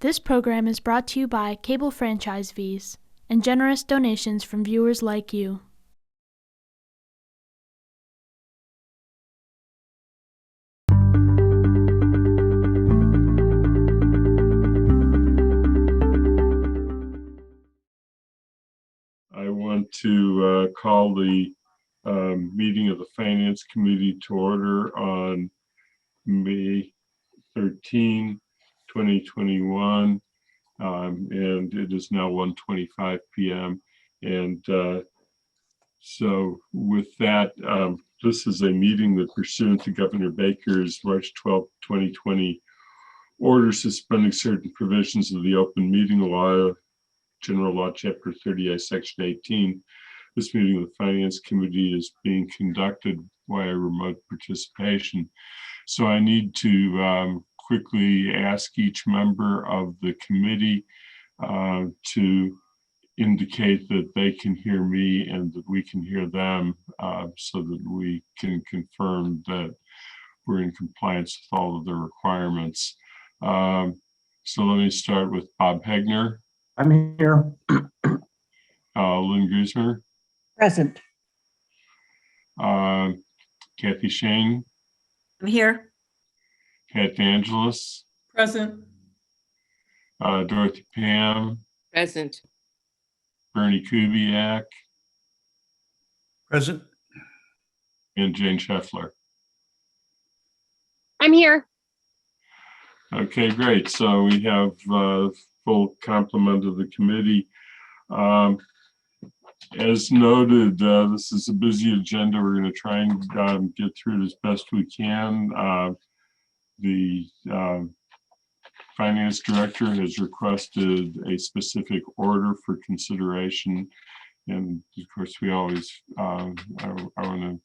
This program is brought to you by cable franchise fees and generous donations from viewers like you. I want to call the meeting of the Finance Committee to order on May 13, 2021, and it is now 1:25 p.m. And so with that, this is a meeting that pursuant to Governor Baker's March 12, 2020 order suspending certain provisions of the open meeting law, General Law, Chapter 38, Section 18. This meeting of the Finance Committee is being conducted via remote participation. So I need to quickly ask each member of the committee to indicate that they can hear me and that we can hear them, so that we can confirm that we're in compliance with all of the requirements. So let me start with Bob Hegner. I'm here. Lynn Guzmer. Present. Kathy Shane. I'm here. Pat DeAngelis. Present. Dorothy Pam. Present. Bernie Kubiak. Present. And Jane Scheffler. I'm here. Okay, great. So we have full complement of the committee. As noted, this is a busy agenda. We're going to try and get through it as best we can. The finance director has requested a specific order for consideration. And of course, we always, I want to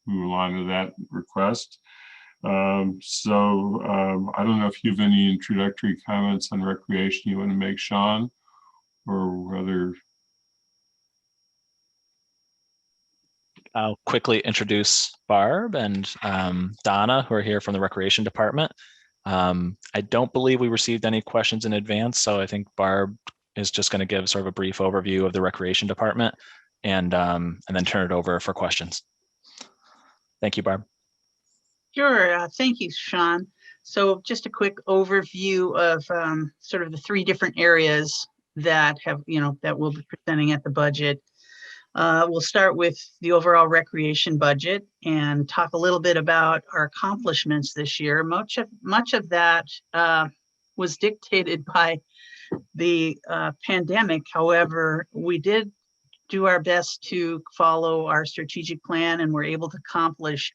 move on to that request. I don't know if you have any introductory comments on recreation you want to make, Sean, or whether. I'll quickly introduce Barb and Donna, who are here from the Recreation Department. I don't believe we received any questions in advance, so I think Barb is just going to give sort of a brief overview of the Recreation Department and then turn it over for questions. Thank you, Barb. Sure. Thank you, Sean. So just a quick overview of sort of the three different areas that have, that we'll be presenting at the budget. We'll start with the overall recreation budget and talk a little bit about our accomplishments this year. Much of that was dictated by the pandemic. However, we did do our best to follow our strategic plan, and we're able to accomplish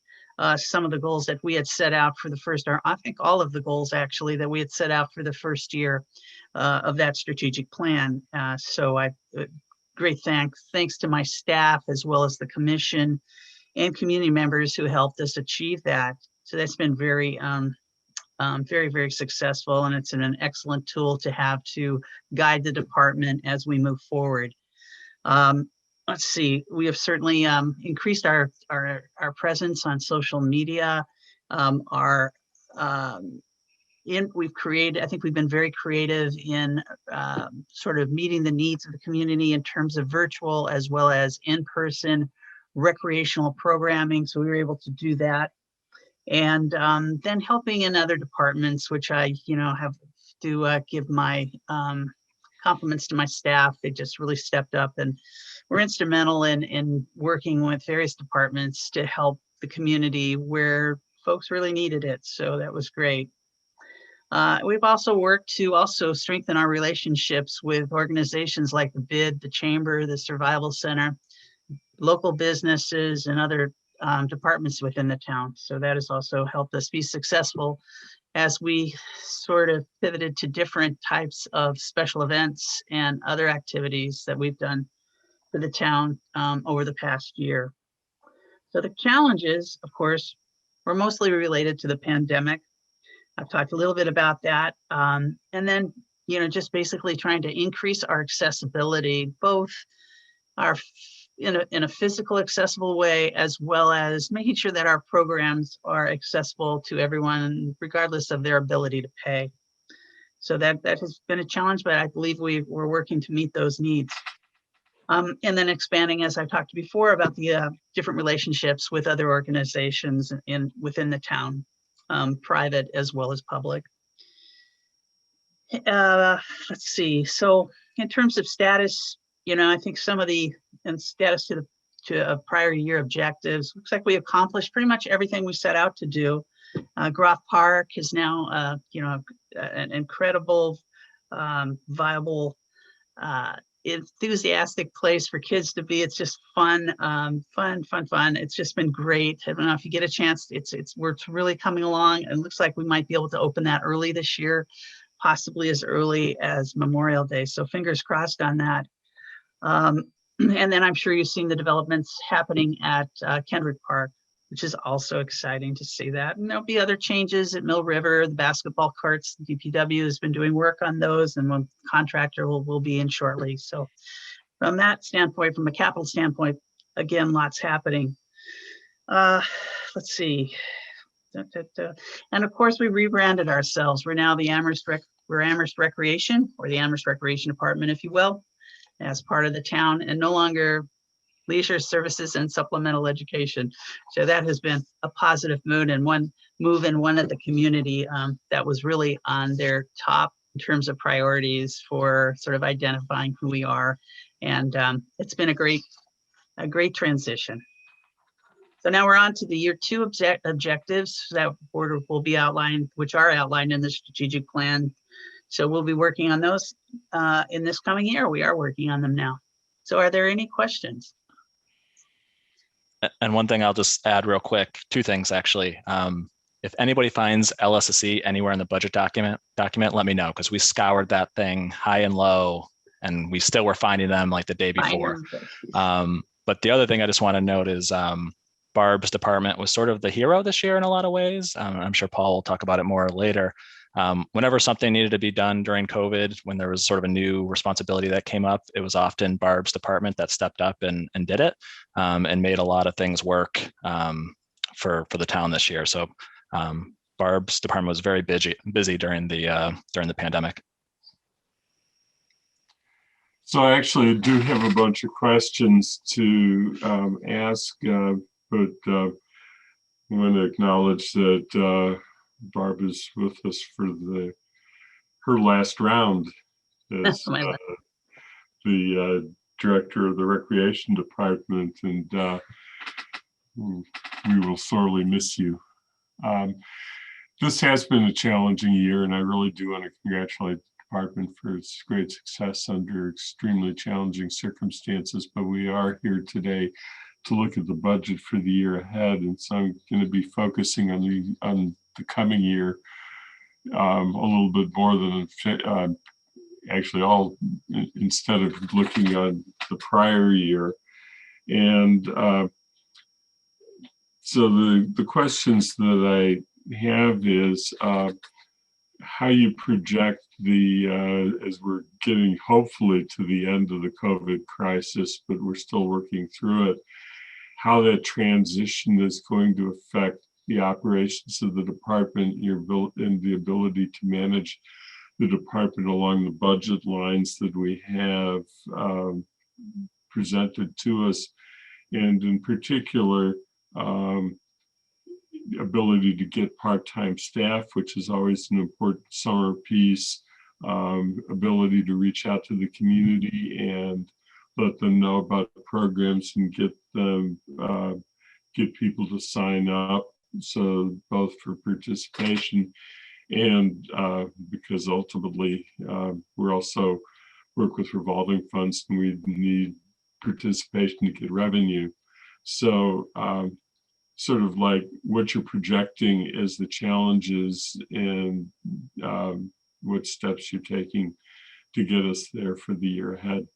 some of the goals that we had set out for the first, or I think all of the goals actually that we had set out for the first year of that strategic plan. Great thanks to my staff as well as the commission and community members who helped us achieve that. So that's been very, very successful, and it's an excellent tool to have to guide the department as we move forward. Let's see, we have certainly increased our presence on social media. I think we've been very creative in sort of meeting the needs of the community in terms of virtual as well as in-person recreational programming. So we were able to do that. And then helping in other departments, which I, have to give my compliments to my staff. They just really stepped up and were instrumental in working with various departments to help the community where folks really needed it. So that was great. We've also worked to strengthen our relationships with organizations like the BID, the Chamber, the Survival Center, local businesses, and other departments within the town. So that has also helped us be successful as we sort of pivoted to different types of special events and other activities that we've done for the town over the past year. So the challenges, of course, were mostly related to the pandemic. I've talked a little bit about that. And then, just basically trying to increase our accessibility, both in a physical accessible way, as well as making sure that our programs are accessible to everyone, regardless of their ability to pay. So that has been a challenge, but I believe we're working to meet those needs. And then expanding, as I've talked before, about the different relationships with other organizations within the town, private as well as public. Let's see. So in terms of status, I think some of the status to prior year objectives, looks like we accomplished pretty much everything we set out to do. Groff Park is now, an incredible, viable, enthusiastic place for kids to be. It's just fun. It's just been great. I don't know if you get a chance, it's really coming along, and it looks like we might be able to open that early this year, possibly as early as Memorial Day. So fingers crossed on that. And then I'm sure you've seen the developments happening at Kendrick Park, which is also exciting to see that. And there'll be other changes at Mill River, the basketball courts. The DPW has been doing work on those, and one contractor will be in shortly. So from that standpoint, from a capital standpoint, again, lots happening. Let's see. And of course, we rebranded ourselves. We're now the Amherst Recreation, or the Amherst Recreation Department, if you will, as part of the town, and no longer Leisure Services and Supplemental Education. So that has been a positive mood, and one at the community that was really on their top in terms of priorities for sort of identifying who we are. And it's been a great transition. So now we're on to the year 2 objectives that will be outlined, which are outlined in the strategic plan. So we'll be working on those in this coming year. We are working on them now. So are there any questions? And one thing I'll just add real quick, 2 things actually. If anybody finds LSSE anywhere in the budget document, let me know, because we scoured that thing high and low, and we still were finding them like the day before. But the other thing I just want to note is Barb's department was sort of the hero this year in a lot of ways. I'm sure Paul will talk about it more later. Whenever something needed to be done during COVID, when there was sort of a new responsibility that came up, it was often Barb's department that stepped up and did it, and made a lot of things work for the town this year. So Barb's department was very busy during the pandemic. So I actually do have a bunch of questions to ask, but I'm going to acknowledge that Barb is with us for her last round as the director of the Recreation Department, and we will sorely miss you. This has been a challenging year, and I really do want to congratulate the department for its great success under extremely challenging circumstances. But we are here today to look at the budget for the year ahead, and so I'm going to be focusing on the coming year a little bit more than actually instead of looking on the prior year. And so the questions that I have is how you project as we're getting hopefully to the end of the COVID crisis, but we're still working through it, how that transition is going to affect the operations of the department, and the ability to manage the department along the budget lines that we have presented to us, and in particular, ability to get part-time staff, which is always an important summer piece, ability to reach out to the community and let them know about the programs and get people to sign up. So both for participation and because ultimately we're also work with revolving funds, and we need participation to get revenue. So sort of like what you're projecting as the challenges, and what steps you're taking to get us there for the year ahead.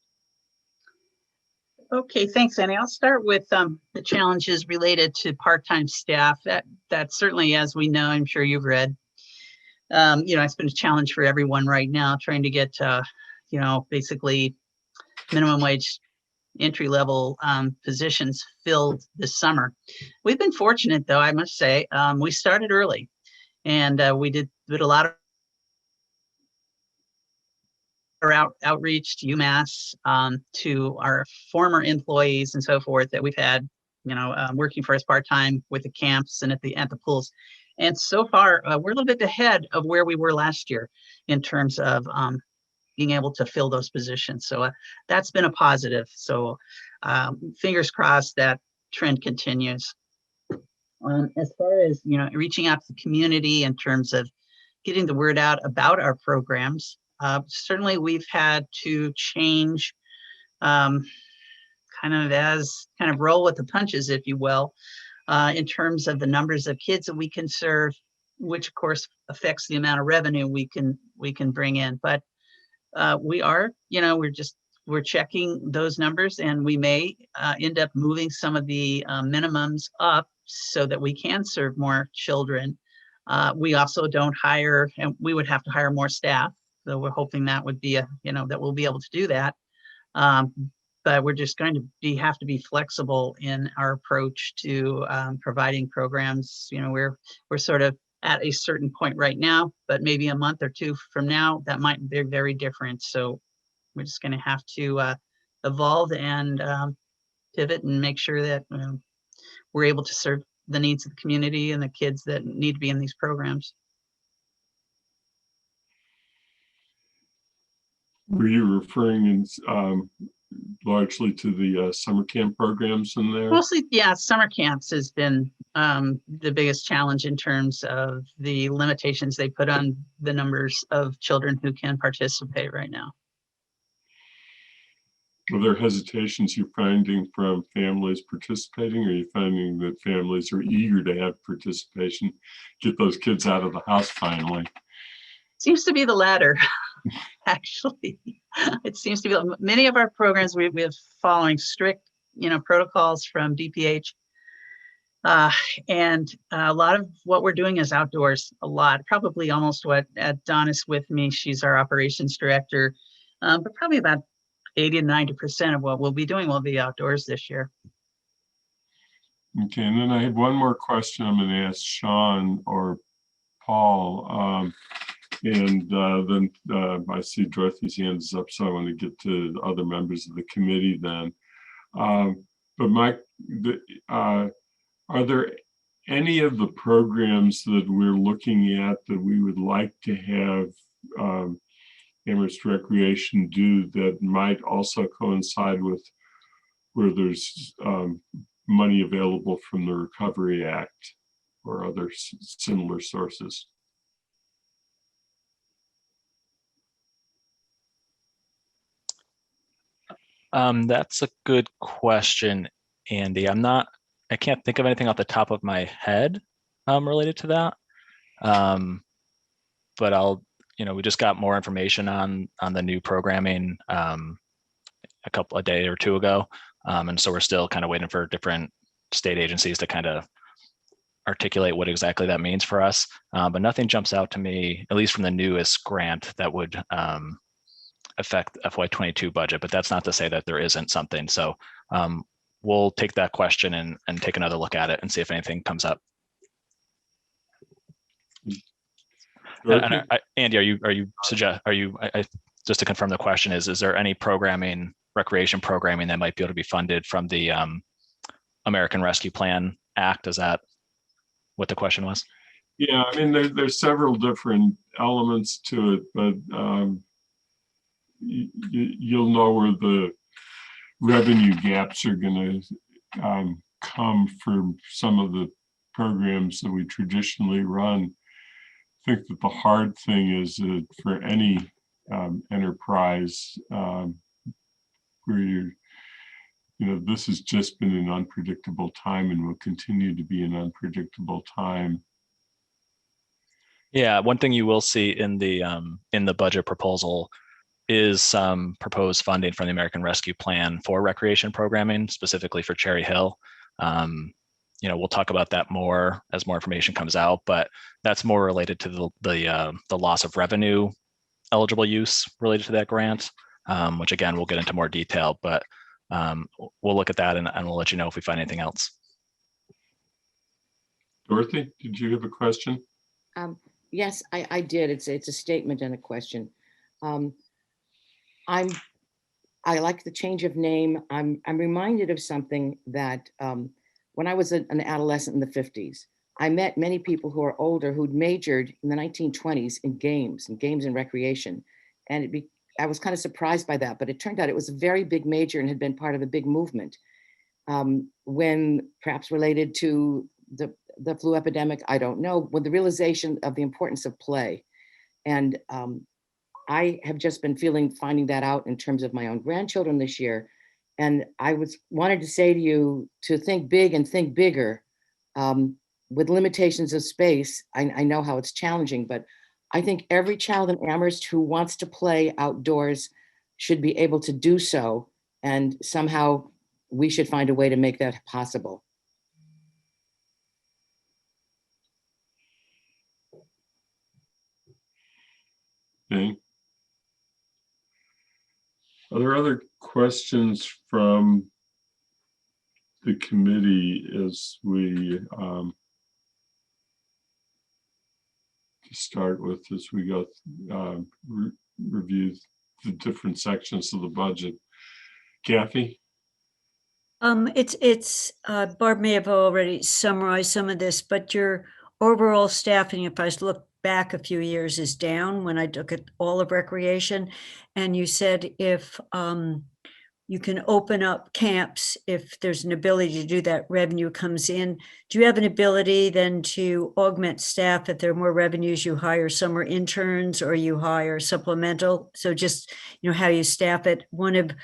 Okay, thanks, Annie. I'll start with the challenges related to part-time staff. That certainly, as we know, I'm sure you've read, it's been a challenge for everyone right now, trying to get, basically minimum wage entry-level positions filled this summer. We've been fortunate, though, I must say. We started early, and we did a lot of outreach to UMass, to our former employees and so forth that we've had, working for us part-time with the camps and at the pools. And so far, we're a little bit ahead of where we were last year in terms of being able to fill those positions. So that's been a positive. So fingers crossed that trend continues. As far as, reaching out to the community in terms of getting the word out about our programs, certainly we've had to change, kind of roll with the punches, if you will, in terms of the numbers of kids that we can serve, which of course affects the amount of revenue we can bring in. But we are, we're checking those numbers, and we may end up moving some of the minimums up so that we can serve more children. We also don't hire, and we would have to hire more staff. So we're hoping that would be that we'll be able to do that. But we're just going to have to be flexible in our approach to providing programs. We're sort of at a certain point right now, but maybe a month or two from now, that might be very different. So we're just going to have to evolve and pivot and make sure that we're able to serve the needs of the community and the kids that need to be in these programs. Were you referring largely to the summer camp programs in there? Mostly, yeah, summer camps has been the biggest challenge in terms of the limitations they put on the numbers of children who can participate right now. Are there hesitations you're finding from families participating, or are you finding that families are eager to have participation, get those kids out of the house finally? Seems to be the latter, actually. It seems to be many of our programs we have following strict, protocols from DPH. And a lot of what we're doing is outdoors, probably almost what Donna's with me. She's our operations director, but probably about 80 to 90% of what we'll be doing will be outdoors this year. Okay, and then I have one more question I'm going to ask Sean or Paul. And then I see Dorothy's hand is up, so I want to get to the other members of the committee then. But Mike, are there any of the programs that we're looking at that we would like to have Amherst Recreation do that might also coincide with where there's money available from the Recovery Act or other similar sources? That's a good question, Andy. I can't think of anything off the top of my head related to that. But we just got more information on the new programming a day or two ago. And so we're still kind of waiting for different state agencies to kind of articulate what exactly that means for us. But nothing jumps out to me, at least from the newest grant, that would affect FY22 budget, but that's not to say that there isn't something. So we'll take that question and take another look at it and see if anything comes up. And Andy, just to confirm the question is there any recreation programming that might be able to be funded from the American Rescue Plan Act? Is that what the question was? Yeah, I mean, there's several different elements to it, but you'll know where the revenue gaps are going to come from some of the programs that we traditionally run. I think that the hard thing is that for any enterprise where this has just been an unpredictable time and will continue to be an unpredictable time. Yeah, one thing you will see in the budget proposal is some proposed funding from the American Rescue Plan for recreation programming, specifically for Cherry Hill. We'll talk about that more as more information comes out, but that's more related to the loss of revenue eligible use related to that grant, which again, we'll get into more detail, but we'll look at that and we'll let you know if we find anything else. Dorothy, did you have a question? Yes, I did. It's a statement and a question. I like the change of name. I'm reminded of something that when I was an adolescent in the 50s, I met many people who are older who'd majored in the 1920s in games and recreation. And I was kind of surprised by that, but it turned out it was a very big major and had been part of a big movement when perhaps related to the flu epidemic, I don't know, with the realization of the importance of play. And I have just been finding that out in terms of my own grandchildren this year. And I wanted to say to you to think big and think bigger. With limitations of space, I know how it's challenging, but I think every child in Amherst who wants to play outdoors should be able to do so. And somehow we should find a way to make that possible. Okay. Are there other questions from the committee as we to start with as we go review the different sections of the budget? Kathy? Barb may have already summarized some of this, but your overall staffing, if I look back a few years, is down when I look at all of recreation. And you said if you can open up camps, if there's an ability to do that, revenue comes in. Do you have an ability then to augment staff? If there are more revenues, you hire summer interns or you hire supplemental? So just, how you staff it. When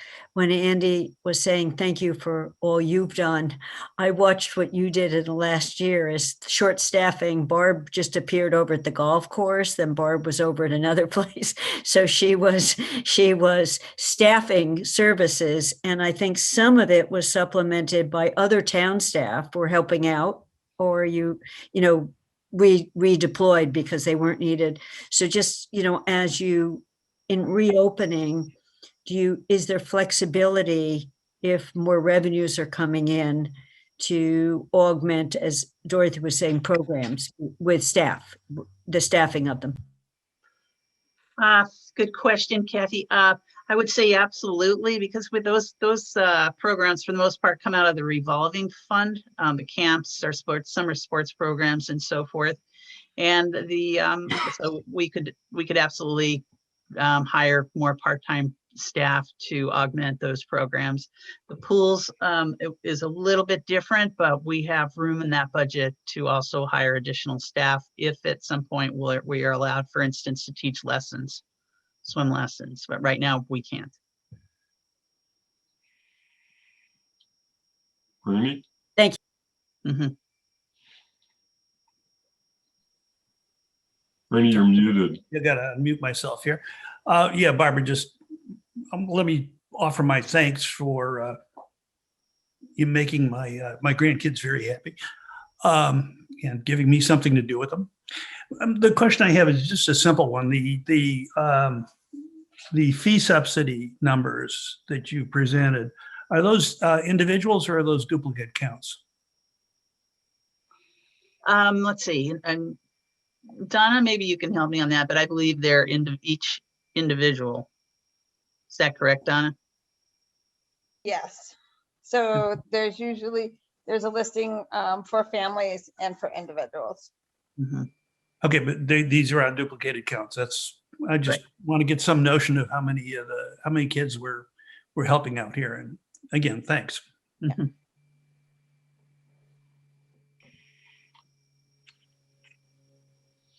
Andy was saying thank you for all you've done, I watched what you did in the last year as short staffing. Barb just appeared over at the golf course, then Barb was over at another place. So she was staffing services. And I think some of it was supplemented by other town staff who were helping out, or redeployed because they weren't needed. So just, as you in reopening, is there flexibility if more revenues are coming in to augment, as Dorothy was saying, programs with staff, the staffing of them? Good question, Kathy. I would say absolutely, because with those programs, for the most part, come out of the revolving fund, the camps, our summer sports programs, and so forth. And so we could absolutely hire more part-time staff to augment those programs. The pools is a little bit different, but we have room in that budget to also hire additional staff if at some point we are allowed, for instance, to teach lessons, swim lessons, but right now we can't. Bernie? Thank you. Mm-hmm. Bernie, you're muted. You gotta unmute myself here. Yeah, Barbara, just let me offer my thanks for you making my grandkids very happy and giving me something to do with them. The question I have is just a simple one. The fee subsidy numbers that you presented, are those individuals or are those duplicate counts? Let's see. And Donna, maybe you can help me on that, but I believe they're each individual. Is that correct, Donna? Yes. So there's a listing for families and for individuals. Mm-hmm. Okay, but these are on duplicated counts. I just want to get some notion of how many kids we're helping out here. And again, thanks. Mm-hmm.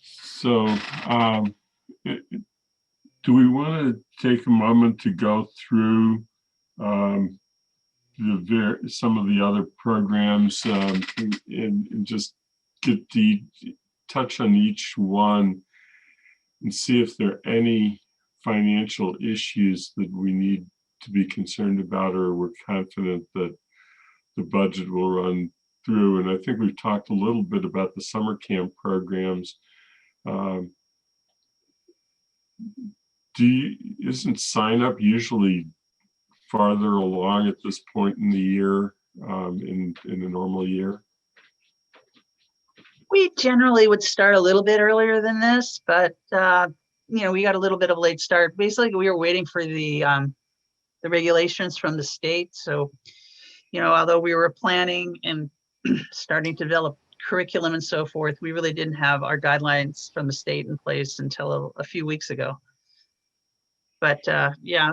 So do we want to take a moment to go through some of the other programs and just touch on each one and see if there are any financial issues that we need to be concerned about, or we're confident that the budget will run through. And I think we've talked a little bit about the summer camp programs. Isn't sign up usually farther along at this point in the year, in a normal year? We generally would start a little bit earlier than this, but we got a little bit of a late start. Basically, we were waiting for the regulations from the state. So, although we were planning and starting to develop curriculum and so forth, we really didn't have our guidelines from the state in place until a few weeks ago. But yeah,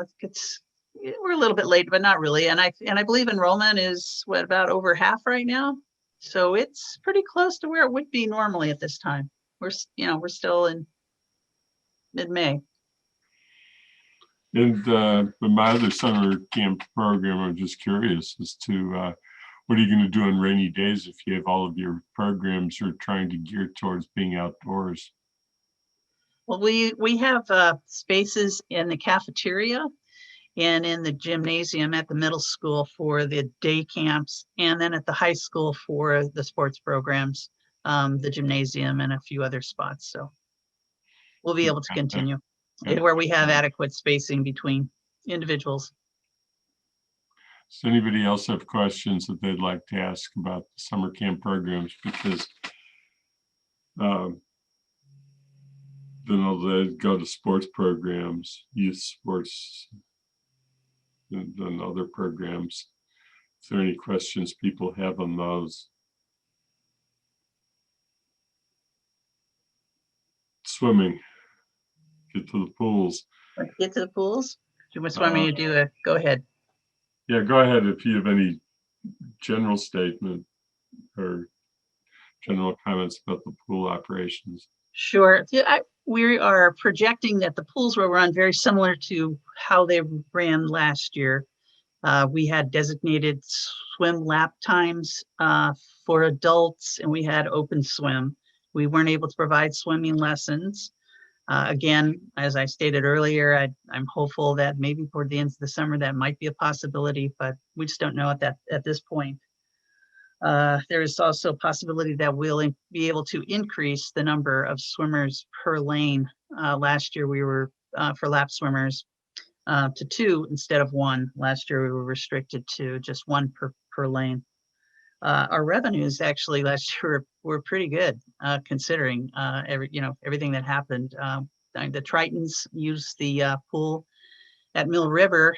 we're a little bit late, but not really. And I believe enrollment is about over half right now. So it's pretty close to where it would be normally at this time. We're still in mid-May. And my other summer camp program, I'm just curious as to what are you going to do on rainy days if you have all of your programs are trying to gear towards being outdoors? Well, we have spaces in the cafeteria and in the gymnasium at the middle school for the day camps, and then at the high school for the sports programs, the gymnasium and a few other spots. So we'll be able to continue where we have adequate spacing between individuals. Does anybody else have questions that they'd like to ask about the summer camp programs? Because they go to sports programs, youth sports, and other programs. Is there any questions people have on those? Swimming, get to the pools. Let's get to the pools. Do you want me to do it? Go ahead. Yeah, go ahead if you have any general statement or general comments about the pool operations. Sure. We are projecting that the pools will run very similar to how they ran last year. We had designated swim lap times for adults, and we had open swim. We weren't able to provide swimming lessons. Again, as I stated earlier, I'm hopeful that maybe toward the end of the summer that might be a possibility, but we just don't know at this point. There is also a possibility that we'll be able to increase the number of swimmers per lane. Last year we were, for lap swimmers, to 2 instead of 1. Last year we were restricted to just 1 per lane. Our revenues actually last year were pretty good, considering everything that happened. The Tritons used the pool at Mill River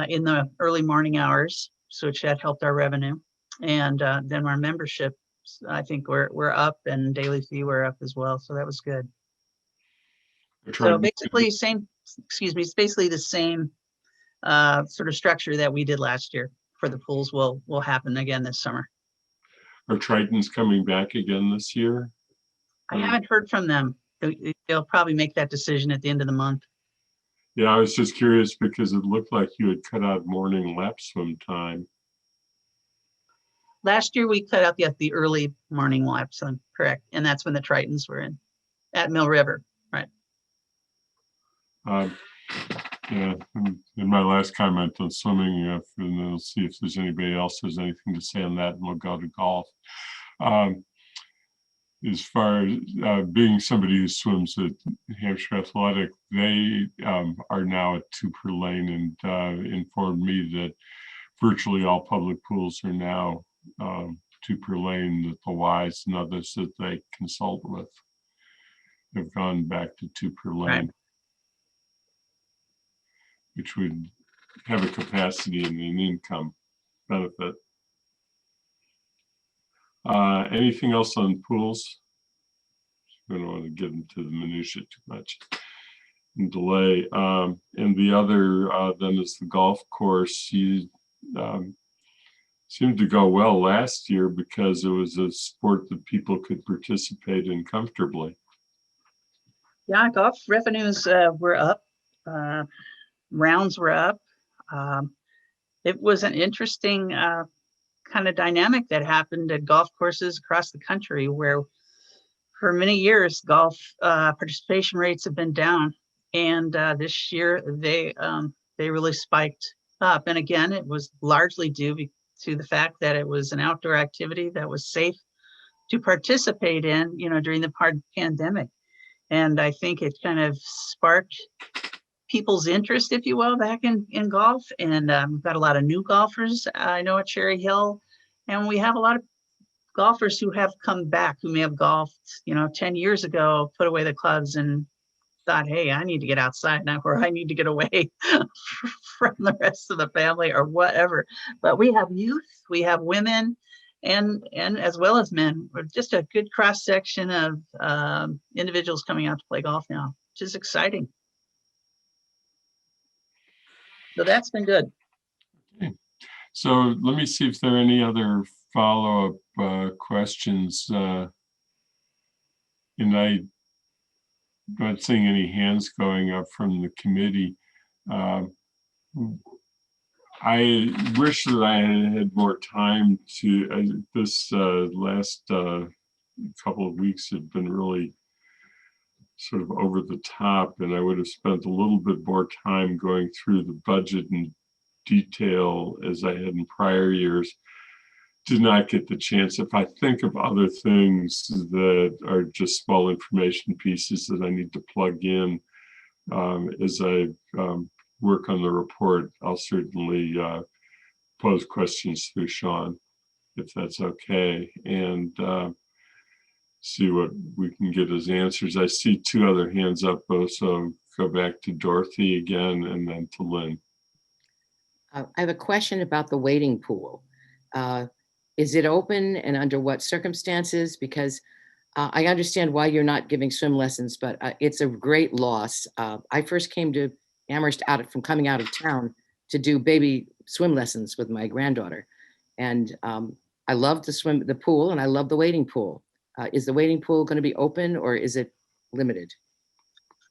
in the early morning hours, so that helped our revenue. And then our membership, I think we're up, and daily fee were up as well, so that was good. So basically it's basically the same sort of structure that we did last year for the pools will happen again this summer. Are Tritons coming back again this year? I haven't heard from them. They'll probably make that decision at the end of the month. Yeah, I was just curious because it looked like you had cut out morning lap swim time. Last year we cut out the early morning lap swim, correct? And that's when the Tritons were in at Mill River, right? Yeah, in my last comment on swimming, and we'll see if there's anybody else has anything to say on that, and we'll go to golf. As far as being somebody who swims at Hampshire Athletic, they are now at 2 per lane, and informed me that virtually all public pools are now 2 per lane, that the Ys and others that they consult with have gone back to 2 per lane. Right. Which would have a capacity and an income benefit. Anything else on pools? I don't want to get into the minutia too much and delay. And the other then is the golf course. You seemed to go well last year because it was a sport that people could participate in comfortably. Yeah, golf revenues were up. Rounds were up. It was an interesting kind of dynamic that happened at golf courses across the country, where for many years golf participation rates have been down, and this year they really spiked up. And again, it was largely due to the fact that it was an outdoor activity that was safe to participate in, during the pandemic. And I think it kind of sparked people's interest, if you will, back in golf. And we've got a lot of new golfers, I know, at Cherry Hill. And we have a lot of golfers who have come back, who may have golfed, 10 years ago, put away the clubs and thought, hey, I need to get outside now, or I need to get away from the rest of the family or whatever. But we have youth, we have women, and as well as men. We're just a good cross section of individuals coming out to play golf now, which is exciting. So that's been good. So let me see if there are any other follow-up questions. And I'm not seeing any hands going up from the committee. I wish that I had more time to, this last couple of weeks have been really sort of over the top, and I would have spent a little bit more time going through the budget in detail as I had in prior years. Did not get the chance. If I think of other things that are just small information pieces that I need to plug in as I work on the report, I'll certainly pose questions through Sean, if that's okay, and see what we can get as answers. I see two other hands up, so go back to Dorothy again and then to Lynn. I have a question about the wading pool. Is it open and under what circumstances? Because I understand why you're not giving swim lessons, but it's a great loss. I first came to Amherst from coming out of town to do baby swim lessons with my granddaughter. And I love the pool, and I love the wading pool. Is the wading pool going to be open, or is it limited?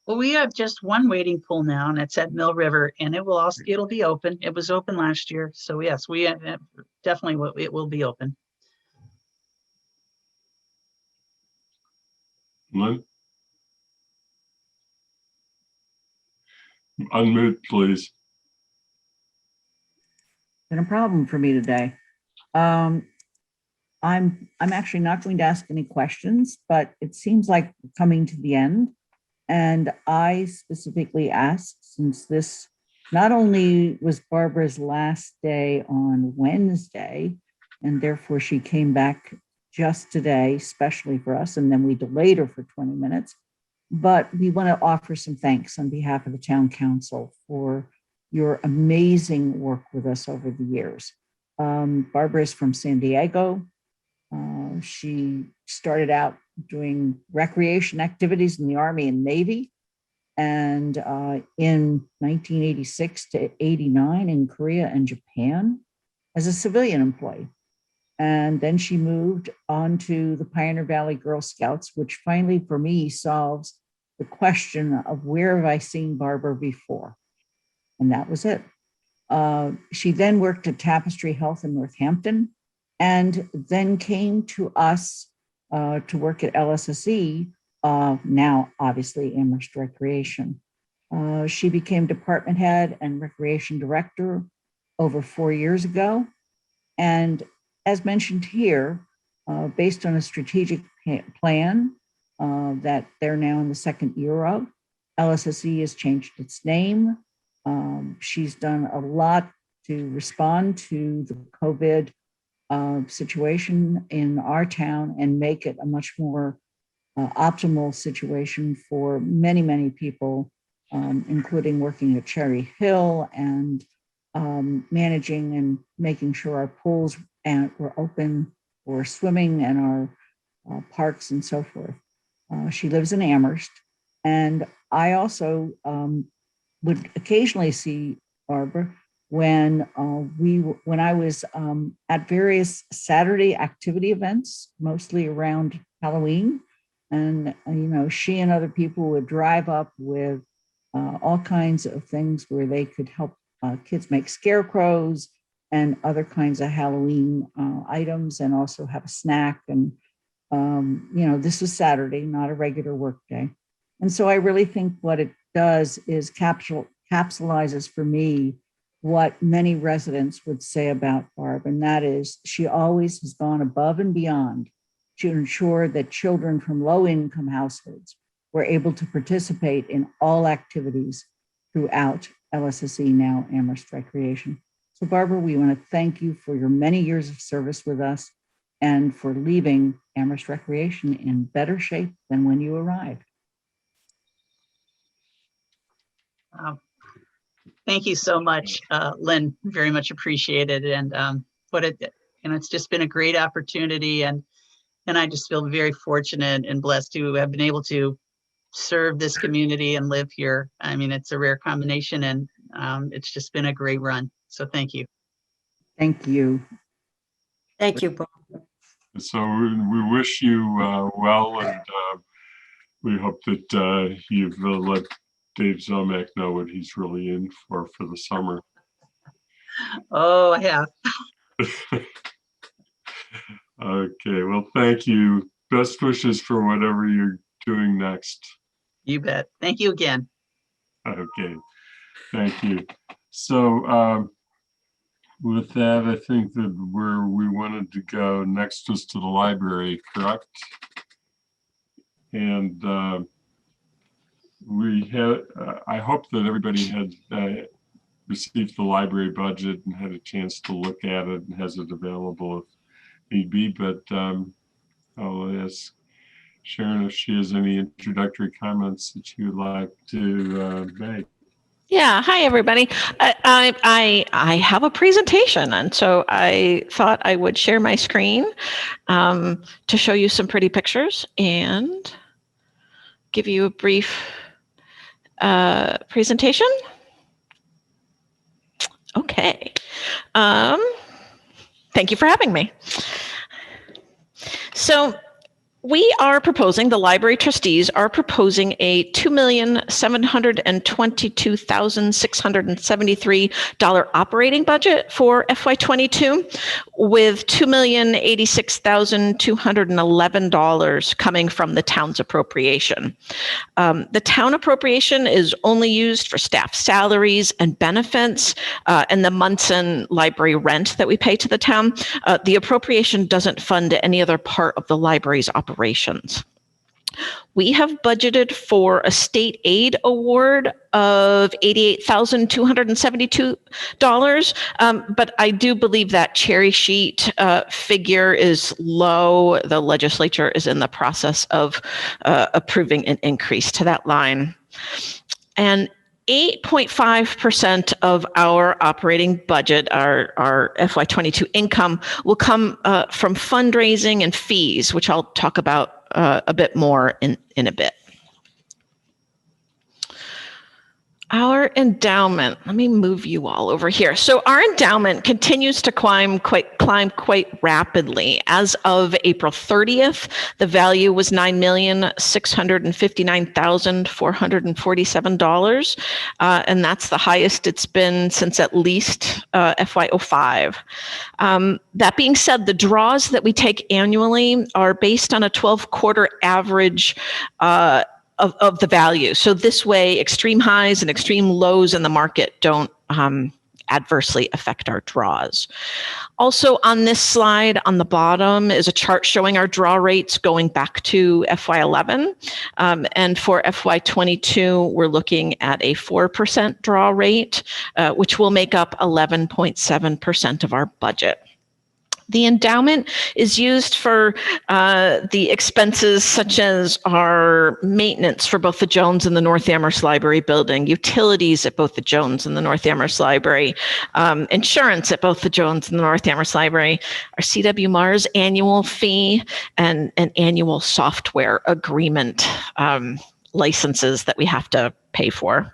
Well, we have just one wading pool now, and it's at Mill River, and it'll be open. It was open last year. So yes, we definitely it will be open. Lynn? Unmute, please. Been a problem for me today. I'm actually not going to ask any questions, but it seems like we're coming to the end. And I specifically asked, since this not only was Barbara's last day on Wednesday, and therefore she came back just today, especially for us, and then we delayed her for 20 minutes, but we want to offer some thanks on behalf of the town council for your amazing work with us over the years. Barbara is from San Diego. She started out doing recreation activities in the Army and Navy, and in 1986 to 89 in Korea and Japan as a civilian employee. And then she moved on to the Pioneer Valley Girl Scouts, which finally for me solves the question of where have I seen Barbara before? And that was it. She then worked at Tapestry Health in Northampton, and then came to us to work at LSSE, now obviously Amherst Recreation. She became department head and recreation director over 4 years ago. And as mentioned here, based on a strategic plan that they're now in the second year of, LSSE has changed its name. She's done a lot to respond to the COVID situation in our town and make it a much more optimal situation for many, many people, including working at Cherry Hill and managing and making sure our pools were open for swimming and our parks and so forth. She lives in Amherst, and I also would occasionally see Barbara when I was at various Saturday activity events, mostly around Halloween. And, she and other people would drive up with all kinds of things where they could help kids make scarecrows and other kinds of Halloween items, and also have a snack. And, this was Saturday, not a regular work day. And so I really think what it does is capsulizes for me what many residents would say about Barb, and that is she always has gone above and beyond to ensure that children from low-income households were able to participate in all activities throughout LSSE, now Amherst Recreation. So Barbara, we want to thank you for your many years of service with us and for leaving Amherst Recreation in better shape than when you arrived. Thank you so much, Lynn. Very much appreciated. And it's just been a great opportunity, and I just feel very fortunate and blessed to have been able to serve this community and live here. I mean, it's a rare combination, and it's just been a great run. So thank you. Thank you. Thank you, Bob. So we wish you well, and we hope that you've let Dave Zomack know what he's really in for the summer. Oh, I have. Okay, well, thank you. Best wishes for whatever you're doing next. You bet. Thank you again. Okay, thank you. So with that, I think that where we wanted to go next was to the library, correct? And we had, I hope that everybody had received the library budget and had a chance to look at it and has it available if need be, but I'll ask Sharon if she has any introductory comments that she would like to make. Yeah, hi everybody. I have a presentation, and so I thought I would share my screen to show you some pretty pictures and give you a brief presentation. Okay. Thank you for having me. So we are proposing, the library trustees are proposing a $2,722,673 operating budget for FY22, with $2,086,211 coming from the town's appropriation. The town appropriation is only used for staff salaries and benefits and the Munson library rent that we pay to the town. The appropriation doesn't fund any other part of the library's operations. We have budgeted for a state aid award of $88,272, but I do believe that cherry sheet figure is low. The legislature is in the process of approving an increase to that line. And 8.5% of our operating budget, our FY22 income, will come from fundraising and fees, which I'll talk about a bit more in a bit. Our endowment, let me move you all over here. So our endowment continues to climb quite rapidly. As of April 30th, the value was $9,659,447, and that's the highest it's been since at least FY05. That being said, the draws that we take annually are based on a 12-quarter average of the value. So this way, extreme highs and extreme lows in the market don't adversely affect our draws. Also on this slide on the bottom is a chart showing our draw rates going back to FY11. And for FY22, we're looking at a 4% draw rate, which will make up 11.7% of our budget. The endowment is used for the expenses such as our maintenance for both the Jones and the North Amherst Library building, utilities at both the Jones and the North Amherst Library, insurance at both the Jones and the North Amherst Library, our CW Mars annual fee, and an annual software agreement licenses that we have to pay for.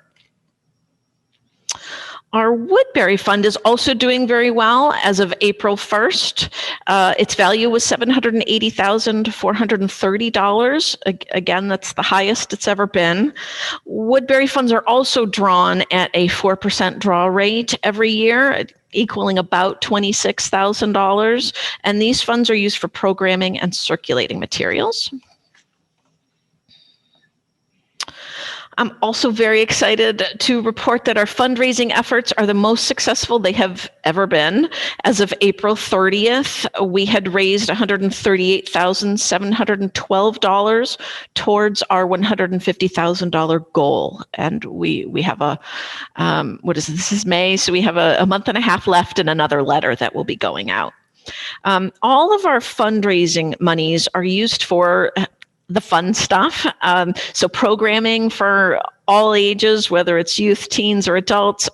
Our Woodbury Fund is also doing very well. As of April 1st, its value was $780,430. Again, that's the highest it's ever been. Woodbury funds are also drawn at a 4% draw rate every year, equaling about $26,000. And these funds are used for programming and circulating materials. I'm also very excited to report that our fundraising efforts are the most successful they have ever been. As of April 30th, we had raised $138,712 towards our $150,000 goal. And we have a, this is May, so we have a month and a half left and another letter that will be going out. All of our fundraising monies are used for the fun stuff. So programming for all ages, whether it's youth, teens, or adults.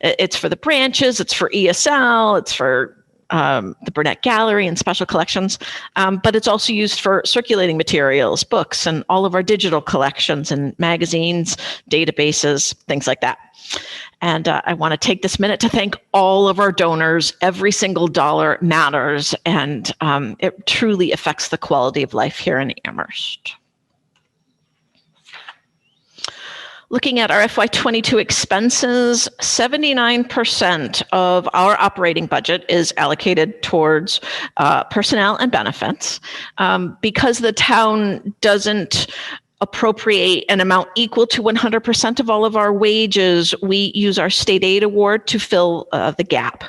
It's for the branches, it's for ESL, it's for the Burnett Gallery and special collections, but it's also used for circulating materials, books, and all of our digital collections and magazines, databases, things like that. And I want to take this minute to thank all of our donors. Every single dollar matters, and it truly affects the quality of life here in Amherst. Looking at our FY22 expenses, 79% of our operating budget is allocated towards personnel and benefits. Because the town doesn't appropriate an amount equal to 100% of all of our wages, we use our state aid award to fill the gap.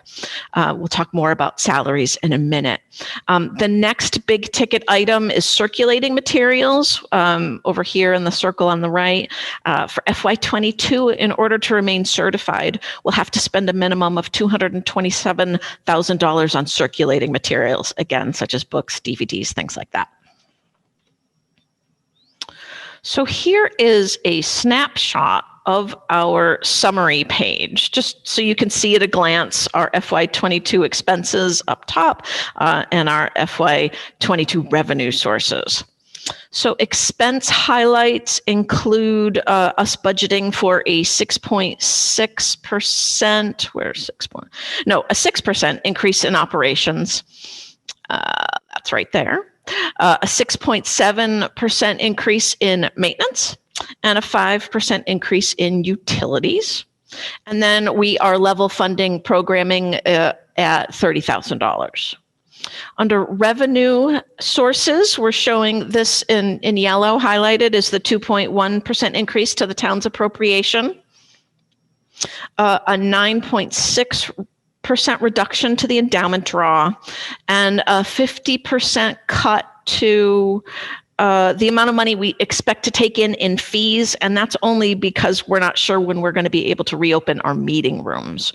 We'll talk more about salaries in a minute. The next big ticket item is circulating materials over here in the circle on the right. For FY22, in order to remain certified, we'll have to spend a minimum of $227,000 on circulating materials, again, such as books, DVDs, things like that. So here is a snapshot of our summary page, just so you can see at a glance our FY22 expenses up top and our FY22 revenue sources. So expense highlights include us budgeting for a 6.6%, where's 6 point? No, a 6% increase in operations. That's right there. A 6.7% increase in maintenance and a 5% increase in utilities. And then we are level funding programming at $30,000. Under revenue sources, we're showing this in yellow highlighted is the 2.1% increase to the town's appropriation, a 9.6% reduction to the endowment draw, and a 50% cut to the amount of money we expect to take in fees, and that's only because we're not sure when we're going to be able to reopen our meeting rooms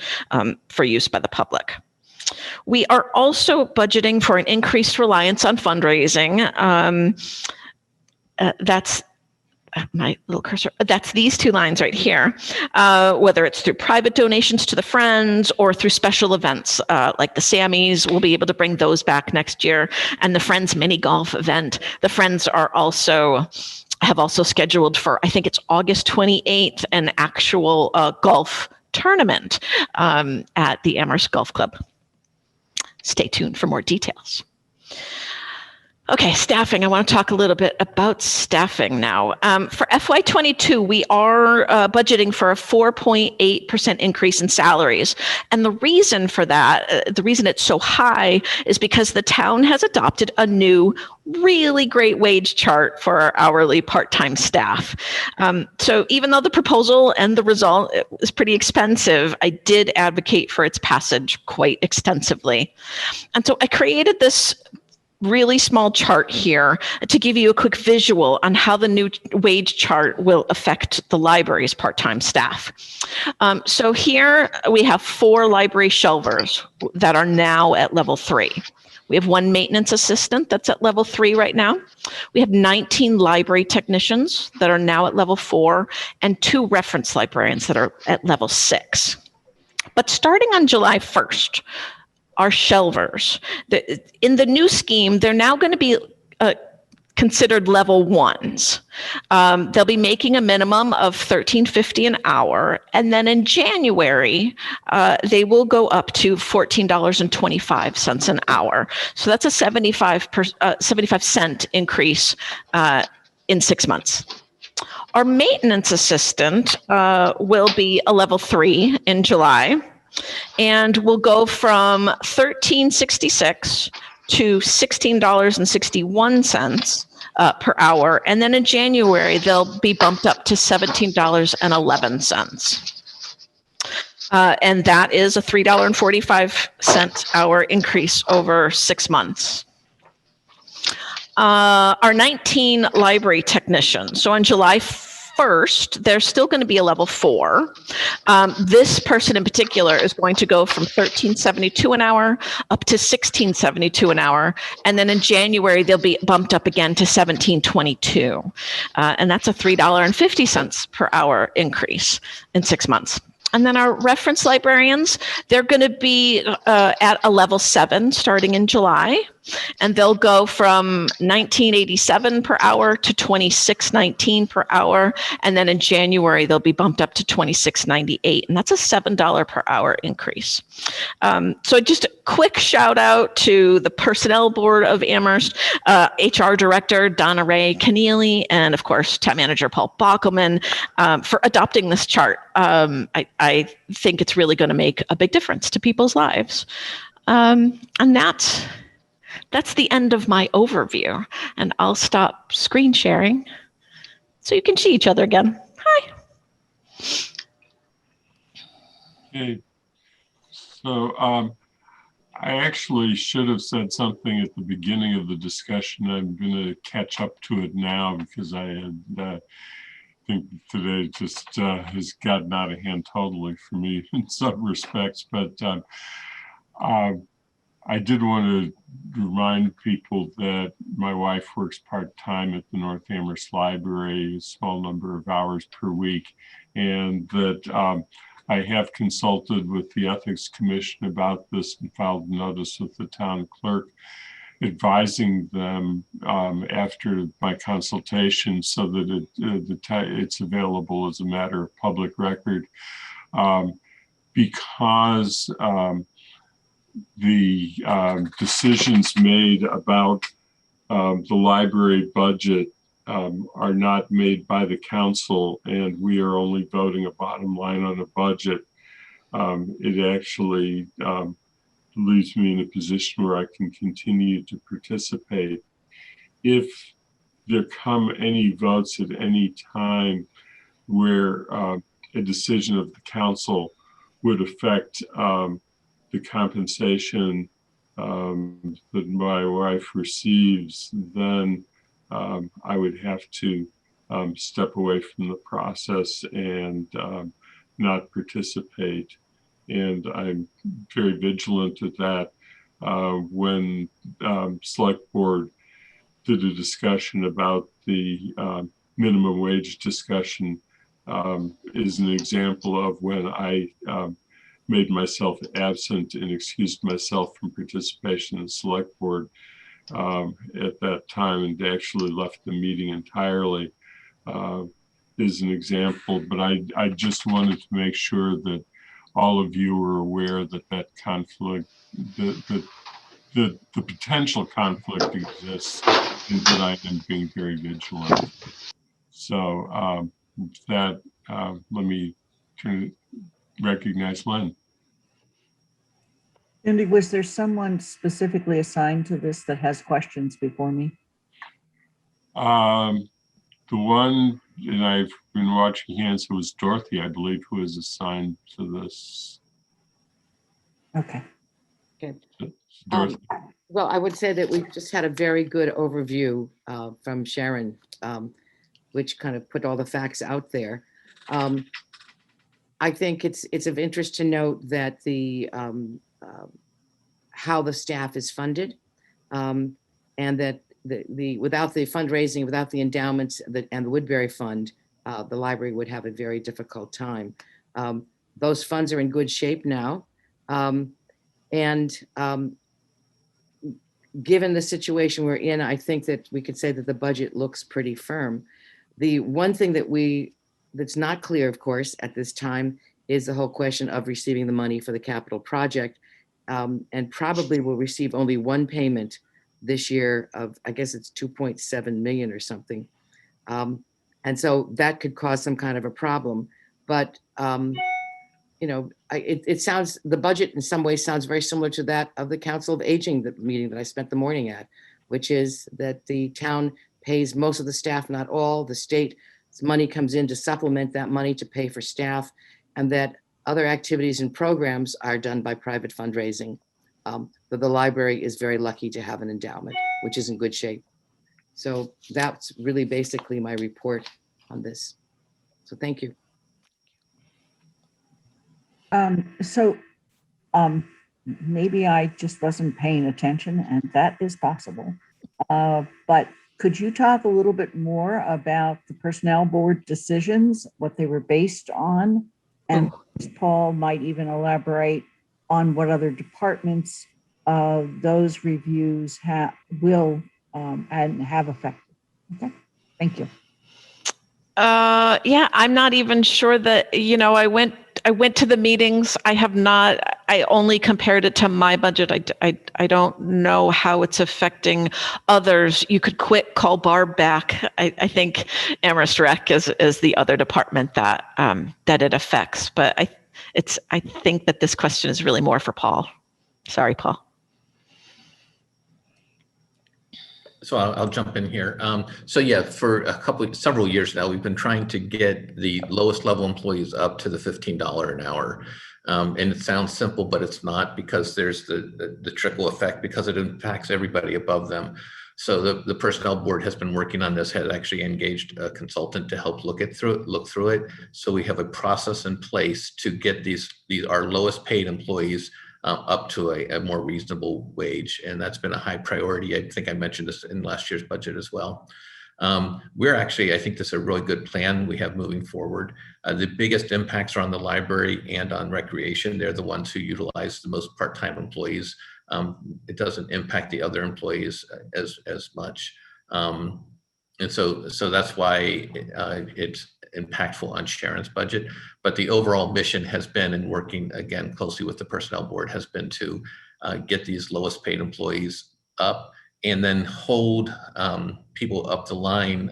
for use by the public. We are also budgeting for an increased reliance on fundraising. That's my little cursor, that's these two lines right here, whether it's through private donations to the Friends or through special events like the Sammys. We'll be able to bring those back next year, and the Friends mini golf event. The Friends have also scheduled for, I think it's August 28th, an actual golf tournament at the Amherst Golf Club. Stay tuned for more details. Okay, staffing. I want to talk a little bit about staffing now. For FY22, we are budgeting for a 4.8% increase in salaries. And the reason for that, the reason it's so high, is because the town has adopted a new, really great wage chart for our hourly part-time staff. So even though the proposal and the result is pretty expensive, I did advocate for its passage quite extensively. And so I created this really small chart here to give you a quick visual on how the new wage chart will affect the library's part-time staff. So here we have 4 library shelvers that are now at level 3. We have 1 maintenance assistant that's at level 3 right now. We have 19 library technicians that are now at level 4 and 2 reference librarians that are at level 6. But starting on July 1st, our shelvers, in the new scheme, they're now going to be considered level 1s. They'll be making a minimum of $13.50 an hour, and then in January, they will go up to $14.25 an hour. So that's a 75-cent increase in 6 months. Our maintenance assistant will be a level 3 in July, and we'll go from $13.66 to $16.61 per hour. And then in January, they'll be bumped up to $17.11. And that is a $3.45 hour increase over 6 months. Our 19 library technicians. So on July 1st, there's still going to be a level 4. This person in particular is going to go from $13.72 an hour up to $16.72 an hour. And then in January, they'll be bumped up again to $17.22. And that's a $3.50 per hour increase in 6 months. And then our reference librarians, they're going to be at a level 7 starting in July. And they'll go from $19.87 per hour to $26.19 per hour. And then in January, they'll be bumped up to $26.98. And that's a $7 per hour increase. So just a quick shout out to the Personnel Board of Amherst, HR Director Donna Ray Keneally, and of course, Town Manager Paul Bockelman for adopting this chart. I think it's really going to make a big difference to people's lives. And that's the end of my overview. And I'll stop screen sharing so you can see each other again. Hi. Okay. So I actually should have said something at the beginning of the discussion. I'm going to catch up to it now because I had think today just has gotten out of hand totally for me in some respects. But I did want to remind people that my wife works part-time at the North Amherst Library, a small number of hours per week, and that I have consulted with the Ethics Commission about this and filed a notice with the town clerk advising them after my consultation so that it's available as a matter of public record, because the decisions made about the library budget are not made by the council, and we are only voting a bottom line on a budget. It actually leaves me in a position where I can continue to participate. If there come any votes at any time where a decision of the council would affect the compensation that my wife receives, then I would have to step away from the process and not participate. And I'm very vigilant at that. When Select Board did a discussion about the minimum wage discussion, is an example of when I made myself absent and excused myself from participation in the Select Board at that time and actually left the meeting entirely, is an example. But I just wanted to make sure that all of you are aware that that conflict, the potential conflict exists, and that I am being very vigilant. So that let me recognize Lynn. Cindy, was there someone specifically assigned to this that has questions before me? The one, and I've been watching hands, it was Dorothy, I believe, who was assigned to this. Okay. Good. Dorothy. Well, I would say that we've just had a very good overview from Sharon, which kind of put all the facts out there. I think it's of interest to note that the how the staff is funded, and that the without the fundraising, without the endowments and the Woodbury Fund, the library would have a very difficult time. Those funds are in good shape now, and given the situation we're in, I think that we could say that the budget looks pretty firm. The one thing that's not clear, of course, at this time is the whole question of receiving the money for the capital project, and probably will receive only one payment this year of, I guess it's 2.7 million or something. And so that could cause some kind of a problem. But, you know, it sounds, the budget in some ways sounds very similar to that of the Council of Aging, the meeting that I spent the morning at, which is that the town pays most of the staff, not all. The state's money comes in to supplement that money to pay for staff, and that other activities and programs are done by private fundraising. But the library is very lucky to have an endowment, which is in good shape. So that's really basically my report on this. So thank you. So maybe I just wasn't paying attention, and that is possible. But could you talk a little bit more about the personnel board decisions, what they were based on? And Paul might even elaborate on what other departments those reviews will and have affected. Okay, thank you. Yeah, I'm not even sure that, I went to the meetings. I only compared it to my budget. I don't know how it's affecting others. You could call Barb back. I think Amherst Rec is the other department that it affects, but I think that this question is really more for Paul. Sorry, Paul. So I'll jump in here. So yeah, for several years now, we've been trying to get the lowest level employees up to the $15 an hour. And it sounds simple, but it's not, because there's the trickle effect, because it impacts everybody above them. So the personnel board has been working on this, had actually engaged a consultant to help look through it. So we have a process in place to get our lowest paid employees up to a more reasonable wage. And that's been a high priority. I think I mentioned this in last year's budget as well. I think this is a really good plan we have moving forward. The biggest impacts are on the library and on recreation. They're the ones who utilize the most part-time employees. It doesn't impact the other employees as much. And so that's why it's impactful on Sharon's budget. But the overall mission has been, and working again closely with the personnel board, has been to get these lowest paid employees up, and then hold people up the line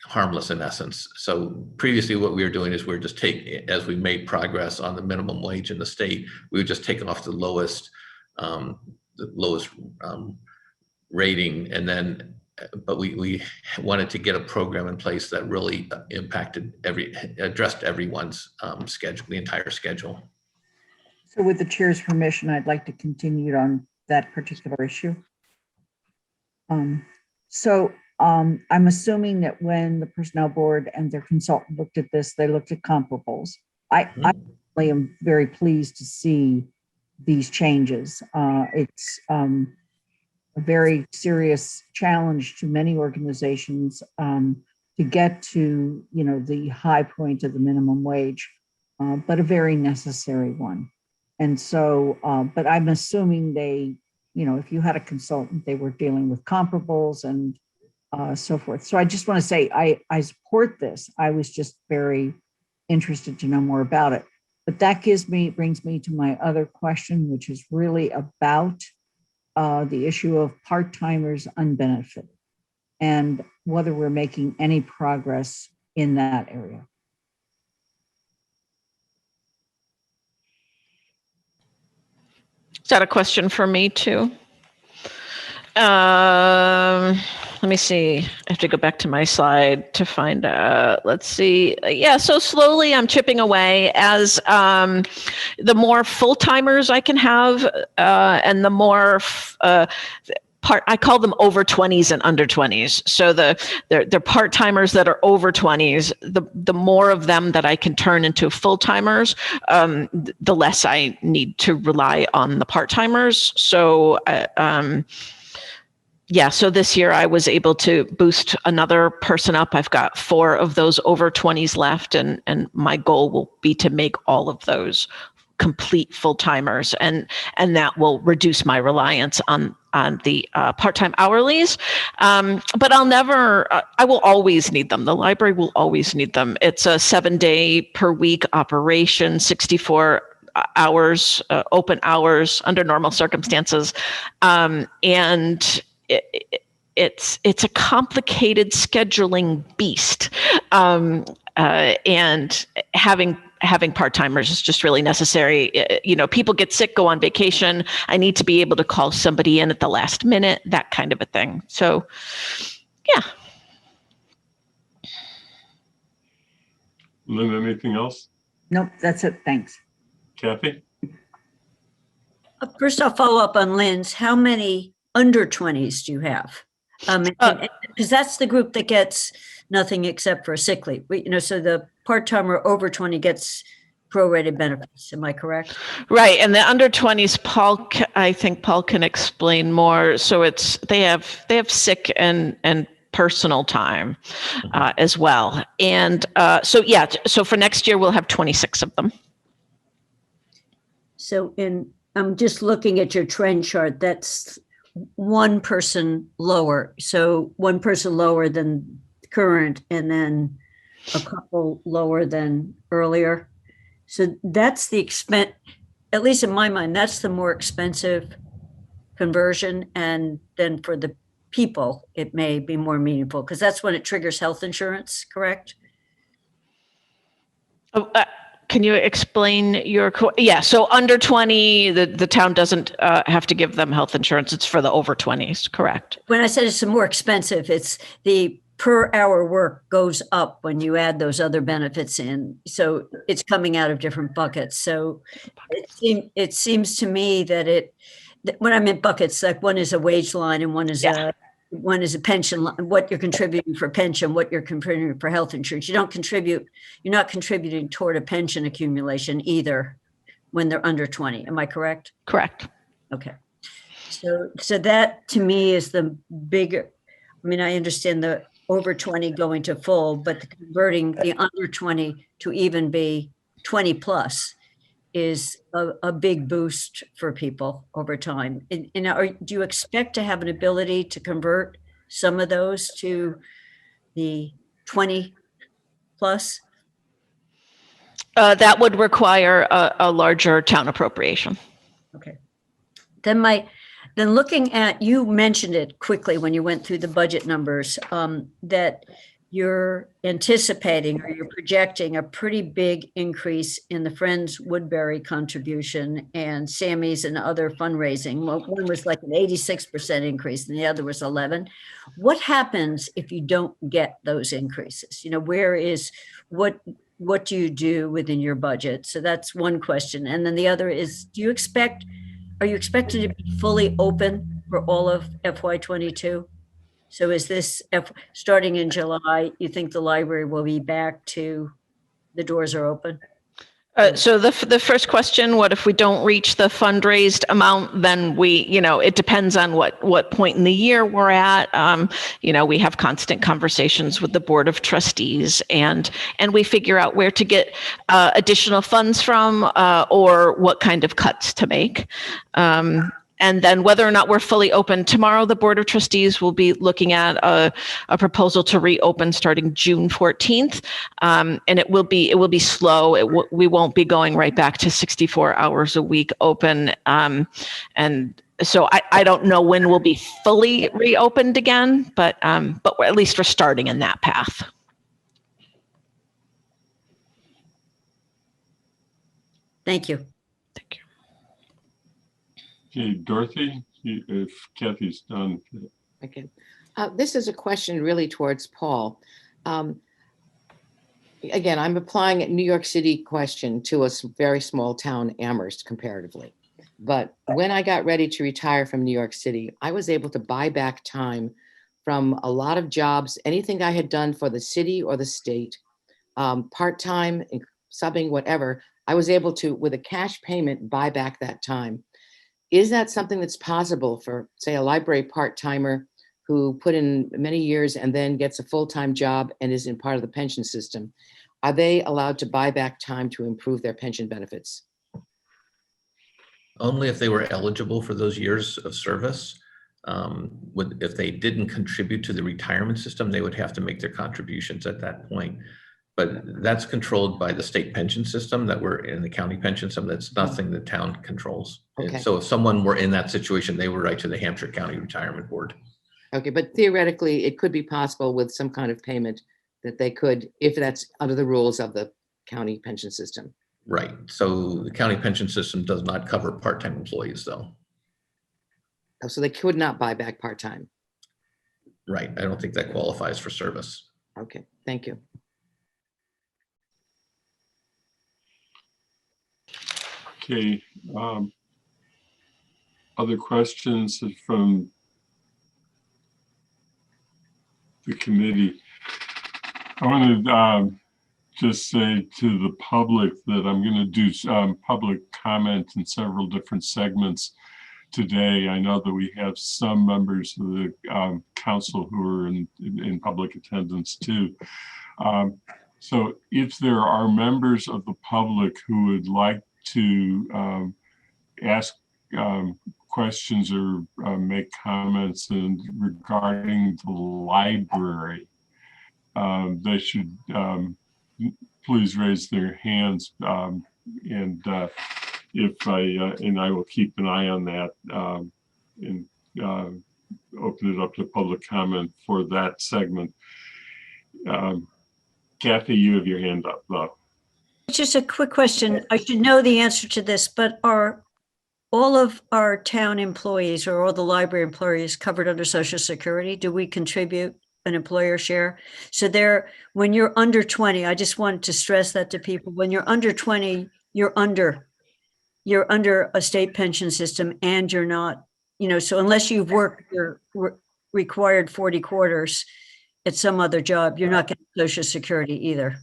harmless in essence. So previously what we were doing is as we made progress on the minimum wage in the state, we would just take off the lowest rating, and then but we wanted to get a program in place that really addressed everyone's schedule, the entire schedule. So with the chair's permission, I'd like to continue on that particular issue. I'm assuming that when the personnel board and their consultant looked at this, they looked at comparables. I am very pleased to see these changes. It's a very serious challenge to many organizations to get to, the high point of the minimum wage, but a very necessary one. And so, but I'm assuming they, if you had a consultant, they were dealing with comparables and so forth. So I just want to say, I support this. I was just very interested to know more about it. But that brings me to my other question, which is really about the issue of part-timers unbenefited and whether we're making any progress in that area. Is that a question for me too? Let me see. I have to go back to my slide to find out. Let's see. Yeah, so slowly I'm chipping away as the more full-timers I can have and the more I call them over 20s and under 20s. So they're part-timers that are over 20s. The more of them that I can turn into full-timers, the less I need to rely on the part-timers. So so this year I was able to boost another person up. I've got 4 of those over 20s left, and my goal will be to make all of those complete full-timers, and that will reduce my reliance on the part-time hourlies. But I will always need them. The library will always need them. It's a 7-day per week operation, 64 hours, open hours under normal circumstances. And it's a complicated scheduling beast. And having part-timers is just really necessary. People get sick, go on vacation. I need to be able to call somebody in at the last minute, that kind of a thing. So, yeah. Lynn, anything else? Nope, that's it. Thanks. Kathy? First, I'll follow up on Lynn's. How many under 20s do you have? Because that's the group that gets nothing except for sick leave. So the part-timer over 20 gets prorated benefits. Am I correct? Right, and the under 20s, I think Paul can explain more. So they have sick and personal time as well. And so for next year we'll have 26 of them. So I'm just looking at your trend chart. That's one person lower. So one person lower than current, and then a couple lower than earlier. So that's the expense, at least in my mind, that's the more expensive conversion. And then for the people, it may be more meaningful because that's when it triggers health insurance, correct? Can you explain yeah, so under 20, the town doesn't have to give them health insurance. It's for the over 20s, correct? When I said it's more expensive, it's the per hour work goes up when you add those other benefits in. So it's coming out of different buckets. So it seems to me that when I meant buckets, like one is a wage line and one is a pension line, what you're contributing for pension, what you're contributing for health insurance. You're not contributing toward a pension accumulation either when they're under 20. Am I correct? Correct. Okay. So that to me is the bigger, I understand the over 20 going to full, but converting the under 20 to even be 20 plus is a big boost for people over time. And do you expect to have an ability to convert some of those to the 20 plus? That would require a larger town appropriation. Okay. Then looking at, you mentioned it quickly when you went through the budget numbers, that you're anticipating or you're projecting a pretty big increase in the Friends Woodbury contribution and Sammy's and other fundraising. Well, one was like an 86% increase and the other was 11. What happens if you don't get those increases? What do you do within your budget? So that's one question. And then the other is, are you expected to be fully open for all of FY22? So is this starting in July, you think the library will be back to the doors are open? So the first question, what if we don't reach the fundraised amount? Then it depends on what point in the year we're at. We have constant conversations with the Board of Trustees and we figure out where to get additional funds from or what kind of cuts to make. And then whether or not we're fully open tomorrow, the Board of Trustees will be looking at a proposal to reopen starting June 14th. And it will be slow. We won't be going right back to 64 hours a week open. And so I don't know when we'll be fully reopened again, but at least we're starting in that path. Thank you. Thank you. Okay, Dorothy, if Kathy's done. Okay. This is a question really towards Paul. Again, I'm applying a New York City question to a very small town, Amherst, comparatively. But when I got ready to retire from New York City, I was able to buy back time from a lot of jobs, anything I had done for the city or the state, part-time, subbing, whatever, I was able to, with a cash payment, buy back that time. Is that something that's possible for, say, a library part-timer who put in many years and then gets a full-time job and is in part of the pension system? Are they allowed to buy back time to improve their pension benefits? Only if they were eligible for those years of service. If they didn't contribute to the retirement system, they would have to make their contributions at that point. But that's controlled by the state pension system that we're in, the county pension system. That's nothing the town controls. Okay. So if someone were in that situation, they would write to the Hampshire County Retirement Board. Okay, but theoretically, it could be possible with some kind of payment that they could, if that's under the rules of the county pension system. Right. So the county pension system does not cover part-time employees, though. Oh, so they could not buy back part-time. Right. I don't think that qualifies for service. Okay, thank you. Okay. Other questions from the committee? I want to just say to the public that I'm going to do public comment in several different segments today. I know that we have some members of the council who are in public attendance too. So if there are members of the public who would like to ask questions or make comments regarding the library, they should please raise their hands, and I will keep an eye on that, and open it up to public comment for that segment. Kathy, you have your hand up though. Just a quick question. I should know the answer to this, but are all of our town employees or all the library employees covered under Social Security? Do we contribute an employer share? So when you're under 20, I just wanted to stress that to people. When you're under 20, you're under a state pension system, and you're not, so unless you've worked your required 40 quarters at some other job, you're not getting Social Security either.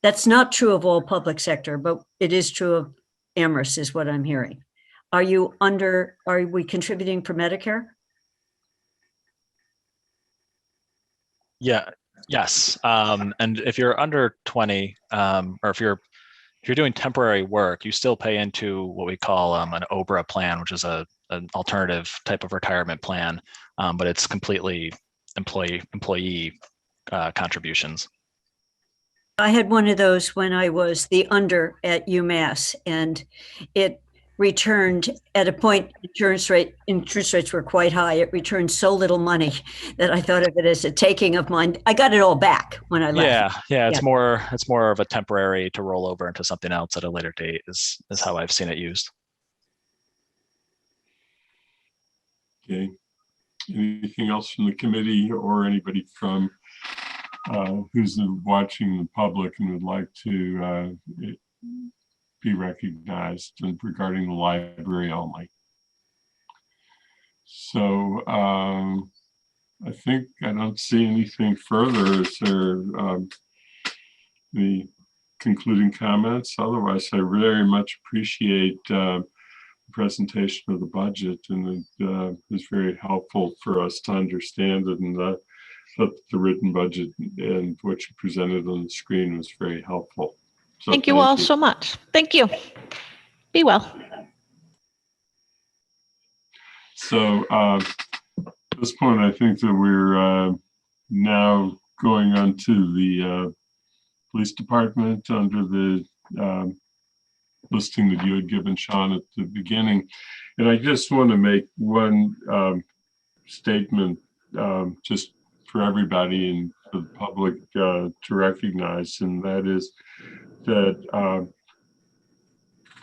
That's not true of all public sector, but it is true of Amherst, is what I'm hearing. Are we contributing for Medicare? Yeah, yes. And if you're under 20, or if you're doing temporary work, you still pay into what we call an OBRA plan, which is an alternative type of retirement plan, but it's completely employee contributions. I had one of those when I was the under at UMass, and it returned at a point, interest rates were quite high. It returned so little money that I thought of it as a taking of mine. I got it all back when I left. Yeah. It's more of a temporary to roll over into something else at a later date is how I've seen it used. Okay. Anything else from the committee or anybody from who's watching the public and would like to be recognized regarding the library only? So I think I don't see anything further. Is there the concluding comments? Otherwise, I very much appreciate the presentation of the budget, and it is very helpful for us to understand it, and the written budget and what you presented on the screen was very helpful. So thank you all so much. Thank you. Be well. So at this point, I think that we're now going on to the police department under the listing that you had given Sean at the beginning. And I just want to make one statement just for everybody and for the public to recognize, and that is that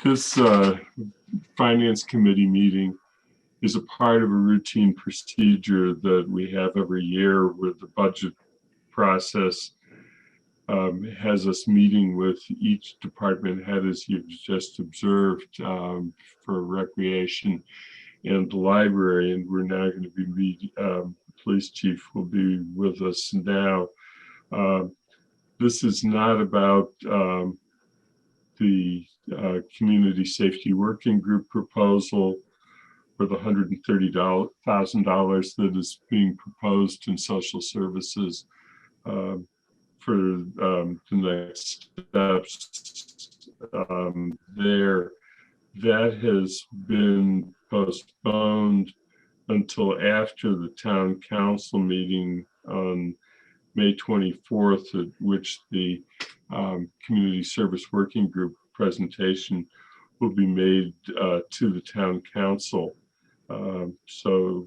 this finance committee meeting is a part of a routine procedure that we have every year with the budget process. Has us meeting with each department head, as you've just observed, for recreation and the library. And we're now going to be meeting, police chief will be with us now. This is not about the community safety working group proposal for the $130,000 that is being proposed in social services for the next steps there. That has been postponed until after the town council meeting on May 24th, at which the community service working group presentation will be made to the town council. So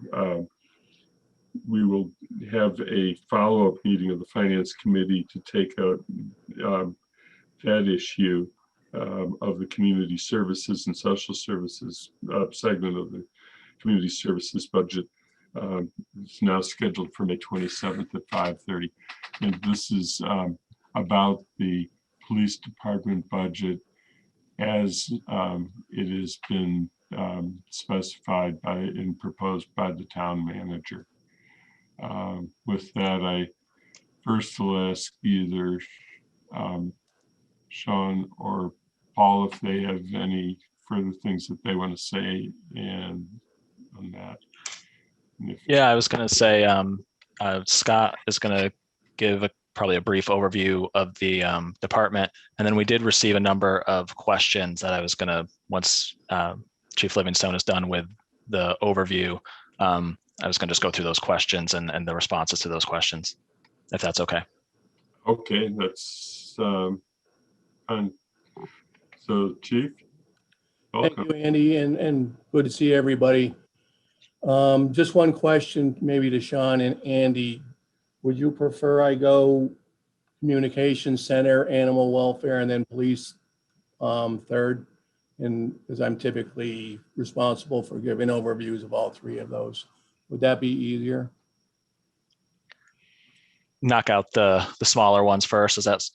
we will have a follow-up meeting of the finance committee to take out that issue of the community services and social services segment of the community services budget. It's now scheduled for May 27th at 5:30. And this is about the police department budget as it has been specified by and proposed by the town manager. With that, I first to ask either Sean or Paul if they have any further things that they want to say and on that. And if- Yeah, I was going to say Scott is going to give probably a brief overview of the department. And then we did receive a number of questions that I was going to, once Chief Livingstone is done with the overview, I was going to just go through those questions and the responses to those questions, if that's okay. Okay, that's fine. So Chief, Thank welcome. you, Andy, and good to see everybody. Just one question, maybe to Sean and Andy. Would you prefer I go communication center, animal welfare, and then police third? And because I'm typically responsible for giving overviews of all three of those. Would that be easier? Knock out the smaller ones first. Is that's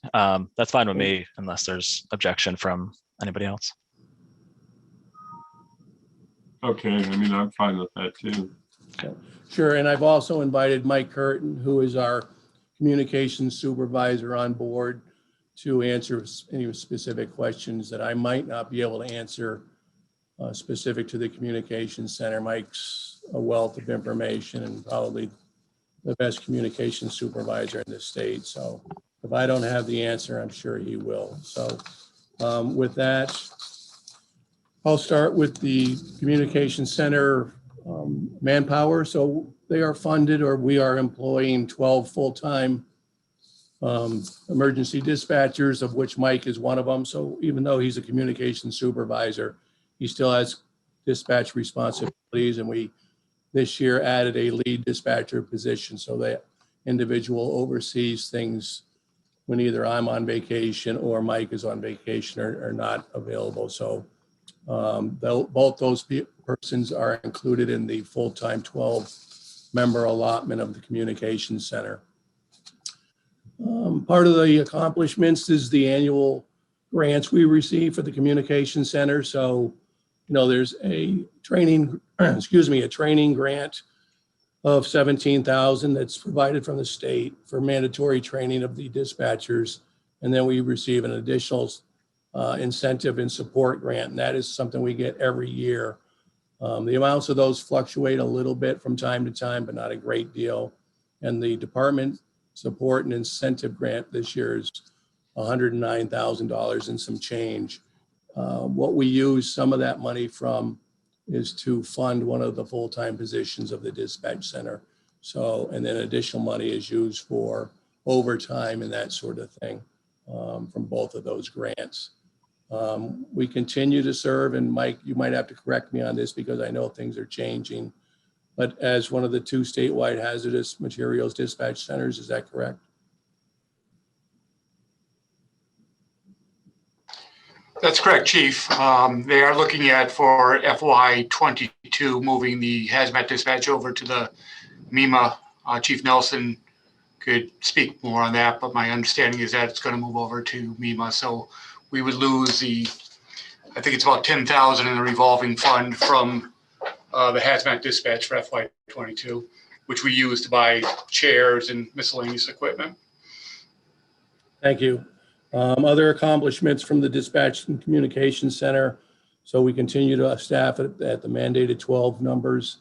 fine with me, unless there's objection from anybody else. Okay, I mean, I'm fine with that too. Sure, and I've also invited Mike Curtin, who is our communications supervisor, on board to answer any specific questions that I might not be able to answer specific to the communications center. Mike's a wealth of information and probably the best communications supervisor in the state. So if I don't have the answer, I'm sure he will. So with that, I'll start with the communications center manpower. So they are funded, or we are employing 12 full-time emergency dispatchers, of which Mike is one of them. So even though he's a communications supervisor, he still has dispatch responsibilities. And we this year added a lead dispatcher position, so that individual oversees things when either I'm on vacation or Mike is on vacation or not available. So both those persons are included in the full-time 12-member allotment of the communications center. Part of the accomplishments is the annual grants we receive for the communication center. So, there's a training, a training grant of $17,000 that's provided from the state for mandatory training of the dispatchers. And then we receive an additional incentive and support grant. And that is something we get every year. The amounts of those fluctuate a little bit from time to time, but not a great deal. And the department support and incentive grant this year is $109,000 and some change. What we use some of that money from is to fund one of the full-time positions of the dispatch center. So, and then additional money is used for overtime and that sort of thing from both of those grants. We continue to serve, and Mike, you might have to correct me on this because I know things are changing, but as one of the 2 statewide hazardous materials dispatch centers, is that correct? That's correct, Chief. They are looking at, for FY22, moving the hazmat dispatch over to the MEMA. Chief Nelson could speak more on that, but my understanding is that it's going to move over to MEMA. So we would lose I think it's about $10,000 in the revolving fund from the hazmat dispatch for FY22, which we use to buy chairs and miscellaneous equipment. Thank you. Other accomplishments from the dispatch and communications center. So we continue to staff at the mandated 12 numbers,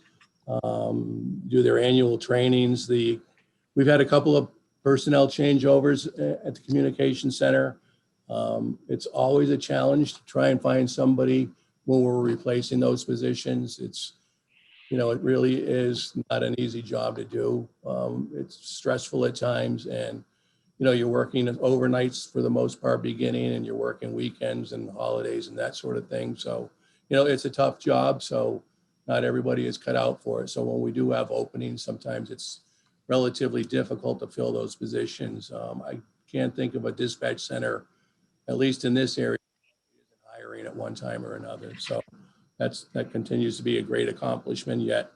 do their annual trainings. We've had a couple of personnel changeovers at the communications center. It's always a challenge to try and find somebody when we're replacing those positions. It really is not an easy job to do. It's stressful at times, and you're working overnights for the most part beginning, and you're working weekends and holidays and that sort of thing. So, it's a tough job. So not everybody is cut out for it. So when we do have openings, sometimes it's relatively difficult to fill those positions. I can't think of a dispatch center, at least in this area, hiring at one time or another. So that continues to be a great accomplishment, yet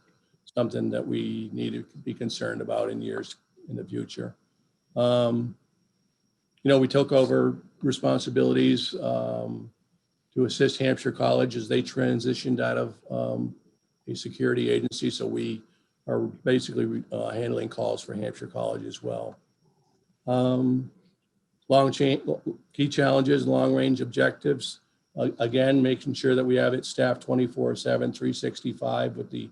something that we need to be concerned about in years in the future. We took over responsibilities to assist Hampshire College as they transitioned out of a security agency. So we are basically handling calls for Hampshire College as well. Key challenges, long-range objectives. Again, making sure that we have it staffed 24/7, 365 with the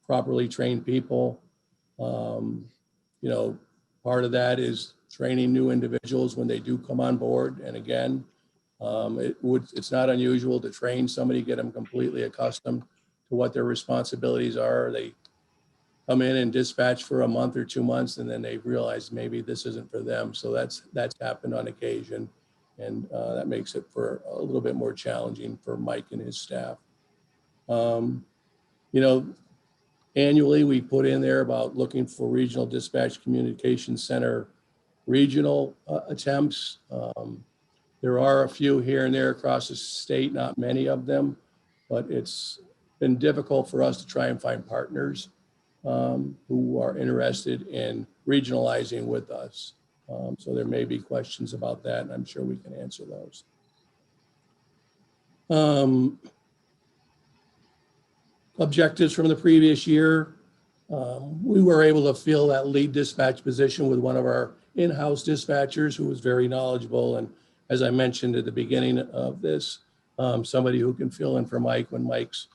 properly trained people. Part of that is training new individuals when they do come on board. And again, it's not unusual to train somebody, get them completely accustomed to what their responsibilities are. They come in and dispatch for a month or 2 months, and then they realize maybe this isn't for them. So that's happened on occasion. And that makes it for a little bit more challenging for Mike and his staff. Annually, we put in there about looking for regional dispatch communication center regional attempts. There are a few here and there across the state, not many of them, but it's been difficult for us to try and find partners who are interested in regionalizing with us. So there may be questions about that, and I'm sure we can answer those. Objectives from the previous year. We were able to fill that lead dispatch position with one of our in-house dispatchers who was very knowledgeable. And as I mentioned at the beginning of this, somebody who can fill in for Mike when Mike's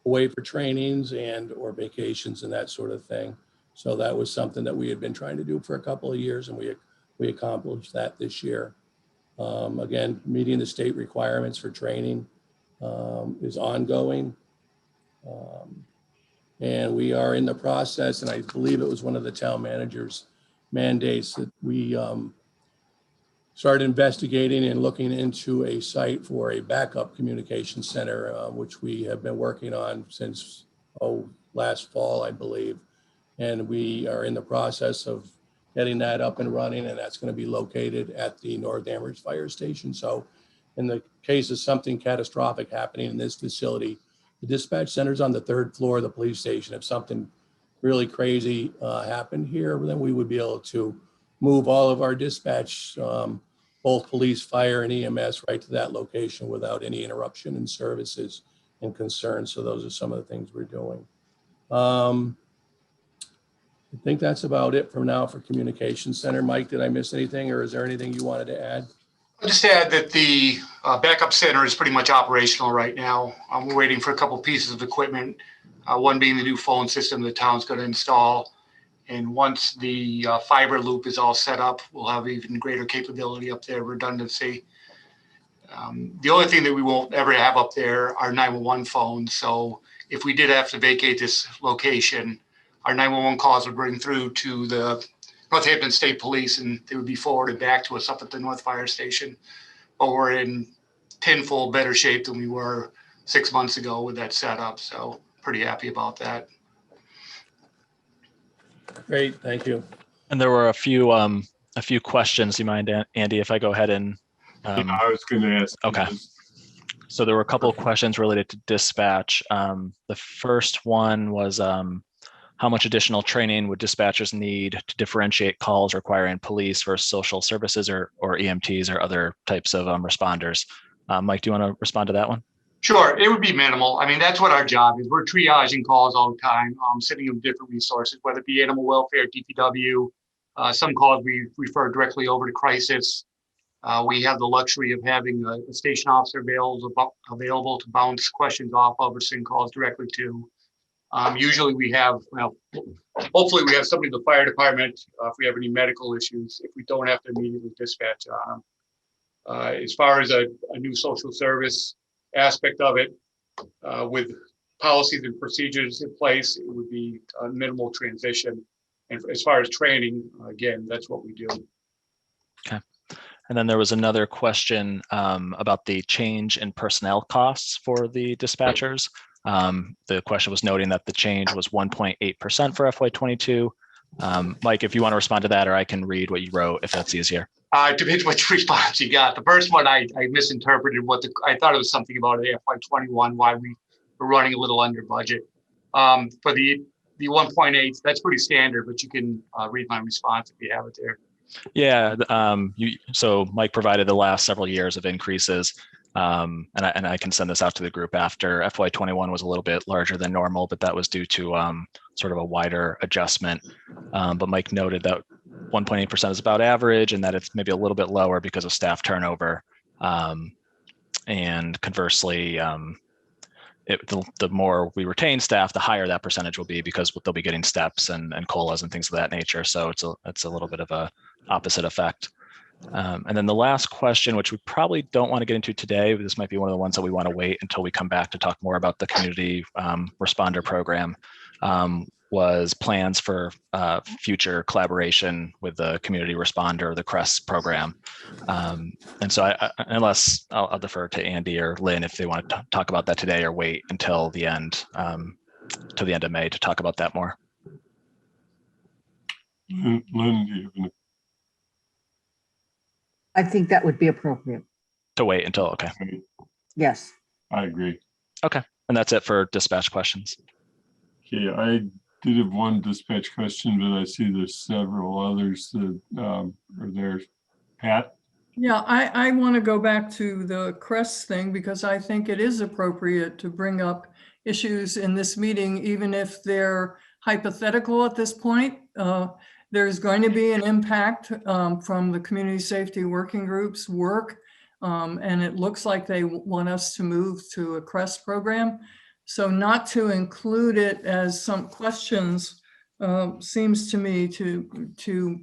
away for trainings and or vacations and that sort of thing. So that was something that we had been trying to do for a couple of years, and we accomplished that this year. Again, meeting the state requirements for training is ongoing. And we are in the process, and I believe it was one of the town manager's mandates that we started investigating and looking into a site for a backup communication center, which we have been working on since last fall, I believe. And we are in the process of getting that up and running, and that's going to be located at the North Amherst Fire Station. So in the case of something catastrophic happening in this facility, the dispatch center's on the 3rd floor of the police station. If something really crazy happened here, then we would be able to move all of our dispatch, both police, fire, and EMS, right to that location without any interruption in services and concerns. So those are some of the things we're doing. I think that's about it for now for Communication Center. Mike, did I miss anything, or is there anything you wanted to add? I'll just add that the backup center is pretty much operational right now. We're waiting for a couple pieces of equipment, one being the new phone system the town's going to install. And once the fiber loop is all set up, we'll have even greater capability up there, redundancy. The only thing that we won't ever have up there are 911 phones. So if we did have to vacate this location, our 911 calls would ring through to the Northampton State Police, and they would be forwarded back to us up at the North Fire Station. But we're in tenfold better shape than we were 6 months ago with that setup. So pretty happy about that. Great, thank you. And there were a few questions. Do you mind, Andy, if I go ahead and? Yeah, I was going to ask. Okay. So there were a couple of questions related to dispatch. The first one was how much additional training would dispatchers need to differentiate calls requiring police versus social services or EMTs or other types of responders? Mike, do you want to respond to that one? Sure, it would be minimal. I mean, that's what our job is. We're triaging calls all the time, sending them different resources, whether it be animal welfare, DPW. Some calls we refer directly over to crisis. We have the luxury of having a station officer available to bounce questions off of or send calls directly to. Usually we have, hopefully we have somebody in the fire department if we have any medical issues, if we don't have to immediately dispatch on them. As far as a new social service aspect of it, with policies and procedures in place, it would be a minimal transition. And as far as training, again, that's what we do. Okay. And then there was another question about the change in personnel costs for the dispatchers. The question was noting that the change was 1.8% for FY22. Mike, if you want to respond to that, or I can read what you wrote if that's easier. It depends which response you got. The first one, I misinterpreted I thought it was something about FY21, why we were running a little under budget. For the 1.8, that's pretty standard, but you can read my response if you have it there. Yeah, so Mike provided the last several years of increases. And I can send this out to the group after. FY21 was a little bit larger than normal, but that was due to sort of a wider adjustment. But Mike noted that 1.8% is about average and that it's maybe a little bit lower because of staff turnover. And conversely, the more we retain staff, the higher that percentage will be because they'll be getting steps and COLAs and things of that nature. So it's a little bit of a opposite effect. And then the last question, which we probably don't want to get into today, but this might be one of the ones that we want to wait until we come back to talk more about the community responder program, was plans for future collaboration with the community responder or the CREST program. And so unless I'll defer to Andy or Lynn if they want to talk about that today or wait until the end, till the end of May to talk about that more. Lynn, do you have any? I think that would be appropriate. To wait until, okay. Yes. I agree. Okay, and that's it for dispatch questions. Okay, I did have one dispatch question, but I see there's several others that are there. Pat? Yeah, I want to go back to the CREST thing because I think it is appropriate to bring up issues in this meeting, even if they're hypothetical at this point. There's going to be an impact from the community safety working group's work. And it looks like they want us to move to a CREST program. So not to include it as some questions seems to me to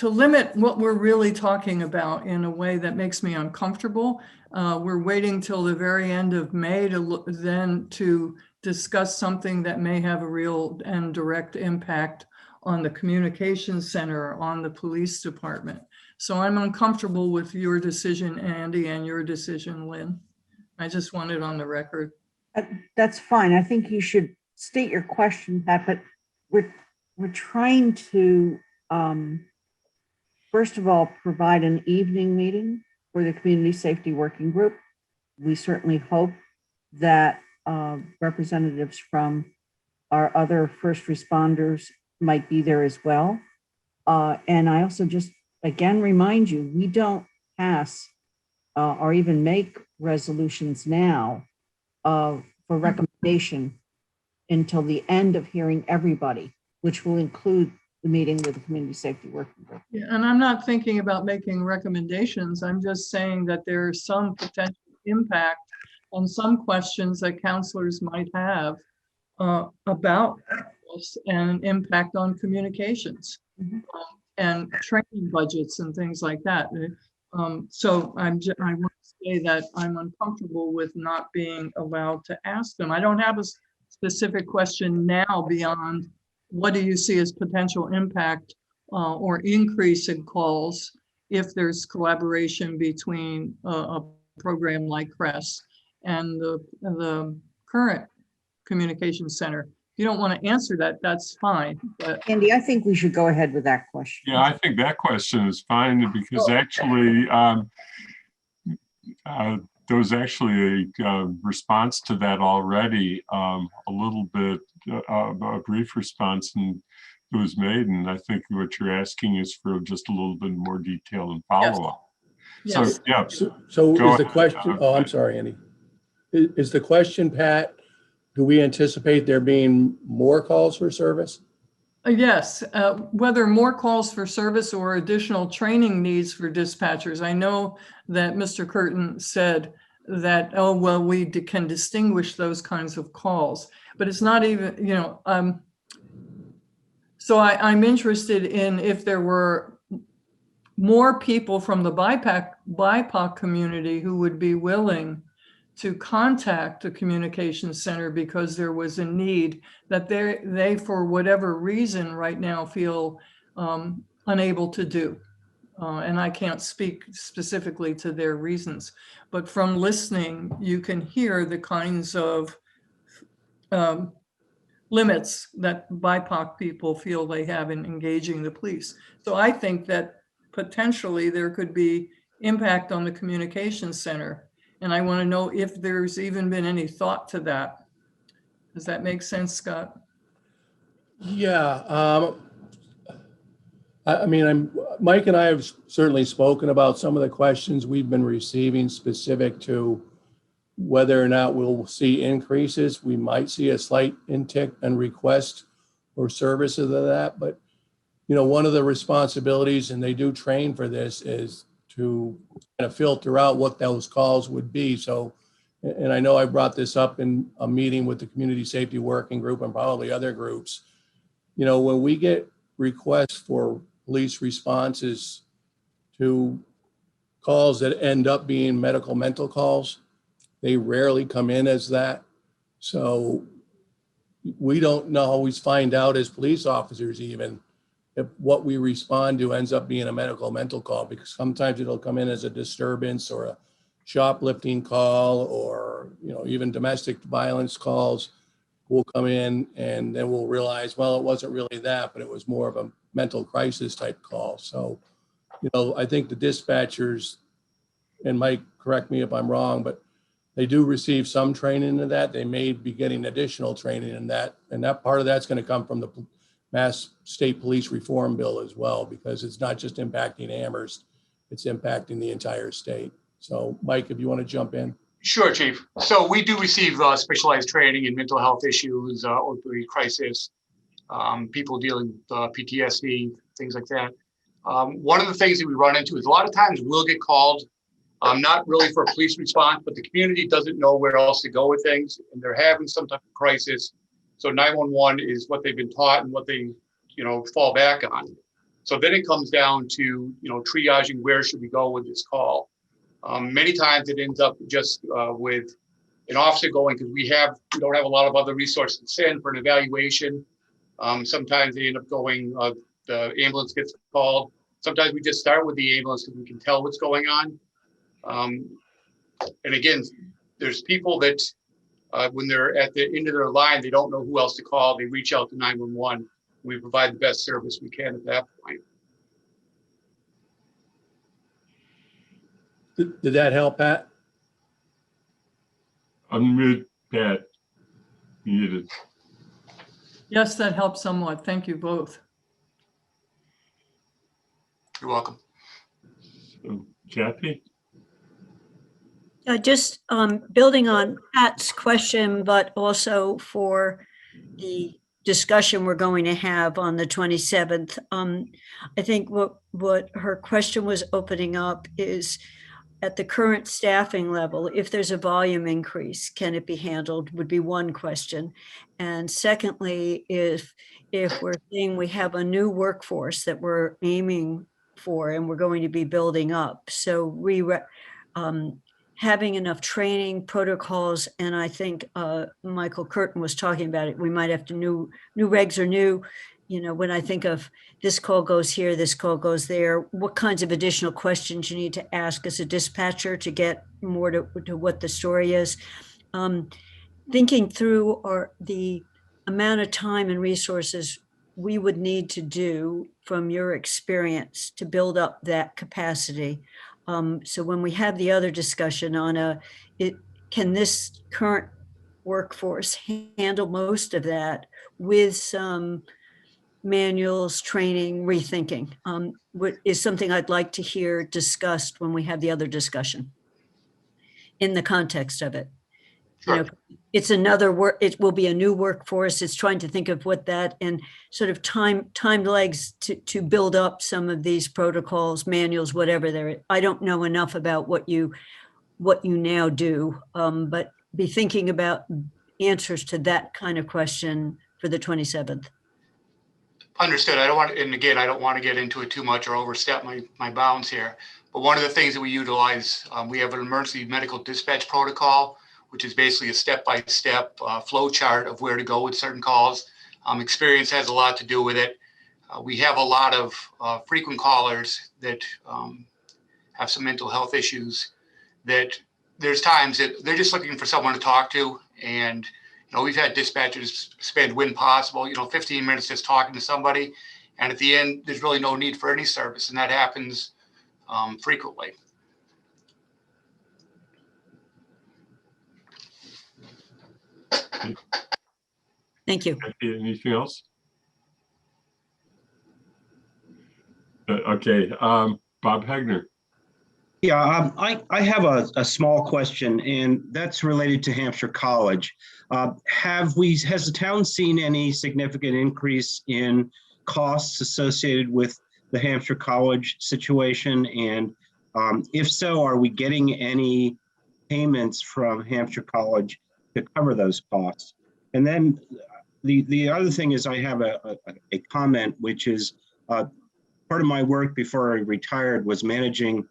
limit what we're really talking about in a way that makes me uncomfortable. We're waiting till the very end of May to discuss something that may have a real and direct impact on the communications center, on the police department. So I'm uncomfortable with your decision, Andy, and your decision, Lynn. I just want it on the record. That's fine. I think you should state your question, Pat, but we're trying to, first of all, provide an evening meeting for the community safety working group. We certainly hope that representatives from our other first responders might be there as well. And I also just, again, remind you, we don't pass or even make resolutions now for recommendation until the end of hearing everybody, which will include the meeting with the community safety working group. Yeah, and I'm not thinking about making recommendations. I'm just saying that there's some potential impact on some questions that counselors might have about this and impact on communications and training budgets and things like that. So I want to say that I'm uncomfortable with not being allowed to ask them. I don't have a specific question now beyond what do you see as potential impact or increase in calls if there's collaboration between a program like CREST and the current communications center. If you don't want to answer that, that's fine. But Andy, I think we should go ahead with that question. Yeah, I think that question is fine because actually there was actually a response to that already, a little bit, a brief response and it was made. And I think what you're asking is for just a little bit more detail and follow-up. yes. So, yeah. So Go is the ahead. question, oh, I'm sorry, Andy. Is the question, Pat, do we anticipate there being more calls for service? Yes, whether more calls for service or additional training needs for dispatchers. I know that Mr. Curtin said that, oh, well, we can distinguish those kinds of calls, but it's not even, you know, so I'm interested in if there were more people from the BIPOC community who would be willing to contact the communications center because there was a need that they for whatever reason right now feel unable to do. And I can't speak specifically to their reasons, but from listening, you can hear the kinds of limits that BIPOC people feel they have in engaging the police. So I think that potentially there could be impact on the communications center. And I want to know if there's even been any thought to that. Does that make sense, Scott? Yeah. I mean, Mike and I have certainly spoken about some of the questions we've been receiving specific to whether or not we'll see increases. We might see a slight intick and request for services of that, but one of the responsibilities, and they do train for this, is to kind of filter out what those calls would be. So, and I know I brought this up in a meeting with the Community Safety Working Group and probably other groups. When we get requests for police responses to calls that end up being medical mental calls, they rarely come in as that. So we don't always find out as police officers even if what we respond to ends up being a medical mental call, because sometimes it'll come in as a disturbance or a shoplifting call, or even domestic violence calls will come in, and then we'll realize, well, it wasn't really that, but it was more of a mental crisis type call. So I think the dispatchers, and Mike, correct me if I'm wrong, but they do receive some training in that. They may be getting additional training in that. And that part of that's going to come from the Mass State Police Reform Bill as well, because it's not just impacting Amherst, it's impacting the entire state. So Mike, if you want to jump in. Sure, Chief. So we do receive specialized training in mental health issues, opioid crisis, people dealing with PTSD, things like that. One of the things that we run into is a lot of times we'll get called, not really for a police response, but the community doesn't know where else to go with things, and they're having some type of crisis. So 911 is what they've been taught and what they, fall back on. So then it comes down to, triaging where should we go with this call. Many times it ends up just with an officer going, because we don't have a lot of other resources to send for an evaluation. Sometimes they end up going, the ambulance gets called. Sometimes we just start with the ambulance because we can tell what's going on. And again, there's people that when they're at the end of their line, they don't know who else to call. They reach out to 911. We provide the best service we can at that point. Did that help, Pat? Unmute Pat. Muted. Yes, that helps somewhat. Thank you both. You're welcome. So, Kathy? Just building on Pat's question, but also for the discussion we're going to have on the 27th. I think what her question was opening up is, at the current staffing level, if there's a volume increase, can it be handled, would be one question. And secondly, if we're saying we have a new workforce that we're aiming for and we're going to be building up, so having enough training protocols, and I think Michael Curtin was talking about it, we might have to new regs or new, when I think of this call goes here, this call goes there, what kinds of additional questions you need to ask as a dispatcher to get more to what the story is. Thinking through the amount of time and resources we would need to do from your experience to build up that capacity. So when we have the other discussion on can this current workforce handle most of that with some manuals, training, rethinking, what is something I'd like to hear discussed when we have the other discussion in the context of it. Sure. It's it will be a new workforce. It's trying to think of what that and sort of time legs to build up some of these protocols, manuals, whatever I don't know enough about what you now do, but be thinking about answers to that kind of question for the 27th. Understood. I don't want to get into it too much or overstep my bounds here. But one of the things that we utilize, we have an emergency medical dispatch protocol, which is basically a step-by-step flow chart of where to go with certain calls. Experience has a lot to do with it. We have a lot of frequent callers that have some mental health issues that there's times that they're just looking for someone to talk to. And we've had dispatchers spend when possible, 15 minutes just talking to somebody. And at the end, there's really no need for any service. And that happens frequently. Thank you. Anything else? Okay, Bob Hagner. Yeah, I have a small question, and that's related to Hampshire College. Has the town seen any significant increase in costs associated with the Hampshire College situation? And if so, are we getting any payments from Hampshire College to cover those costs? And then the other thing is I have a comment, which is part of my work before I retired was managing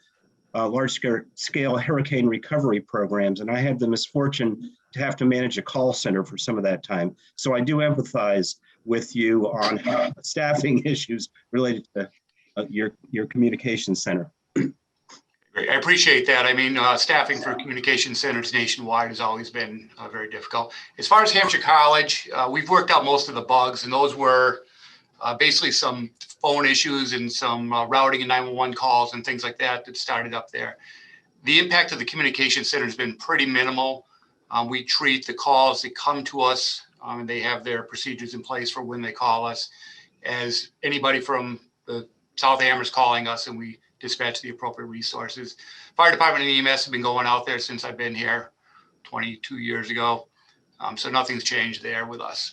large scale hurricane recovery programs. And I had the misfortune to have to manage a call center for some of that time. So I do empathize with you on staffing issues related to your communication center. Great. I appreciate that. I mean, staffing for communication centers nationwide has always been very difficult. As far as Hampshire College, we've worked out most of the bugs, and those were basically some phone issues and some routing and 911 calls and things like that that started up there. The impact of the communication center has been pretty minimal. We treat the calls that come to us, and they have their procedures in place for when they call us, as anybody from the South Amherst calling us, and we dispatch the appropriate resources. Fire department and EMS have been going out there since I've been here 22 years ago. So nothing's changed there with us.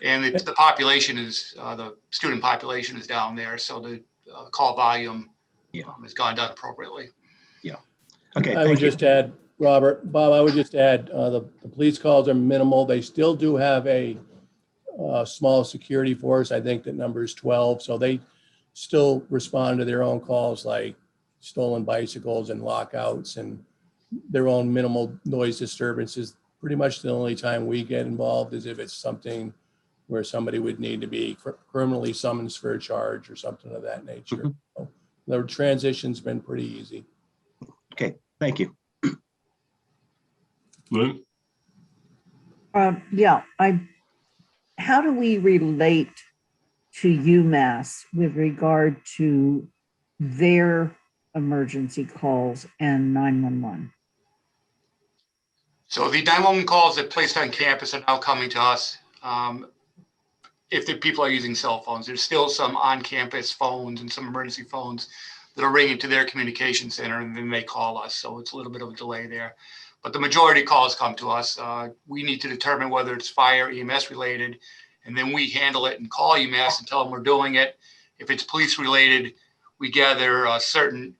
And the population is, the student population is down there. So the call volume has gone down appropriately. Yeah. Okay. I would just add, Robert, Bob, I would just add the police calls are minimal. They still do have a small security force. I think that number is 12. So they still respond to their own calls like stolen bicycles and lockouts and their own minimal noise disturbances. Pretty much the only time we get involved is if it's something where somebody would need to be criminally summoned for a charge or something of that nature. Mm-hmm. So the transition's been pretty easy. Okay, thank you. Lynn? How do we relate to UMass with regard to their emergency calls and 911? So the 911 calls that placed on campus are now coming to us. If the people are using cell phones, there's still some on-campus phones and some emergency phones that are ringing to their communication center, and then they call us. So it's a little bit of a delay there. But the majority of calls come to us. We need to determine whether it's fire, EMS related, and then we handle it and call UMass and tell them we're doing it. If it's police related, we gather certain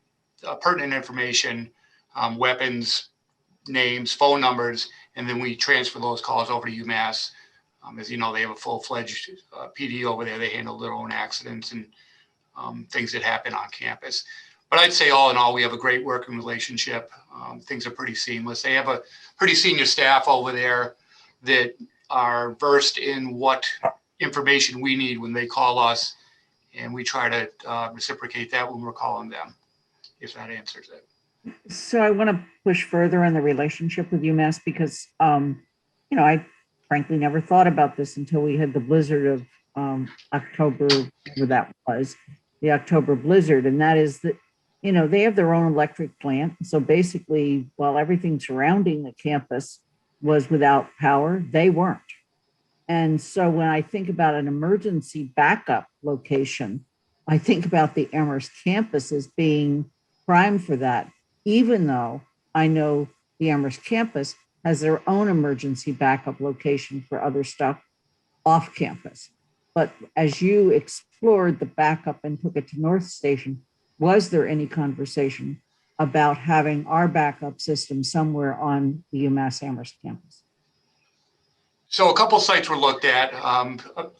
pertinent information, weapons, names, phone numbers, and then we transfer those calls over to UMass. As you know, they have a full-fledged PD over there. They handle their own accidents and things that happen on campus. But I'd say all in all, we have a great working relationship. Things are pretty seamless. They have a pretty senior staff over there that are versed in what information we need when they call us, and we try to reciprocate that when we're calling them, if that answers it. So I want to push further on the relationship with UMass because, I frankly never thought about this until we had the blizzard of October, whatever that was, the October blizzard. And that is that, they have their own electric plant. So basically, while everything surrounding the campus was without power, they weren't. And so when I think about an emergency backup location, I think about the Amherst campus as being primed for that, even though I know the Amherst campus has their own emergency backup location for other stuff off campus. But as you explored the backup and took it to North Station, was there any conversation about having our backup system somewhere on the UMass Amherst campus? So a couple of sites were looked at.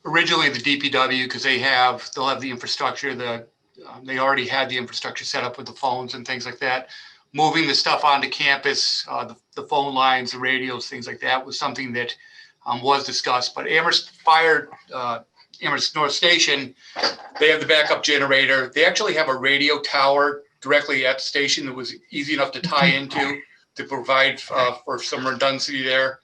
Originally the DPW, because they'll have the infrastructure, they already had the infrastructure set up with the phones and things like that. Moving the stuff onto campus, the phone lines, the radios, things like that was something that was discussed. But Amherst North Station, they have the backup generator. They actually have a radio tower directly at the station that was easy enough to tie into to provide for some redundancy there.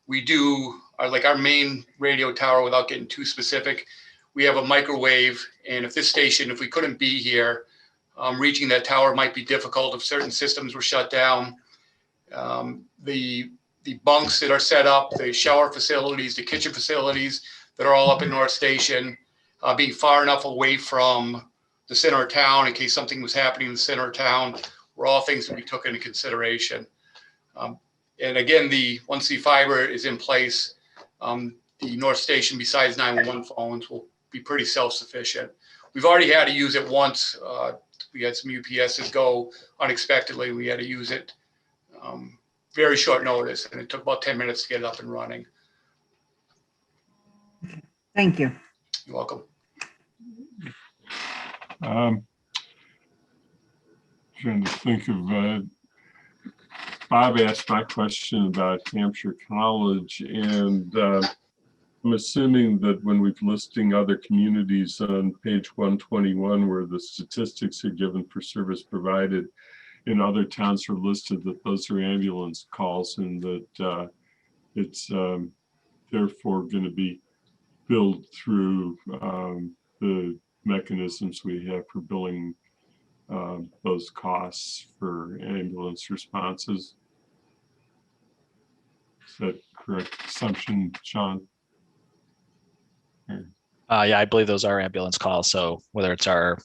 We do our main radio tower, without getting too specific, we have a microwave. And if we couldn't be here, reaching that tower might be difficult if certain systems were shut down. The bunks that are set up, the shower facilities, the kitchen facilities that are all up in North Station, being far enough away from the center of town in case something was happening in the center of town, were all things that we took into consideration. And again, once the fiber is in place, the North Station, besides 911 phones, will be pretty self-sufficient. We've already had to use it once. We had some UPSs go unexpectedly. We had to use it very short notice, and it took about 10 minutes to get it up and running. Thank you. You're welcome. Trying to think of, Bob asked my question about Hampshire College, and I'm assuming that when we're listing other communities on page 121, where the statistics are given for service provided in other towns are listed, that those are ambulance calls, and that it's therefore going to be billed through the mechanisms we have for billing those costs for ambulance responses. Is that correct assumption, Sean? Yeah, I believe those are ambulance calls. So whether it's our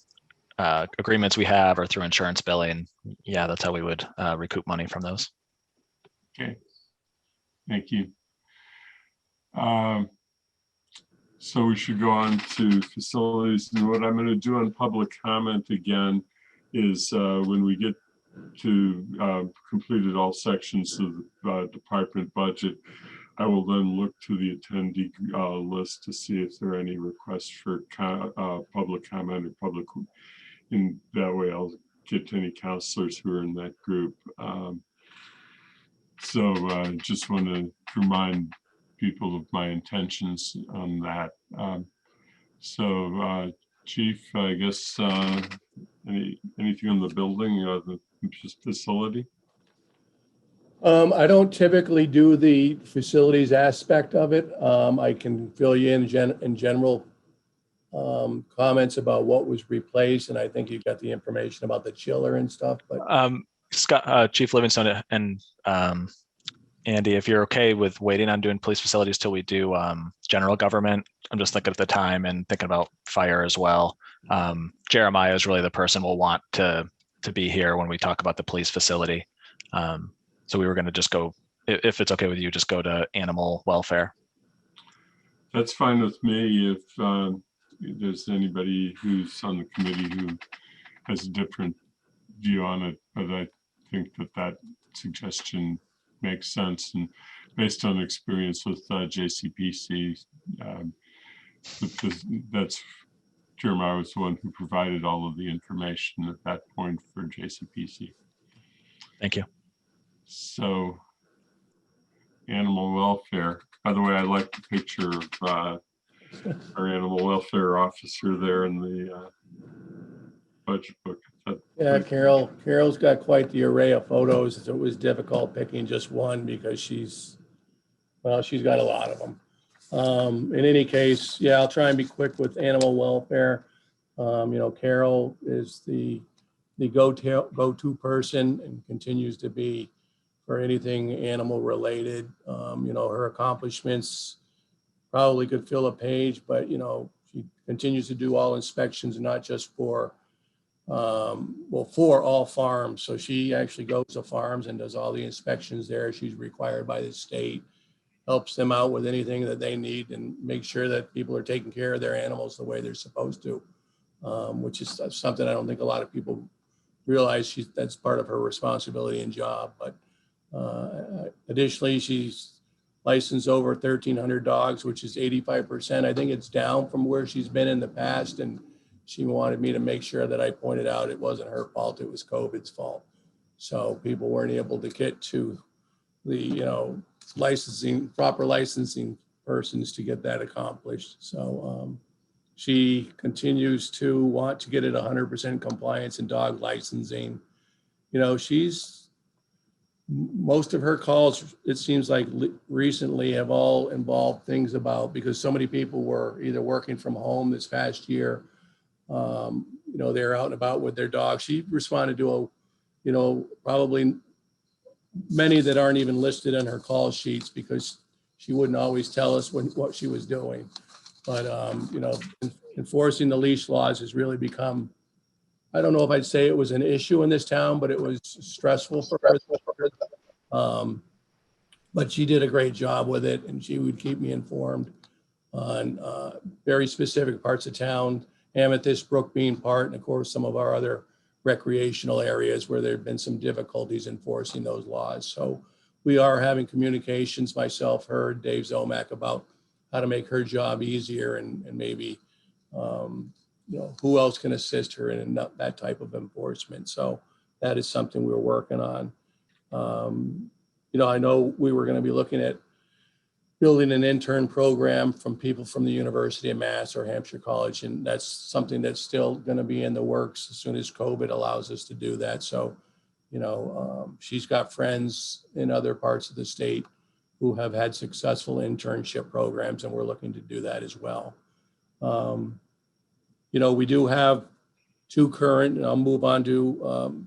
agreements we have or through insurance billing, yeah, that's how we would recoup money from those. Okay, thank you. So we should go on to facilities, and what I'm going to do on public comment again is when we get to completed all sections of the department budget, I will then look to the attendee list to see if there are any requests for public comment or public. In that way, I'll get to any counselors who are in that group. So just want to remind people of my intentions on that. Chief, I guess anything on the building or the facility? I don't typically do the facilities aspect of it. I can fill you in general comments about what was replaced, and I think you got the information about the chiller and stuff. But Scott, Chief Livingstone and Andy, if you're okay with waiting on doing police facilities till we do general government, I'm just thinking at the time and thinking about fire as well. Jeremiah is really the person we'll want to be here when we talk about the police facility. So we were going to just go, if it's okay with you, just go to animal welfare. That's fine with me. If there's anybody who's on the committee who has a different view on it, but I think that suggestion makes sense. And based on experience with JCPC, that's Jeremiah was the one who provided all of the information at that point for JCPC. Thank you. So, animal welfare. By the way, I like the picture of our animal welfare officer there in the budget book. yeah, Carol's got quite the array of photos. So it was difficult picking just one because she's got a lot of them. In any case, yeah, I'll try and be quick with animal welfare. Carol is the go-to person and continues to be for anything animal related. Her accomplishments probably could fill a page, but she continues to do all inspections, not just for all farms. So she actually goes to farms and does all the inspections there. She's required by the state, helps them out with anything that they need, and make sure that people are taking care of their animals the way they're supposed to, which is something I don't think a lot of people realize. That's part of her responsibility and job. But additionally, she's licensed over 1,300 dogs, which is 85%. I think it's down from where she's been in the past. And she wanted me to make sure that I pointed out it wasn't her fault, it was COVID's fault. So people weren't able to get to the, proper licensing persons to get that accomplished. So she continues to want to get it 100% compliance in dog licensing. Most of her calls, it seems like recently, have all involved things about, because so many people were either working from home this past year, they're out and about with their dogs. She responded to probably many that aren't even listed in her call sheets because she wouldn't always tell us what she was doing. But enforcing the leash laws has really become I don't know if I'd say it was an issue in this town, but it was stressful for her. But she did a great job with it, and she would keep me informed on very specific parts of town, Amethyst Brook being part, and of course, some of our other recreational areas where there have been some difficulties enforcing those laws. So we are having communications, myself, her, Dave Zomack, about how to make her job easier and maybe, who else can assist her in that type of enforcement. So that is something we're working on. I know we were going to be looking at building an intern program from people from the University of Mass or Hampshire College, and that's something that's still going to be in the works as soon as COVID allows us to do that. So, she's got friends in other parts of the state who have had successful internship programs, and we're looking to do that as well. We do have two current, and I'll move on to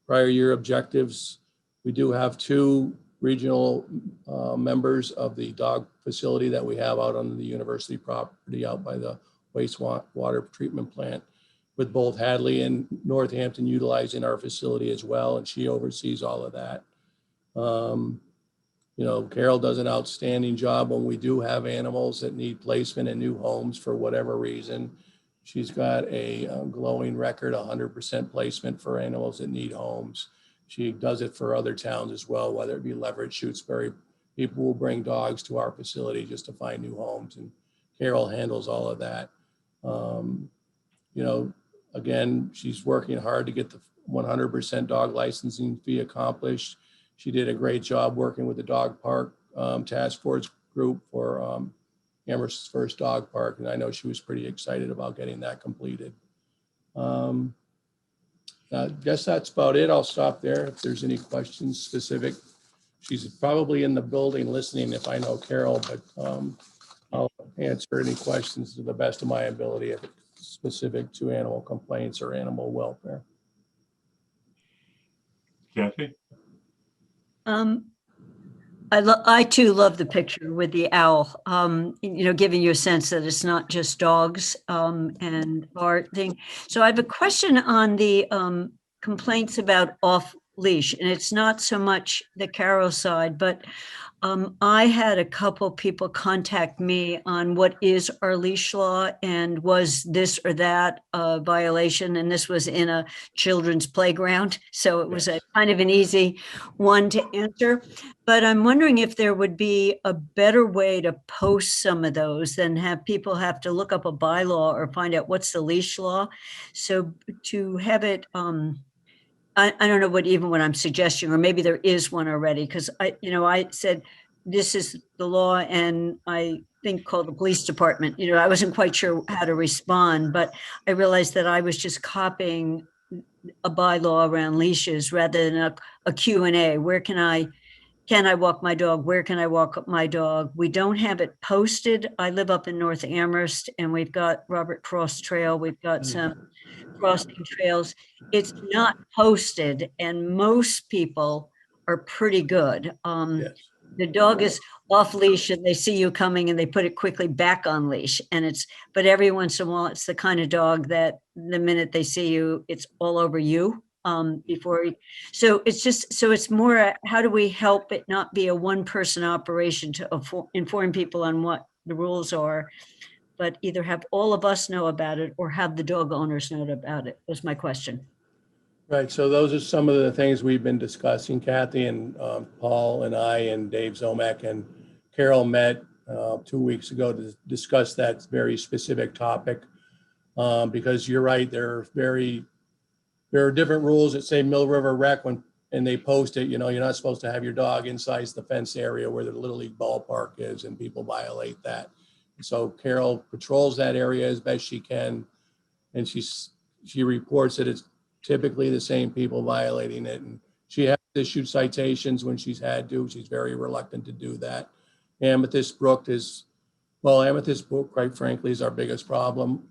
prior year objectives. We do have two regional members of the dog facility that we have out on the university property out by the wastewater treatment plant, with both Hadley and Northampton utilizing our facility as well, and she oversees all of that. Carol does an outstanding job when we do have animals that need placement in new homes for whatever reason. She's got a glowing record, 100% placement for animals that need homes. She does it for other towns as well, whether it be Leverett, Shutesbury. People will bring dogs to our facility just to find new homes, and Carol handles all of that. Again, she's working hard to get the 100% dog licensing fee accomplished. She did a great job working with the dog park task force group for Amherst's first dog park, and I know she was pretty excited about getting that completed. I guess that's about it. I'll stop there. If there's any questions specific, she's probably in the building listening if I know Carol, but I'll answer any questions to the best of my ability if it's specific to animal complaints or animal welfare. Kathy? I too love the picture with the owl, giving you a sense that it's not just dogs and art thing. So I have a question on the complaints about off leash, and it's not so much the Carol side, but I had a couple people contact me on what is our leash law and was this or that a violation, and this was in a children's playground, so it was a kind of an easy one to answer. But I'm wondering if there would be a better way to post some of those than have people have to look up a bylaw or find out what's the leash law. So to have it, I don't know what I'm suggesting, or maybe there is one already, because I said, this is the law, and I think call the police department. I wasn't quite sure how to respond, but I realized that I was just copying a bylaw around leashes rather than a Q&A. Where can I walk my dog? Where can I walk my dog? We don't have it posted. I live up in North Amherst, and we've got Robert Cross Trail. We've got some crossing trails. It's not posted, and most people are pretty good. The dog is off leash and they see you coming and they put it quickly back on leash, but every once in a while it's the kind of dog that the minute they see you, it's all over you. So it's more, how do we help it not be a one-person operation to inform people on what the rules are, but either have all of us know about it or have the dog owners know about it, was my question. Right, so those are some of the things we've been discussing. Kathy and Paul and I and Dave Zomack and Carol met 2 weeks ago to discuss that very specific topic. Because you're right, there are different rules that say Mill River Rec and they post it, you're not supposed to have your dog inside the fence area where the Little League ballpark is, and people violate that. So Carol patrols that area as best she can, and she reports that it's typically the same people violating it, and she has issued citations when she's had to. She's very reluctant to do that. Amethyst Brook, quite frankly, is our biggest problem.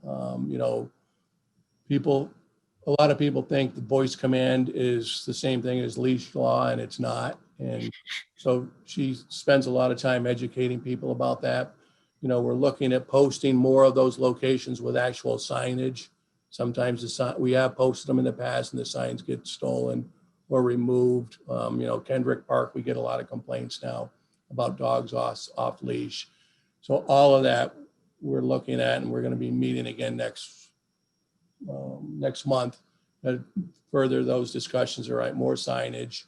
A lot of people think the voice command is the same thing as leash law, and it's not. And so she spends a lot of time educating people about that. We're looking at posting more of those locations with actual signage Sometimes the sign, we have posted them in the past and the signs get stolen or removed. Kendrick Park, we get a lot of complaints now about dogs off leash. So all of that we're looking at, and we're going to be meeting again next month to further those discussions. All right, more signage,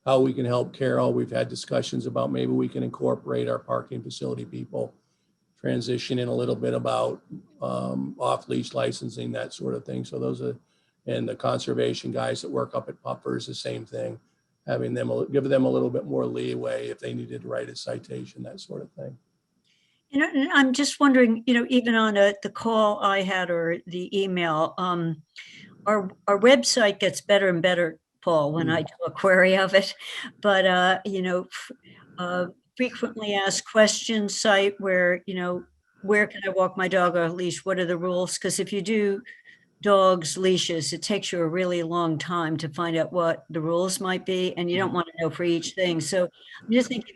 how we can help Carol. We've had discussions about maybe we can incorporate our parking facility people, transition in a little bit about off-leash licensing, that sort of thing. So those are, and the conservation guys that work up at Puppers, the same thing, having them, give them a little bit more leeway if they needed to write a citation, that sort of thing. And I'm just wondering, even on the call I had or the email, our website gets better and better, Paul, when I do a query of it. But, frequently asked questions site where, where can I walk my dog off leash? What are the rules? Because if you do dogs leashes, it takes you a really long time to find out what the rules might be, and you don't want to know for each thing. So I'm just thinking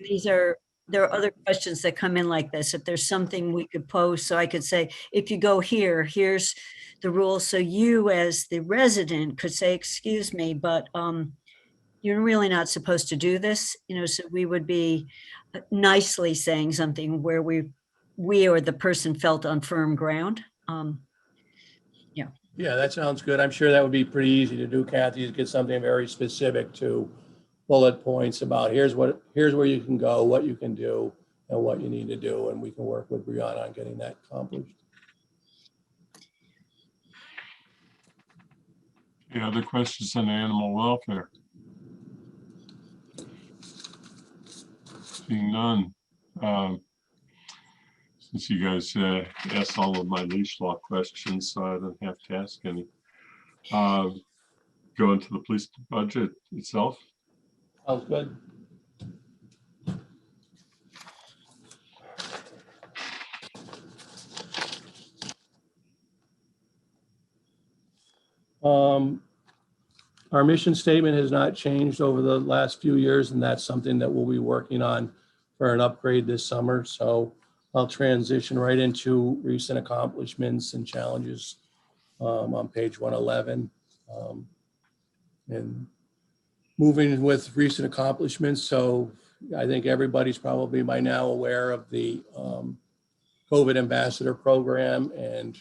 there are other questions that come in like this. If there's something we could post, so I could say, if you go here, here's the rules. So you as the resident could say, excuse me, but you're really not supposed to do this. So we would be nicely saying something where we or the person felt on firm ground. Yeah, that sounds good. I'm sure that would be pretty easy to do, Kathy, to get something very specific to bullet points about here's where you can go, what you can do, and what you need to do. And we can work with Brianna on getting that accomplished. Any other questions on animal welfare? Seeing none. Since you guys asked all of my leash law questions, so I don't have to ask any. Go into the police budget itself. Sounds good. Our mission statement has not changed over the last few years, and that's something that we'll be working on for an upgrade this summer. So I'll transition right into recent accomplishments and challenges on page 111. And moving with recent accomplishments. So I think everybody's probably by now aware of the COVID ambassador program, and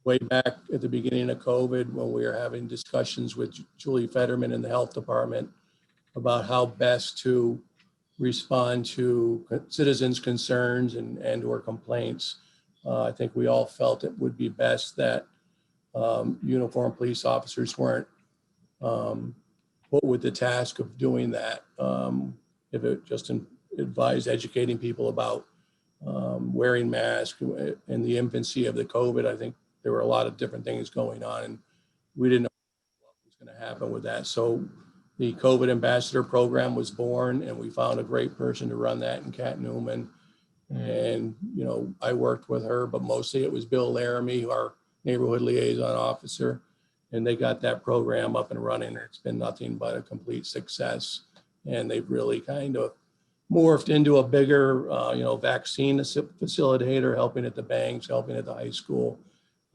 way back at the beginning of COVID, when we were having discussions with Julie Fetterman in the health department about how best to respond to citizens' concerns and or complaints. I think we all felt it would be best that uniformed police officers weren't put with the task of doing that. If it just advised educating people about wearing masks. In the infancy of the COVID, I think there were a lot of different things going on, and we didn't know what was going to happen with that. So the COVID ambassador program was born, and we found a great person to run that in Kat Newman. And, I worked with her, but mostly it was Bill Laramie, our neighborhood liaison officer, and they got that program up and running. It's been nothing but a complete success. And they've really kind of morphed into a bigger, vaccine facilitator, helping at the banks, helping at the high school.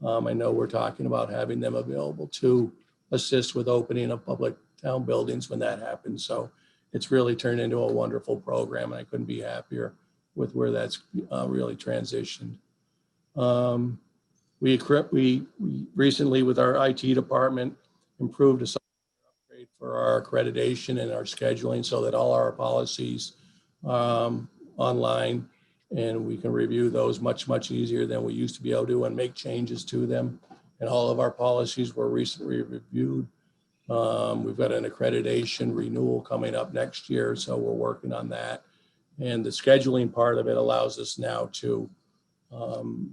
I know we're talking about having them available to assist with opening of public town buildings when that happens. So it's really turned into a wonderful program, and I couldn't be happier with where that's really transitioned. We recently, with our IT department, improved a software upgrade for our accreditation and our scheduling so that all our policies online, and we can review those much easier than we used to be able to and make changes to them. And all of our policies were recently reviewed. We've got an accreditation renewal coming up next year, so we're working on that. And the scheduling part of it allows us now to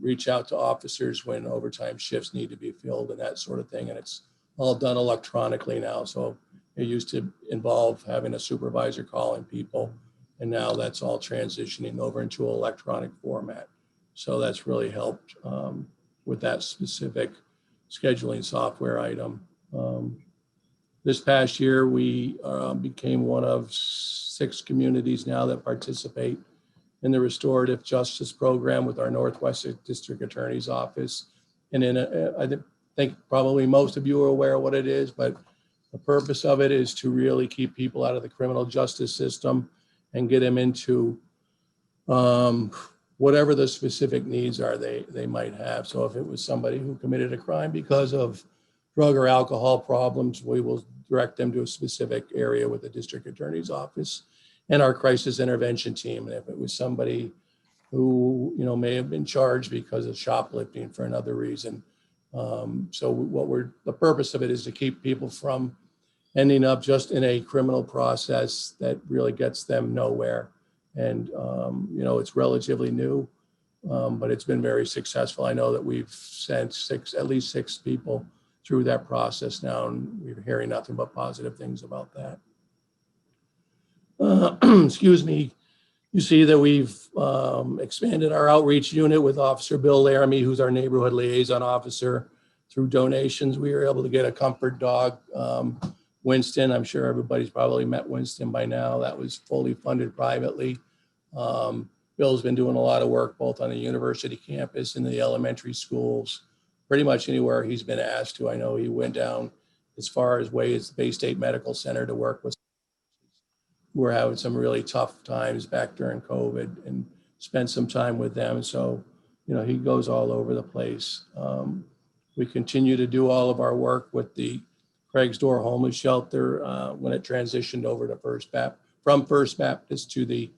reach out to officers when overtime shifts need to be filled and that sort of thing. And it's all done electronically now. So it used to involve having a supervisor calling people, and now that's all transitioning over into an electronic format. So that's really helped with that specific scheduling software item. This past year, we became one of 6 communities now that participate in the restorative justice program with our Northwest District Attorney's Office. And in think probably most of you are aware of what it is, but the purpose of it is to really keep people out of the criminal justice system and get them into whatever the specific needs are they might have. So if it was somebody who committed a crime because of drug or alcohol problems, we will direct them to a specific area with the district attorney's office and our crisis intervention team. And if it was somebody who, you know, may have been charged because of shoplifting for another reason. So the purpose of it is to keep people from ending up just in a criminal process that really gets them nowhere. And, you know, it's relatively new, but it's been very successful. I know that we've sent at least six people through that process now, and we're hearing nothing but positive things about that. Excuse me. You see that we've expanded our outreach unit with Officer Bill Laramie, who's our neighborhood liaison officer. Through donations, we were able to get a comfort dog, Winston. I'm sure everybody's probably met Winston by now. That was fully funded privately. Bill's been doing a lot of work both on the university campus and the elementary schools, pretty much anywhere he's been asked to. I know he went down as far as way as the Bay State Medical Center to work with. We're having some really tough times back during COVID and spent some time with them. So, you know, he goes all over the place. We continue to do all of our work with the Craig's Door Homeless Shelter when it transitioned over to from First Baptist to the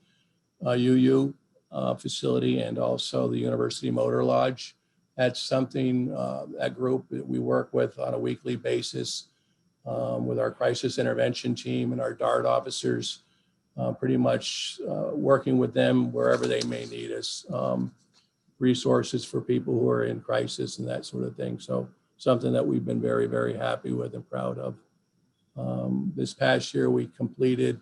UU facility, and also the University Motor Lodge. That's something, that group that we work with on a weekly basis with our crisis intervention team and our DART officers, pretty much working with them wherever they may need us, resources for people who are in crisis and that sort of thing. So something that we've been very, very happy with and proud of. This past year, we completed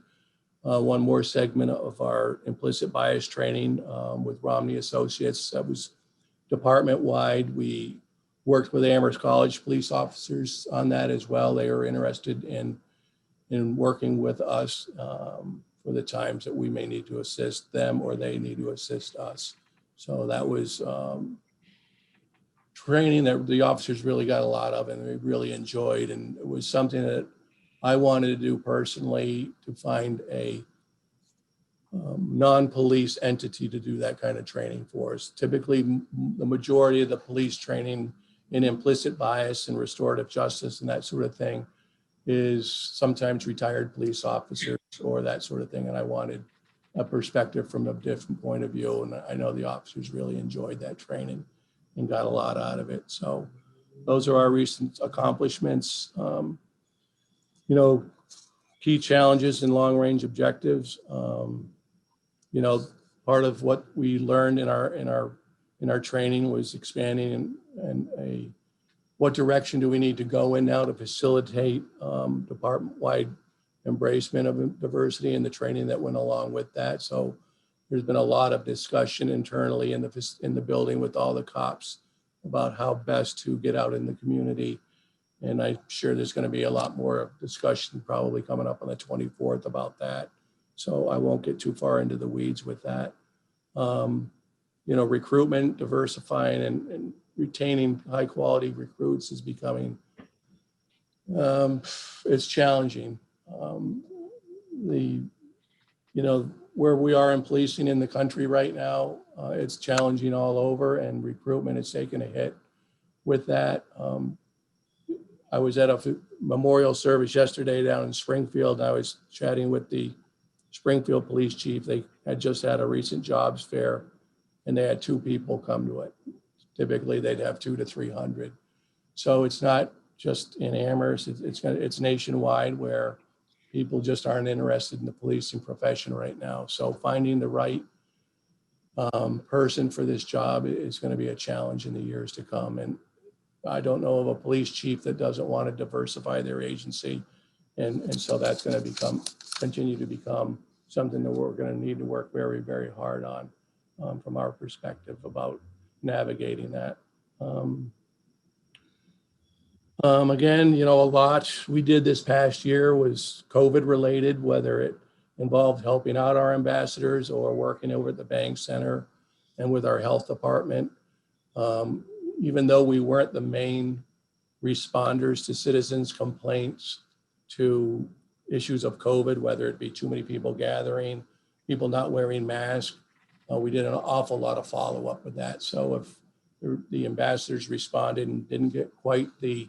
one more segment of our implicit bias training with Romney Associates. That was department-wide. We worked with Amherst College police officers on that as well. They were interested in working with us for the times that we may need to assist them or they need to assist us. So that was training that the officers really got a lot of and they really enjoyed. And it was something that I wanted to do personally, to find a non-police entity to do that kind of training for us. Typically, the majority of the police training in implicit bias and restorative justice and that sort of thing is sometimes retired police officers or that sort of thing. And I wanted a perspective from a different point of view. And I know the officers really enjoyed that training and got a lot out of it. So those are our recent accomplishments. You know, key challenges and long range objectives. You know, part of what we learned in our training was expanding and what direction do we need to go in now to facilitate department-wide embracement of diversity and the training that went along with that. So there's been a lot of discussion internally in the building with all the cops about how best to get out in the community. And I'm sure there's going to be a lot more discussion probably coming up on the 24th about that. So I won't get too far into the weeds with that. You know, recruitment, diversifying and retaining high quality recruits is becoming, it's challenging. You know, where we are in policing in the country right now, it's challenging all over, and recruitment is taking a hit with that. I was at a memorial service yesterday down in Springfield. I was chatting with the Springfield police chief. They had just had a recent jobs fair and they had 2 people come to it. Typically they'd have 200 to 300. So it's not just in Amherst, it's nationwide, where people just aren't interested in the policing profession right now. So finding the right person for this job is going to be a challenge in the years to come. And I don't know of a police chief that doesn't want to diversify their agency. And so that's going to continue to become something that we're going to need to work very, very hard on from our perspective about navigating that. Again, you know, a lot we did this past year was COVID related, whether it involved helping out our ambassadors or working over at the Bank Center and with our health department. Even though we weren't the main responders to citizens' complaints, to issues of COVID, whether it be too many people gathering, people not wearing masks. We did an awful lot of follow-up with that. So if the ambassadors responded and didn't get quite the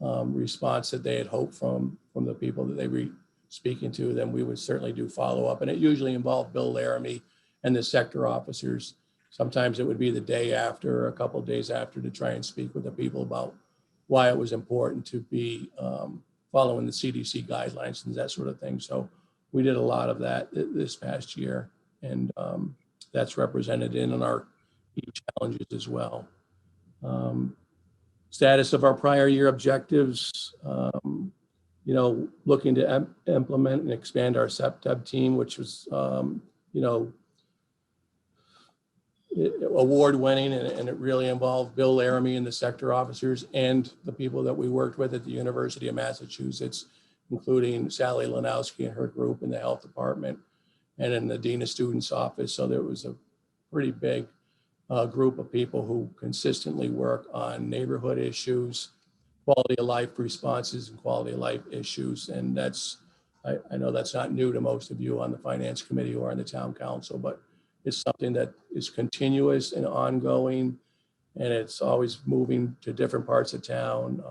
response that they had hoped from the people that they were speaking to, then we would certainly do follow-up. And it usually involved Bill Laramie and the sector officers. Sometimes it would be the day after, or a couple of days after, to try and speak with the people about why it was important to be following the CDC guidelines and that sort of thing. So we did a lot of that this past year, and that's represented in our key challenges as well. Status of our prior year objectives, looking to implement and expand our SEPTEB team, which was, award winning, and it really involved Bill Laramie and the sector officers and the people that we worked with at the University of Massachusetts, including Sally Lanowski and her group in the health department and in the Dean of Students office. So there was a pretty big group of people who consistently work on neighborhood issues, quality of life responses, and quality of life issues. And that's, I know that's not new to most of you on the finance committee or on the town council, but it's something that is continuous and ongoing, and it's always moving to different parts of town,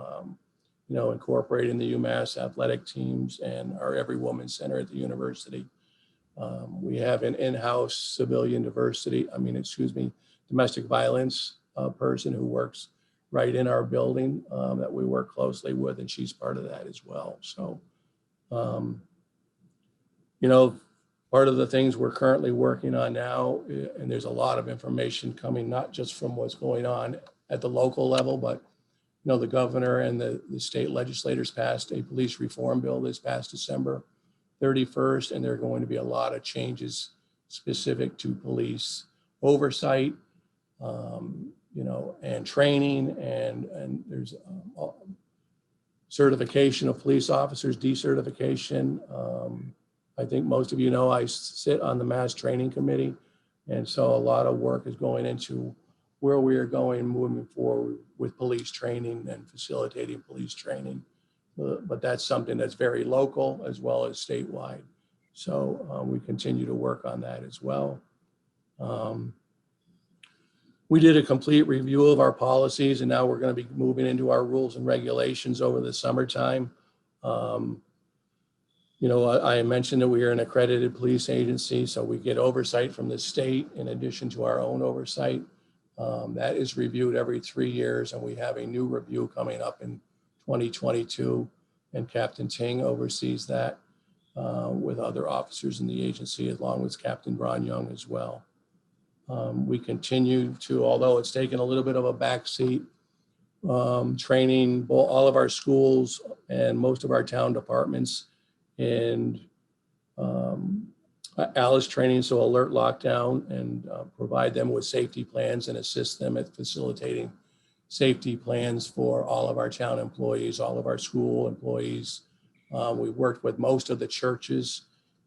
incorporating the UMass athletic teams and our Every Woman Center at the university. We have an in-house civilian domestic violence person who works right in our building that we work closely with, and she's part of that as well. So, part of the things we're currently working on now, and there's a lot of information coming, not just from what's going on at the local level, but the governor and the state legislators passed a police reform bill this past December 31st, and there are going to be a lot of changes specific to police oversight, and training, and there's certification of police officers, decertification. I think most of you know I sit on the Mass Training Committee, and so a lot of work is going into where we are going moving forward with police training and facilitating police training. But that's something that's very local as well as statewide. So we continue to work on that as well. We did a complete review of our policies, and now we're going to be moving into our rules and regulations over the summertime. I mentioned that we are an accredited police agency, so we get oversight from the state in addition to our own oversight. That is reviewed every 3 years, and we have a new review coming up in 2022, and Captain Ting oversees that with other officers in the agency, along with Captain Bron Young as well. We continue to, although it's taken a little bit of a backseat, training all of our schools and most of our town departments in ALICE training, so alert lockdown, and provide them with safety plans and assist them at facilitating safety plans for all of our town employees, all of our school employees. We've worked with most of the churches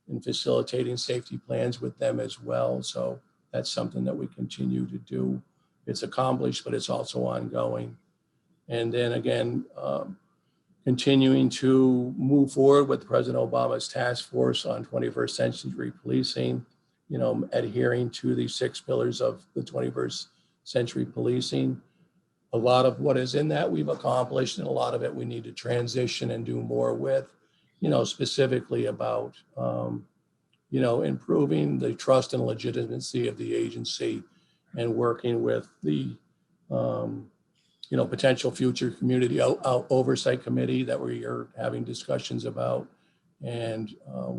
in facilitating safety plans with them as well. So that's something that we continue to do. It's accomplished, but it's also ongoing. And then again, continuing to move forward with President Obama's task force on 21st century policing, adhering to the 6 pillars of the 21st century policing. A lot of what is in that we've accomplished, and a lot of it we need to transition and do more with, specifically about, improving the trust and legitimacy of the agency, and working with the, potential future community oversight committee that we are having discussions about, and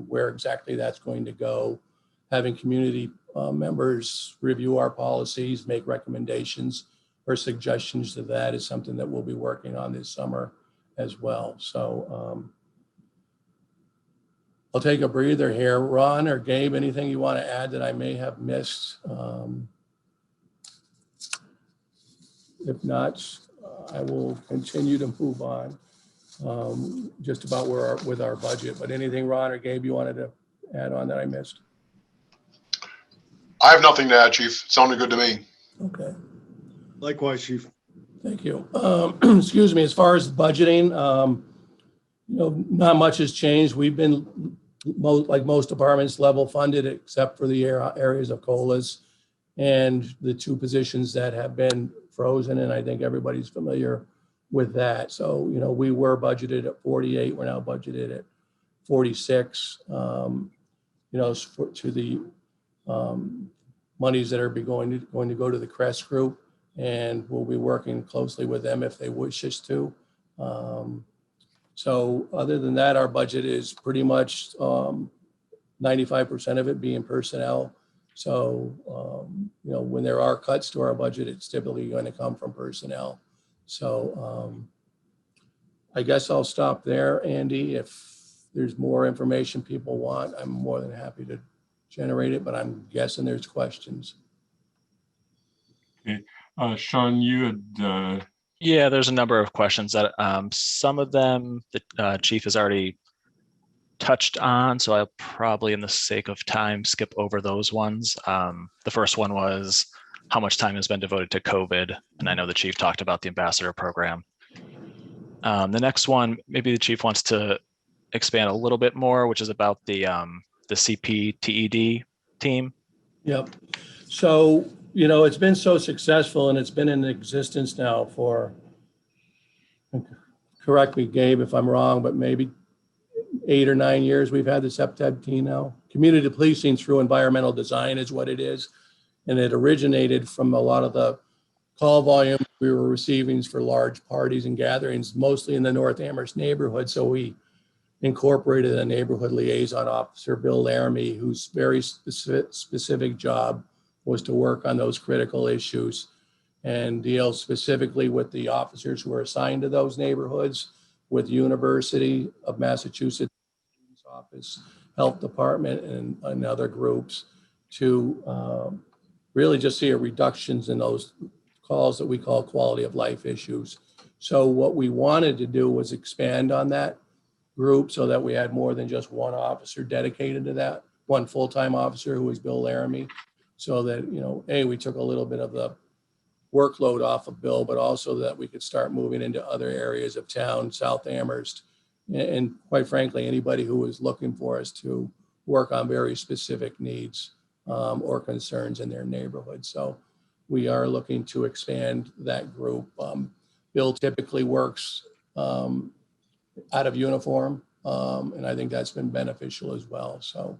where exactly that's going to go. Having community members review our policies, make recommendations or suggestions to that is something that we'll be working on this summer as well. So I'll take a breather here. Ron or Gabe, anything you want to add that I may have missed? If not, I will continue to move on just about with our budget. But anything, Ron or Gabe, you wanted to add on that I missed? I have nothing to add, Chief. It sounded good to me. Okay. Likewise, Chief. Thank you. Excuse me, as far as budgeting, not much has changed. We've been, like most departments, level funded except for the areas of COLAs and the two positions that have been frozen, and I think everybody's familiar with that. So, we were budgeted at 48, we're now budgeted at 46, to the monies that are going to go to the CREST group, and we'll be working closely with them if they wish us to. So other than that, our budget is pretty much 95% of it being personnel. So, when there are cuts to our budget, it's typically going to come from personnel. So I guess I'll stop there, Andy. If there's more information people want, I'm more than happy to generate it, but I'm guessing there's questions. Okay, Sean, you had. Yeah, there's a number of questions that some of them the chief has already touched on, so I'll probably, in the sake of time, skip over those ones. The first one was how much time has been devoted to COVID, and I know the chief talked about the ambassador program. The next one, maybe the chief wants to expand a little bit more, which is about the CPTED team. Yep. So, it's been so successful, and it's been in existence now for, correct me, Gabe, if I'm wrong, but maybe 8 or 9 years we've had the CPTED team now. Community policing through environmental design is what it is. And it originated from a lot of the call volume we were receiving for large parties and gatherings, mostly in the North Amherst neighborhood. So we incorporated a neighborhood liaison officer, Bill Laramie, whose very specific job was to work on those critical issues and deal specifically with the officers who are assigned to those neighborhoods, with University of Massachusetts office, health department, and other groups to really just see a reductions in those calls that we call quality of life issues. So what we wanted to do was expand on that group so that we had more than just one officer dedicated to that, one full-time officer who was Bill Laramie, so that, we took a little bit of the workload off of Bill, but also that we could start moving into other areas of town, South Amherst, and quite frankly, anybody who was looking for us to work on very specific needs or concerns in their neighborhood. So we are looking to expand that group. Bill typically works out of uniform, and I think that's been beneficial as well. So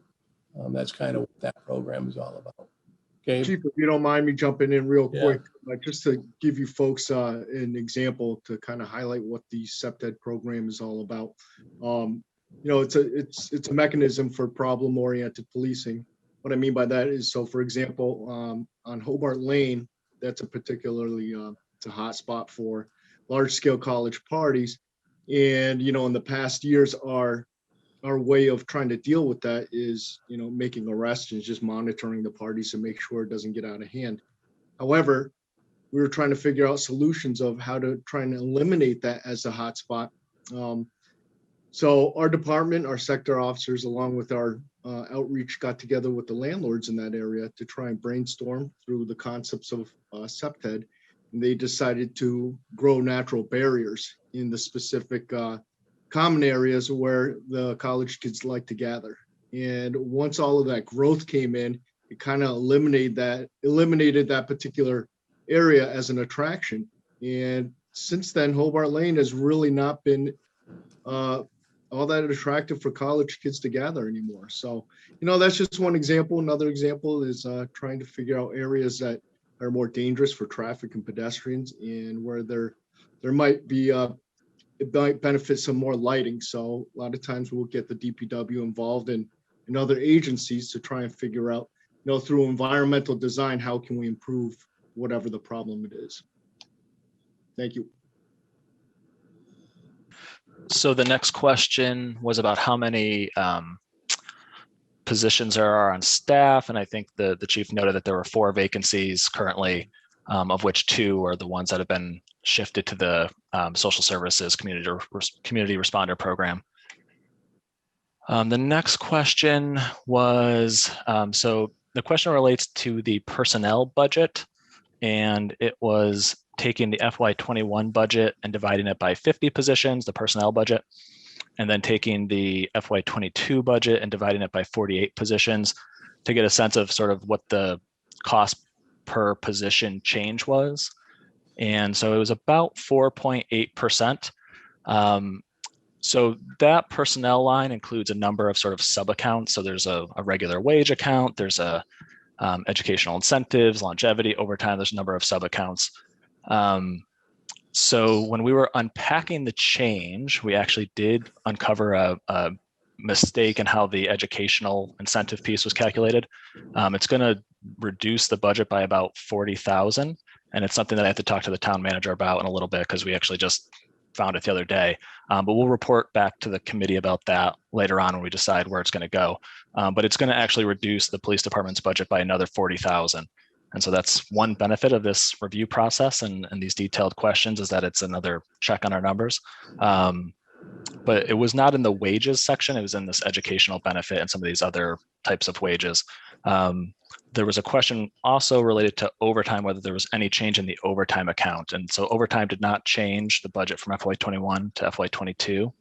that's kind of what that program is all about. Gabe? Chief, if you don't mind me jumping in real quick, just to give you folks an example to kind of highlight what the CPTED program is all about. It's a mechanism for problem-oriented policing. What I mean by that is, so for example, on Hobart Lane, that's a particularly it's a hot spot for large-scale college parties. And in the past years, our way of trying to deal with that is, making arrests and just monitoring the parties to make sure it doesn't get out of hand. However, we were trying to figure out solutions of how to try and eliminate that as a hotspot. So our department, our sector officers, along with our outreach, got together with the landlords in that area to try and brainstorm through the concepts of CPTED. And they decided to grow natural barriers in the specific common areas where the college kids like to gather. And once all of that growth came in, it kind of eliminated that particular area as an attraction. And since then, Hobart Lane has really not been all that attractive for college kids to gather anymore. So, that's just one example. Another example is trying to figure out areas that are more dangerous for traffic and pedestrians, and where there might be it might benefit some more lighting. So a lot of times we'll get the DPW involved and other agencies to try and figure out, through environmental design, how can we improve whatever the problem it is. Thank you. So the next question was about how many positions there are on staff. And I think the chief noted that there were 4 vacancies currently, of which 2 are the ones that have been shifted to the social services community responder program. The next question was, so the question relates to the personnel budget, and it was taking the FY21 budget and dividing it by 50 positions, the personnel budget, and then taking the FY22 budget and dividing it by 48 positions to get a sense of sort of what the cost per position change was. And so it was about 4.8%. So that personnel line includes a number of sort of sub accounts. So there's a regular wage account, there's a educational incentives, longevity, overtime, there's a number of sub accounts. So when we were unpacking the change, we actually did uncover a mistake in how the educational incentive piece was calculated. It's going to reduce the budget by about 40,000. And it's something that I have to talk to the town manager about in a little bit because we actually just found it the other day. But we'll report back to the committee about that later on when we decide where it's going to go. But it's going to actually reduce the police department's budget by another 40,000. And so that's one benefit of this review process and these detailed questions is that it's another check on our numbers. But it was not in the wages section. It was in this educational benefit and some of these other types of wages. There was a question also related to overtime, whether there was any change in the overtime account. And so overtime did not change the budget from FY21 to FY22.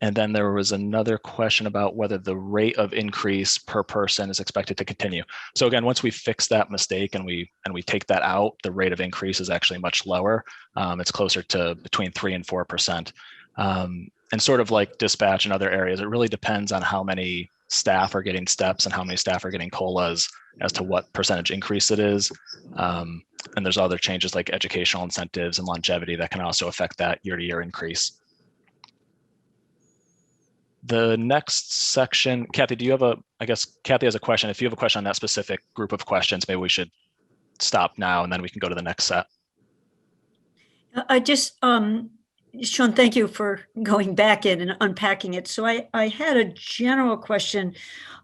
And then there was another question about whether the rate of increase per person is expected to continue. So again, once we fix that mistake and we take that out, the rate of increase is actually much lower. It's closer to between 3% and 4%. And sort of like dispatch and other areas, it really depends on how many staff are getting steps and how many staff are getting COLAs as to what percentage increase it is. And there's other changes like educational incentives and longevity that can also affect that year-to-year increase. The next section, Kathy, do you have I guess Kathy has a question. If you have a question on that specific group of questions, maybe we should stop now and then we can go to the next set. I just, Sean, thank you for going back in and unpacking it. So I had a general question,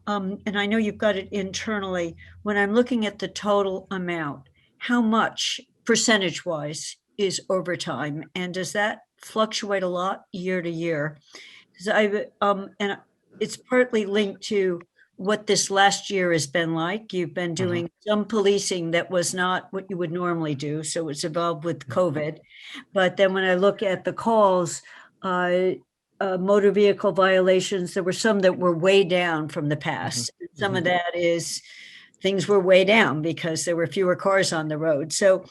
and I know you've got it internally. When I'm looking at the total amount, how much percentage-wise is overtime? And does that fluctuate a lot year to year? And it's partly linked to what this last year has been like. You've been doing some policing that was not what you would normally do. So it's evolved with COVID. But then when I look at the calls, motor vehicle violations, there were some that were way down from the past. Some of that is things were way down because there were fewer cars on the road. So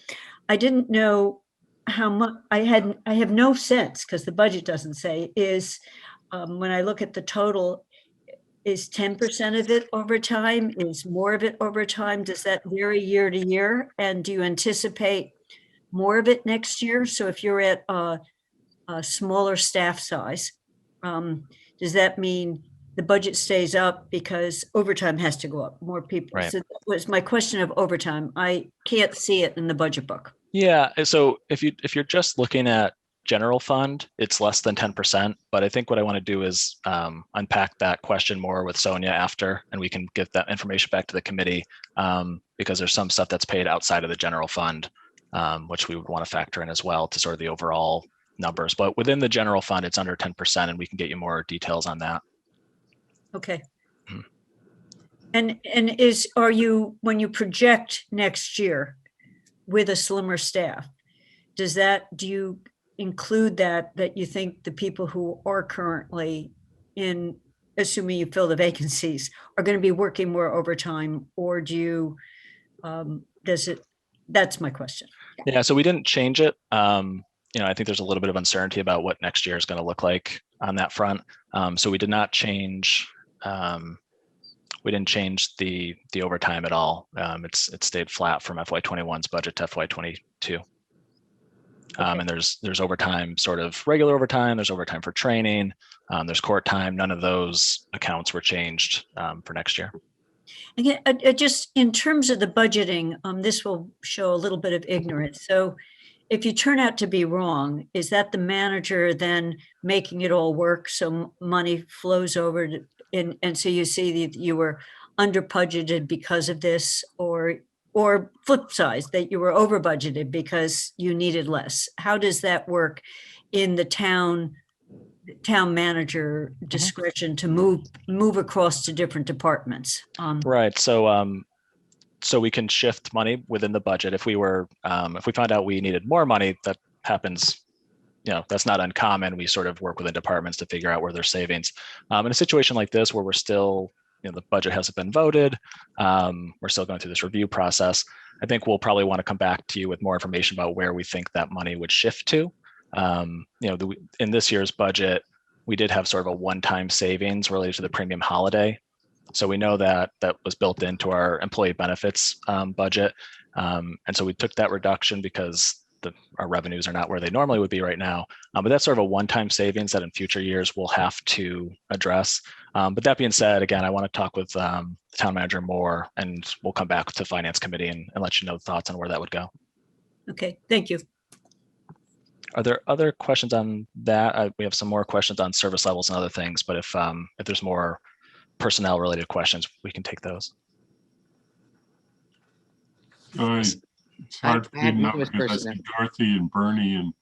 I didn't know how much I have no sense because the budget doesn't say is when I look at the total, is 10% of it overtime? Is more of it overtime? Does that vary year to year? And do you anticipate more of it next year? So if you're at a smaller staff size, does that mean the budget stays up because overtime has to go up, more people? Right. So that was my question of overtime. I can't see it in the budget book. Yeah, so if you're just looking at general fund, it's less than 10%. But I think what I want to do is unpack that question more with Sonia after, and we can get that information back to the committee because there's some stuff that's paid outside of the general fund, which we would want to factor in as well to sort of the overall numbers. But within the general fund, it's under 10%, and we can get you more details on that. Okay. And are you, when you project next year with a slimmer staff, do you include that you think the people who are currently in, assuming you fill the vacancies, are going to be working more overtime, or do you, that's my question. Yeah, so we didn't change it. I think there's a little bit of uncertainty about what next year is going to look like on that front. So we did not change, we didn't change the overtime at all. It stayed flat from FY21's budget to FY22. And there's overtime, sort of regular overtime. There's overtime for training. There's court time. None of those accounts were changed for next year. Again, just in terms of the budgeting, this will show a little bit of ignorance. So if you turn out to be wrong, is that the manager then making it all work so money flows over and so you see that you were under budgeted because of this, or flip side, that you were over budgeted because you needed less? How does that work in the town manager discretion to move across to different departments? Right. So so we can shift money within the budget. If we found out we needed more money, that happens, that's not uncommon. We sort of work within departments to figure out where there's savings. In a situation like this, where we're still, the budget hasn't been voted, we're still going through this review process, I think we'll probably want to come back to you with more information about where we think that money would shift to. In this year's budget, we did have sort of a one-time savings related to the premium holiday. So we know that was built into our employee benefits budget. And so we took that reduction because our revenues are not where they normally would be right now. But that's sort of a one-time savings that in future years we'll have to address. But that being said, again, I want to talk with the town manager more, and we'll come back to finance committee and let you know thoughts on where that would go. Okay, thank you. Are there other questions on that? We have some more questions on service levels and other things, but if there's more personnel related questions, we can take those. It's hard for me now because I see Dorothy and Bernie and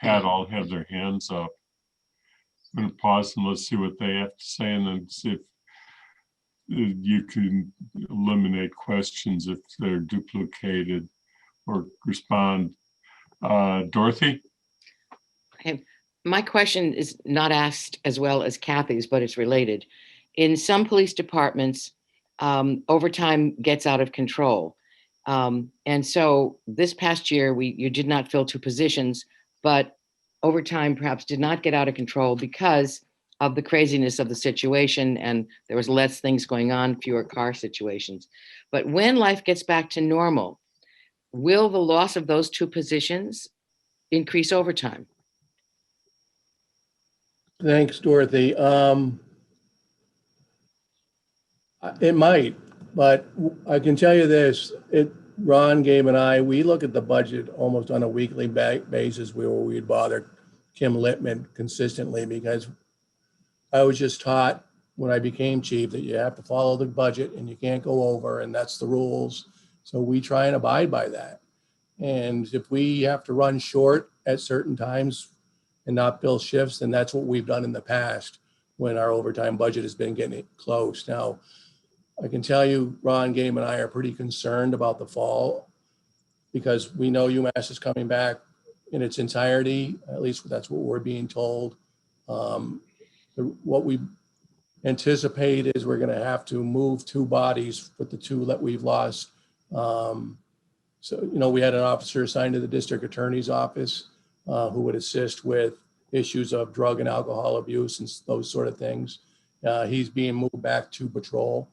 Pat all have their hands up. I'm going to pause and let's see what they have to say, and then see if you can eliminate questions if they're duplicated or respond. Dorothy? Okay. My question is not asked as well as Kathy's, but it's related. In some police departments, overtime gets out of control. And so this past year, you did not fill 2 positions, but overtime perhaps did not get out of control because of the craziness of the situation, and there was less things going on, fewer car situations. But when life gets back to normal, will the loss of those 2 positions increase overtime? Thanks, Dorothy. It might, but I can tell you this, Ron, Gabe, and I, we look at the budget almost on a weekly basis where we'd bother Kim Littman consistently, because I was just taught when I became chief that you have to follow the budget and you can't go over, and that's the rules. So we try and abide by that. And if we have to run short at certain times and not bill shifts, then that's what we've done in the past when our overtime budget has been getting close. Now, I can tell you, Ron, Game, and I are pretty concerned about the fall because we know UMass is coming back in its entirety. At least that's what we're being told. What we anticipate is we're going to have to move 2 bodies with the 2 that we've lost. So, we had an officer assigned to the district attorney's office who would assist with issues of drug and alcohol abuse and those sort of things. He's being moved back to patrol.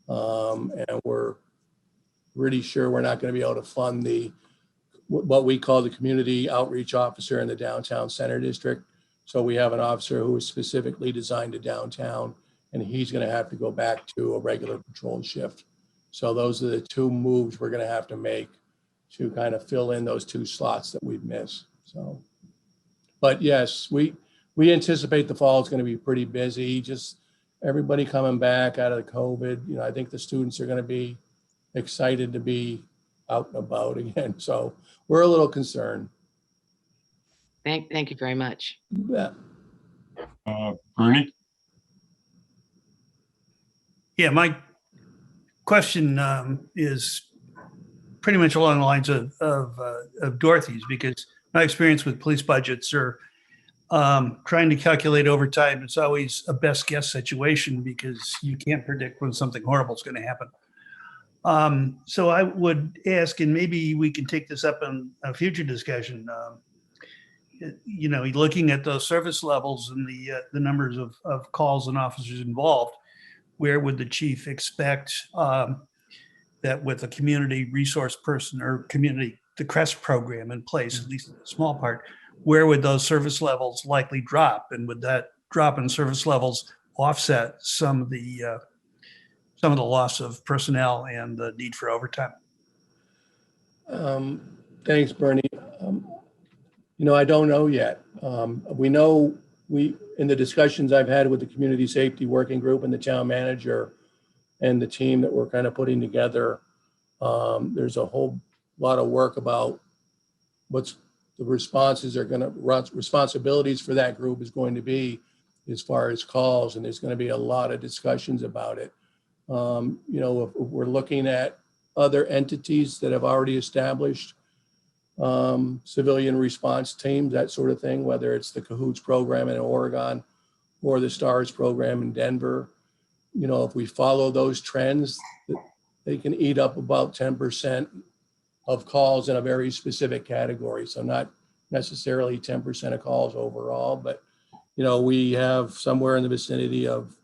And we're pretty sure we're not going to be able to fund what we call the community outreach officer in the downtown center district. So we have an officer who is specifically designed to downtown, and he's going to have to go back to a regular patrol shift. So those are the 2 moves we're going to have to make to kind of fill in those 2 slots that we've missed. So, but yes, we anticipate the fall is going to be pretty busy. Just everybody coming back out of the COVID. I think the students are going to be excited to be out and about again. So we're a little concerned. Thank you very much. Yeah. Bernie? Yeah, my question is pretty much along the lines of Dorothy's, because my experience with police budgets are trying to calculate overtime. It's always a best guess situation because you can't predict when something horrible is going to happen. So I would ask, and maybe we can take this up in a future discussion, looking at those service levels and the numbers of calls and officers involved, where would the chief expect that with a community resource person or the CREST program in place, at least in a small part, where would those service levels likely drop? And would that drop in service levels offset some of the loss of personnel and the need for overtime? Thanks, Bernie. I don't know yet. We know in the discussions I've had with the community safety working group and the town manager and the team that we're kind of putting together, there's a whole lot of work about what's the responsibilities for that group is going to be as far as calls, and there's going to be a lot of discussions about it. If we're looking at other entities that have already established civilian response teams, that sort of thing, whether it's the CAHOOTS program in Oregon or the STARS program in Denver. You know, if we follow those trends, they can eat up about 10% of calls in a very specific category. So not necessarily 10% of calls overall, but, you know, we have somewhere in the vicinity of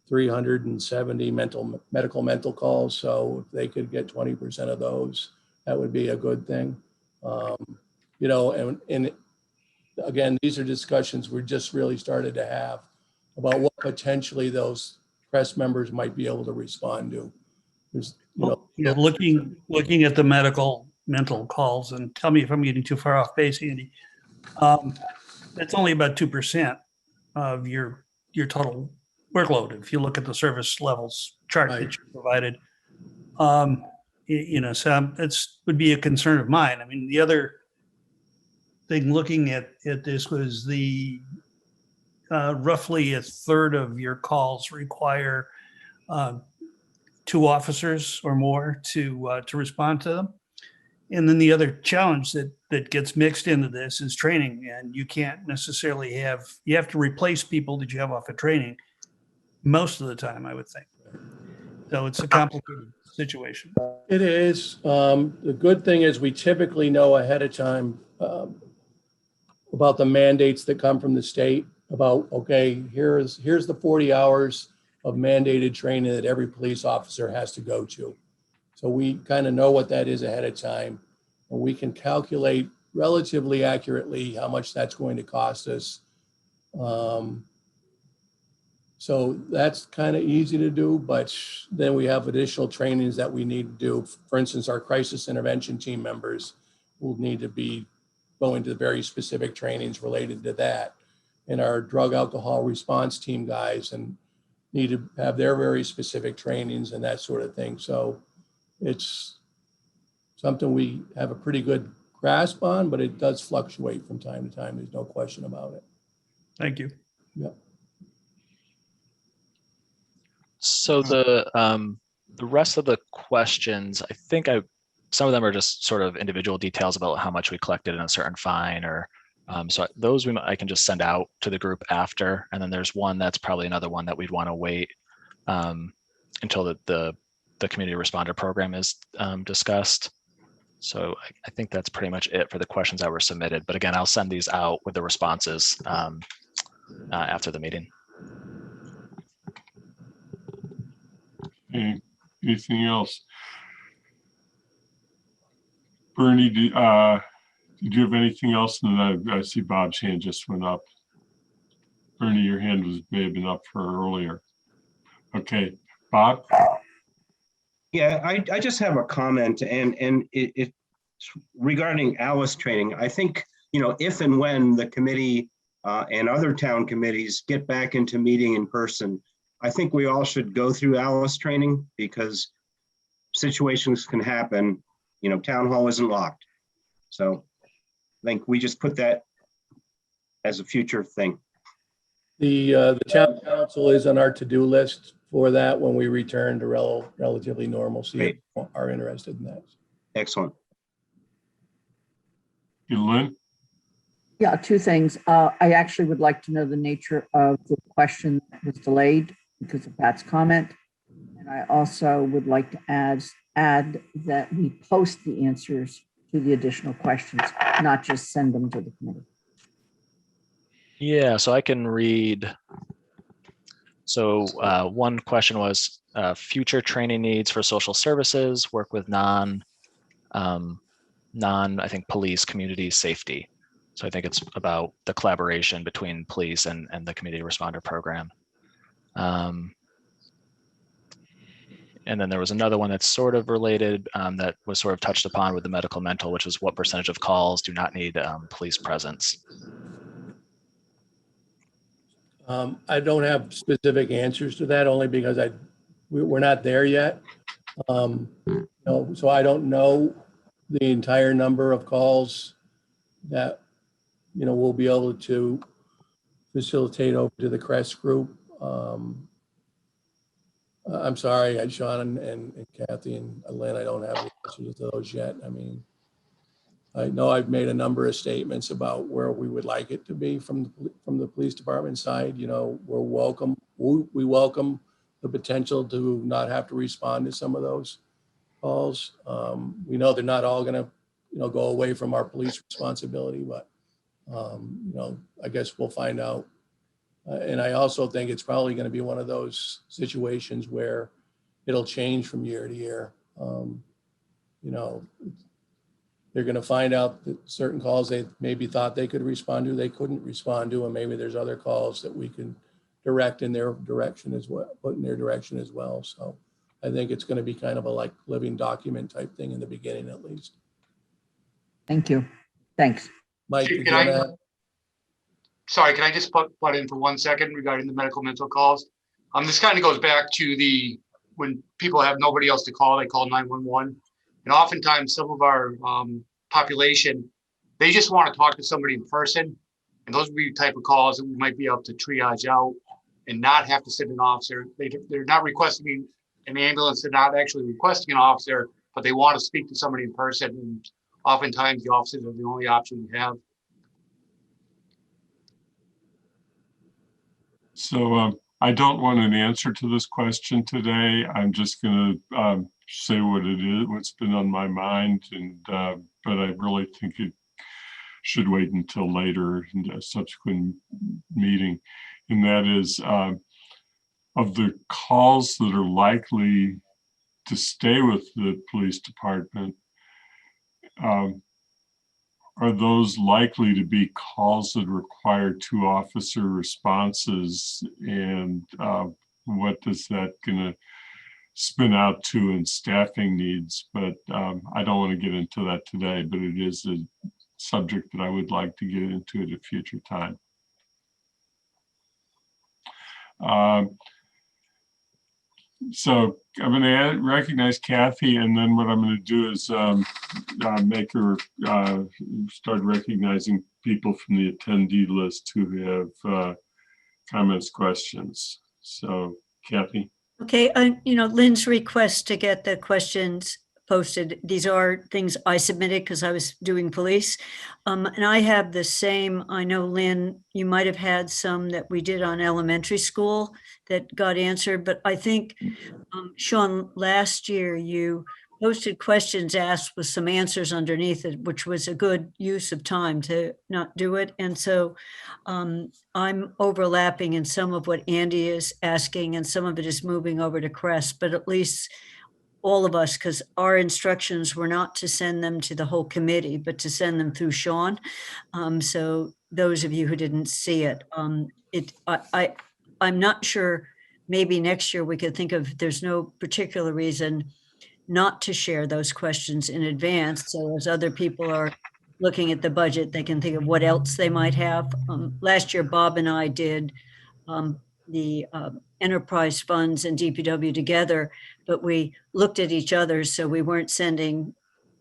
370 medical mental calls. So if they could get 20% of those, that would be a good thing. You know, and again, these are discussions we're just really started to have about what potentially those press members might be able to respond to. There's, you know, Yeah, looking at the medical mental calls, and tell me if I'm getting too far off base, Andy. That's only about 2% of your total workload. If you look at the service levels chart that you provided, you know, so that's would be a concern of mine. I mean, the other thing looking at this was the roughly a third of your calls require 2 officers or more to respond to them. And then the other challenge that gets mixed into this is training, and you can't necessarily you have to replace people that you have off of training most of the time, I would think. So it's a complicated situation. it is. The good thing is we typically know ahead of time about the mandates that come from the state about, okay, here's the 40 hours of mandated training that every police officer has to go to. So we kind of know what that is ahead of time, and we can calculate relatively accurately how much that's going to cost us. So that's kind of easy to do, but then we have additional trainings that we need to do. For instance, our crisis intervention team members will need to be going to very specific trainings related to that. And our drug alcohol response team guys and need to have their very specific trainings and that sort of thing. So it's something we have a pretty good grasp on, but it does fluctuate from time to time. There's no question about it. Thank you. Yep. So the rest of the questions, I think some of them are just sort of individual details about how much we collected in a certain fine, or so those I can just send out to the group after. And then there's one that's probably another one that we'd want to wait until the community responder program is discussed. So I think that's pretty much it for the questions that were submitted. But again, I'll send these out with the responses after the meeting. Okay. Anything else? Bernie, did you have anything else? And then I see Bob's hand just went up. Bernie, your hand may have been up for earlier. Okay, Bob? Yeah, I just have a comment, and it's regarding Alice training. I think, you know, if and when the committee and other town committees get back into meeting in person, I think we all should go through Alice training, because situations can happen. You know, town hall isn't locked. So I think we just put that as a future thing. The town council is on our to-do list for that when we return to relatively normalcy. Great. If you are interested in that. Excellent. Lynn? Yeah, 2 things. I actually would like to know the nature of the question that was delayed because of Pat's comment. And I also would like to add that we post the answers to the additional questions, not just send them to the committee. Yeah, so I can read. So one question was future training needs for social services, work with I think police community safety. So I think it's about the collaboration between police and the community responder program. And then there was another one that's sort of related that was sort of touched upon with the medical mental, which was what percentage of calls do not need police presence. I don't have specific answers to that, only because we're not there yet. So I don't know the entire number of calls that, you know, we'll be able to facilitate over to the CREST group. I'm sorry, Sean and Kathy and Lynn, I don't have the answers to those yet. I mean, I know I've made a number of statements about where we would like it to be from the police department side. You know, we welcome the potential to not have to respond to some of those calls. We know they're not all gonna, go away from our police responsibility, but, I guess we'll find out. And I also think it's probably gonna be one of those situations where it'll change from year to year. You know, they're going to find out that certain calls they maybe thought they could respond to, they couldn't respond to, and maybe there's other calls that we can direct in their direction as well, put in their direction as well. So I think it's going to be kind of a like living document type thing in the beginning, at least. Thank you. Thanks. Mike, Chief, did can you I- wanna add? Sorry, can I just butt in for 1 second regarding the medical mental calls? This kind of goes back to when people have nobody else to call, they call 911. And oftentimes some of our population, they just want to talk to somebody in person. And those would be the type of calls that we might be able to triage out and not have to send an officer. They're not requesting an ambulance, they're not actually requesting an officer, but they want to speak to somebody in person. And oftentimes the officers are the only option we have. So I don't want an answer to this question today. I'm just going to say what it is, what's been on my mind, and but I really think it should wait until later in a subsequent meeting. And that is, of the calls that are likely to stay with the police department, are those likely to be calls that require 2 officer responses? And what is that going to spin out to in staffing needs? But I don't want to get into that today, but it is a subject that I would like to get into at a future time. So I'm going to recognize Kathy, and then what I'm going to do is make her start recognizing people from the attendee list who have comments, questions. So Kathy. Okay, Lynn's request to get the questions posted, these are things I submitted because I was doing police. And I have the same, I know Lynn, you might have had some that we did on elementary school that got answered, but I think, Sean, last year you posted questions asked with some answers underneath it, which was a good use of time to not do it. And so I'm overlapping in some of what Andy is asking, and some of it is moving over to Crest, but at least all of us, because our instructions were not to send them to the whole committee, but to send them through Sean. So those of you who didn't see it, I'm not sure, maybe next year we could think of, there's no particular reason not to share those questions in advance. So as other people are looking at the budget, they can think of what else they might have. Last year, Bob and I did the enterprise funds and DPW together, but we looked at each other, so we weren't sending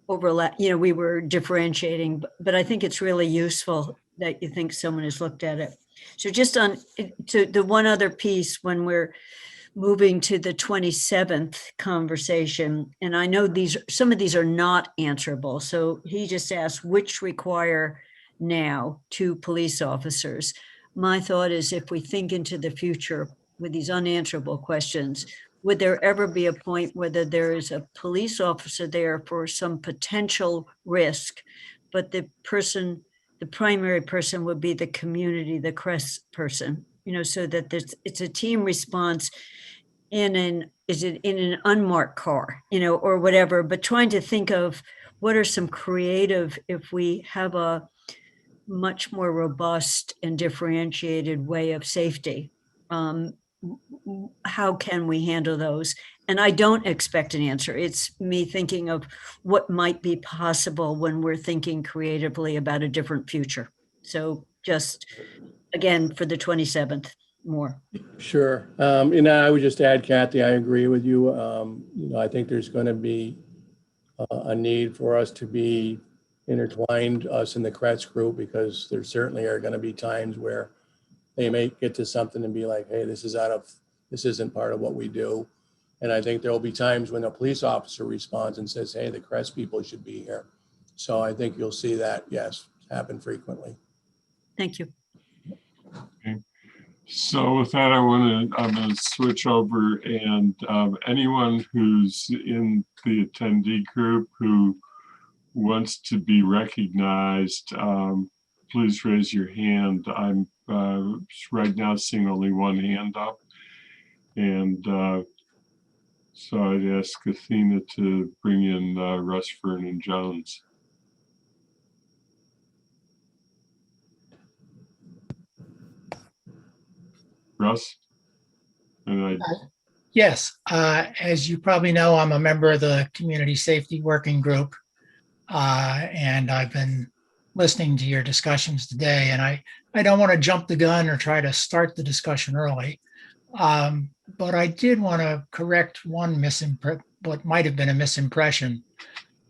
overlap, we were differentiating, but I think it's really useful that you think someone has looked at it. So just on to the one other piece, when we're moving to the 27th conversation, and I know some of these are not answerable. So he just asked which require now 2 police officers. My thought is, if we think into the future with these unanswerable questions, would there ever be a point whether there is a police officer there for some potential risk, but the primary person would be the community, the Crest person, so that it's a team response in an unmarked car, or whatever, but trying to think of what are some creative, if we have a much more robust and differentiated way of safety, how can we handle those? And I don't expect an answer. It's me thinking of what might be possible when we're thinking creatively about a different future. So just, again, for the 27th, more. Sure. I would just add, Kathy, I agree with you. I think there's going to be a need for us to be intertwined, us in the Crest group, because there certainly are going to be times where they may get to something and be like, hey, this isn't part of what we do. And I think there will be times when a police officer responds and says, hey, the Crest people should be here. So I think you'll see that, yes, happen frequently. Thank you. Okay. So with that, I'm going to switch over, and anyone who's in the attendee group who wants to be recognized, please raise your hand. I'm right now seeing only one hand up. And so I'd ask Athena to bring in Russ, Vernon Jones. Russ? And Yes, as you probably know, I'm a member of the Community Safety Working Group, and I've been listening to your discussions today, and I don't want to jump the gun or try to start the discussion early, but I did want to correct one what might have been a misimpression.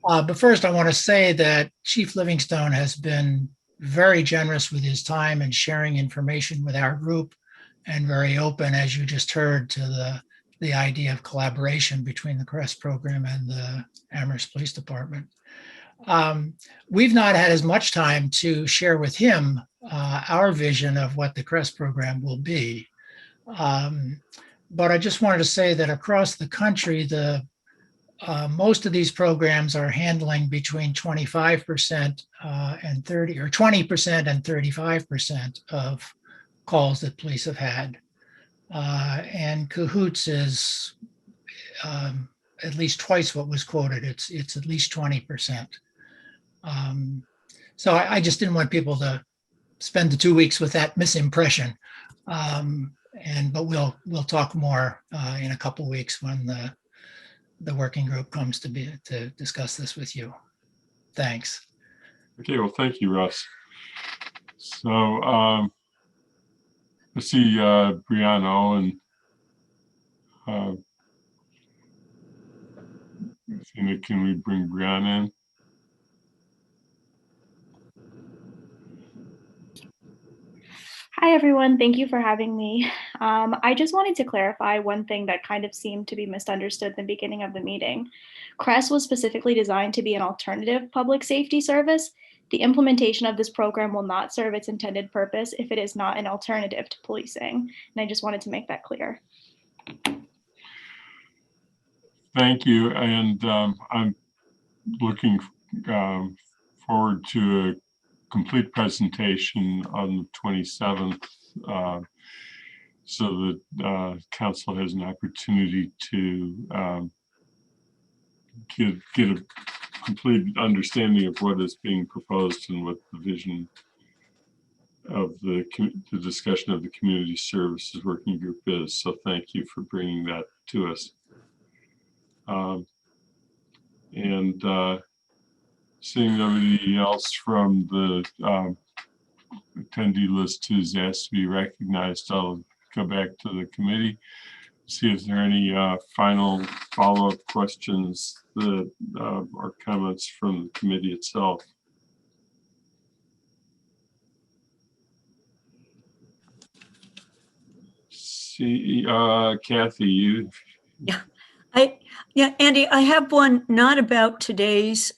But first, I want to say that Chief Livingstone has been very generous with his time and sharing information with our group, and very open, as you just heard, to the idea of collaboration between the CREST program and the Amherst Police Department. We've not had as much time to share with him our vision of what the CREST program will be. But I just wanted to say that across the country, most of these programs are handling between 25% and 30, or 20% and 35% of calls that police have had. And Cahoots is at least twice what was quoted. It's at least 20%. So I just didn't want people to spend the 2 weeks with that misimpression. But we'll talk more in a couple of weeks when the working group comes to discuss this with you. Thanks. okay, well, thank you, Russ. So let's see, Brianna Owen. Can we bring Brianna in? Hi, everyone. Thank you for having me. I just wanted to clarify one thing that kind of seemed to be misunderstood at the beginning of the meeting. CREST was specifically designed to be an alternative public safety service. The implementation of this program will not serve its intended purpose if it is not an alternative to policing. And I just wanted to make that clear. Thank you. And I'm looking forward to a complete presentation on the 27th so that council has an opportunity to get a complete understanding of what is being proposed and what the vision of the discussion of the community services working group is. So thank you for bringing that to us. Seeing nobody else from the attendee list who's asked to be recognized, I'll go back to the committee, see if there are any final follow-up questions that or comments from the committee itself. See, Kathy, you. Yeah, Andy, I have one not about today's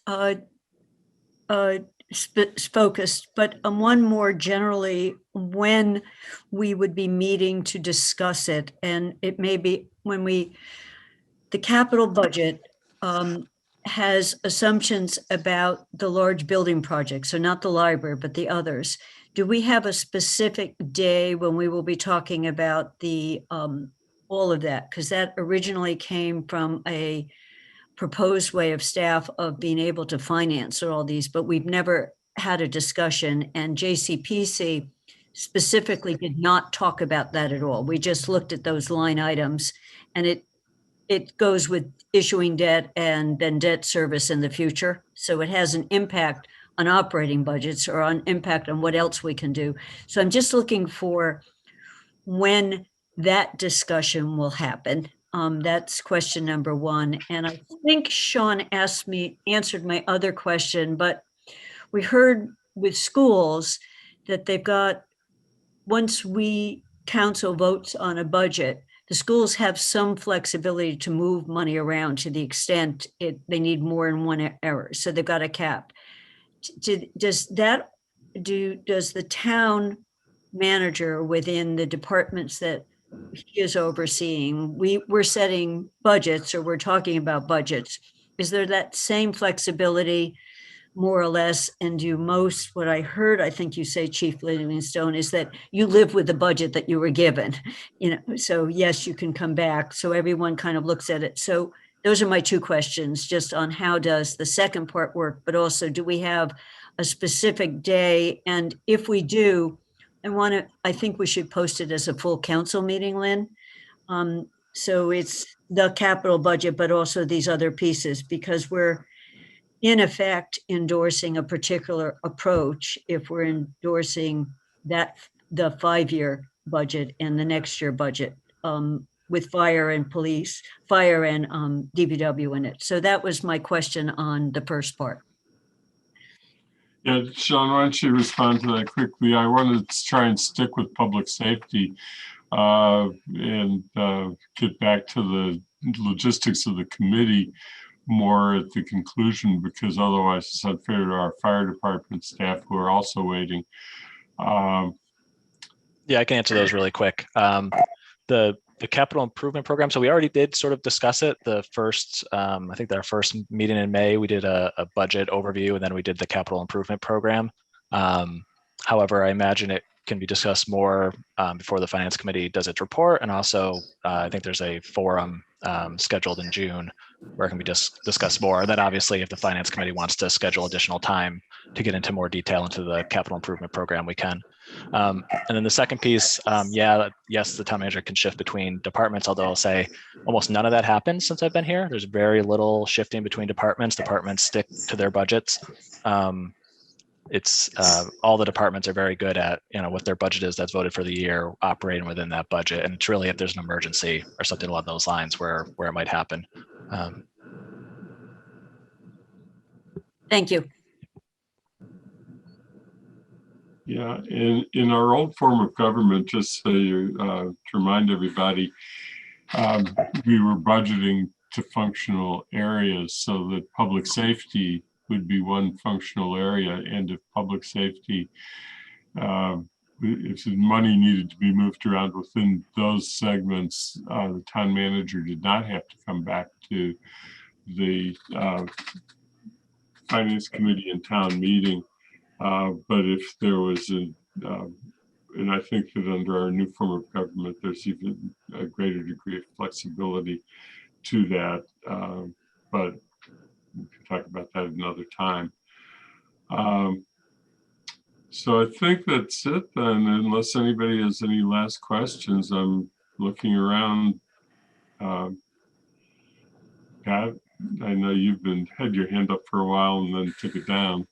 focus, but one more generally when we would be meeting to discuss it. And it may be when the capital budget has assumptions about the large building projects, so not the library, but the others. Do we have a specific day when we will be talking about the all of that? Because that originally came from a proposed way of staff of being able to finance all these, but we've never had a discussion, and JCPC specifically did not talk about that at all. We just looked at those line items, and it goes with issuing debt and then debt service in the future. So it has an impact on operating budgets or on impact on what else we can do. So I'm just looking for when that discussion will happen. That's question number one. And I think Sean answered my other question, but we heard with schools that they've got, once council votes on a budget, the schools have some flexibility to move money around to the extent they need more in one error. So they've got a cap. Does the town manager within the departments that he is overseeing, we're setting budgets or we're talking about budgets. Is there that same flexibility more or less? And what I heard, I think you say, Chief Livingstone, is that you live with the budget that you were given, so yes, you can come back. So everyone kind of looks at it. So those are my two questions, just on how does the second part work, but also do we have a specific day? And if we do, I think we should post it as a full council meeting, Lynn. So it's the capital budget, but also these other pieces, because we're in effect endorsing a particular approach if we're endorsing the 5-year budget and the next year budget with fire and DPW in it. So that was my question on the first part. Yeah, Sean, why don't you respond to that quickly? I wanted to try and stick with public safety and get back to the logistics of the committee more at the conclusion, because otherwise it's unfair to our fire department staff who are also waiting. Yeah, I can answer those really quick. The capital improvement program. So we already did sort of discuss it. The first, I think our first meeting in May, we did a budget overview, and then we did the capital improvement program. However, I imagine it can be discussed more before the finance committee does its report. And also, I think there's a forum scheduled in June where it can be discussed more. And then obviously, if the finance committee wants to schedule additional time to get into more detail into the capital improvement program, we can. And then the second piece, yes, the town manager can shift between departments, although I'll say almost none of that happens since I've been here. There's very little shifting between departments. Departments stick to their budgets. It's all the departments are very good at, what their budget is that's voted for the year, operating within that budget. And it's really if there's an emergency or something along those lines where it might happen. Thank you. Yeah, in our old form of government, just to remind everybody, we were budgeting to functional areas so that public safety would be one functional area. And if public safety, if the money needed to be moved around within those segments, the town manager did not have to come back to the finance committee and town meeting. But if there was and I think that under our new form of government, there's even a greater degree of flexibility to that. But we can talk about that another time. So I think that's it then, unless anybody has any last questions. I'm looking around. Pat, I know you've had your hand up for a while and then took it down.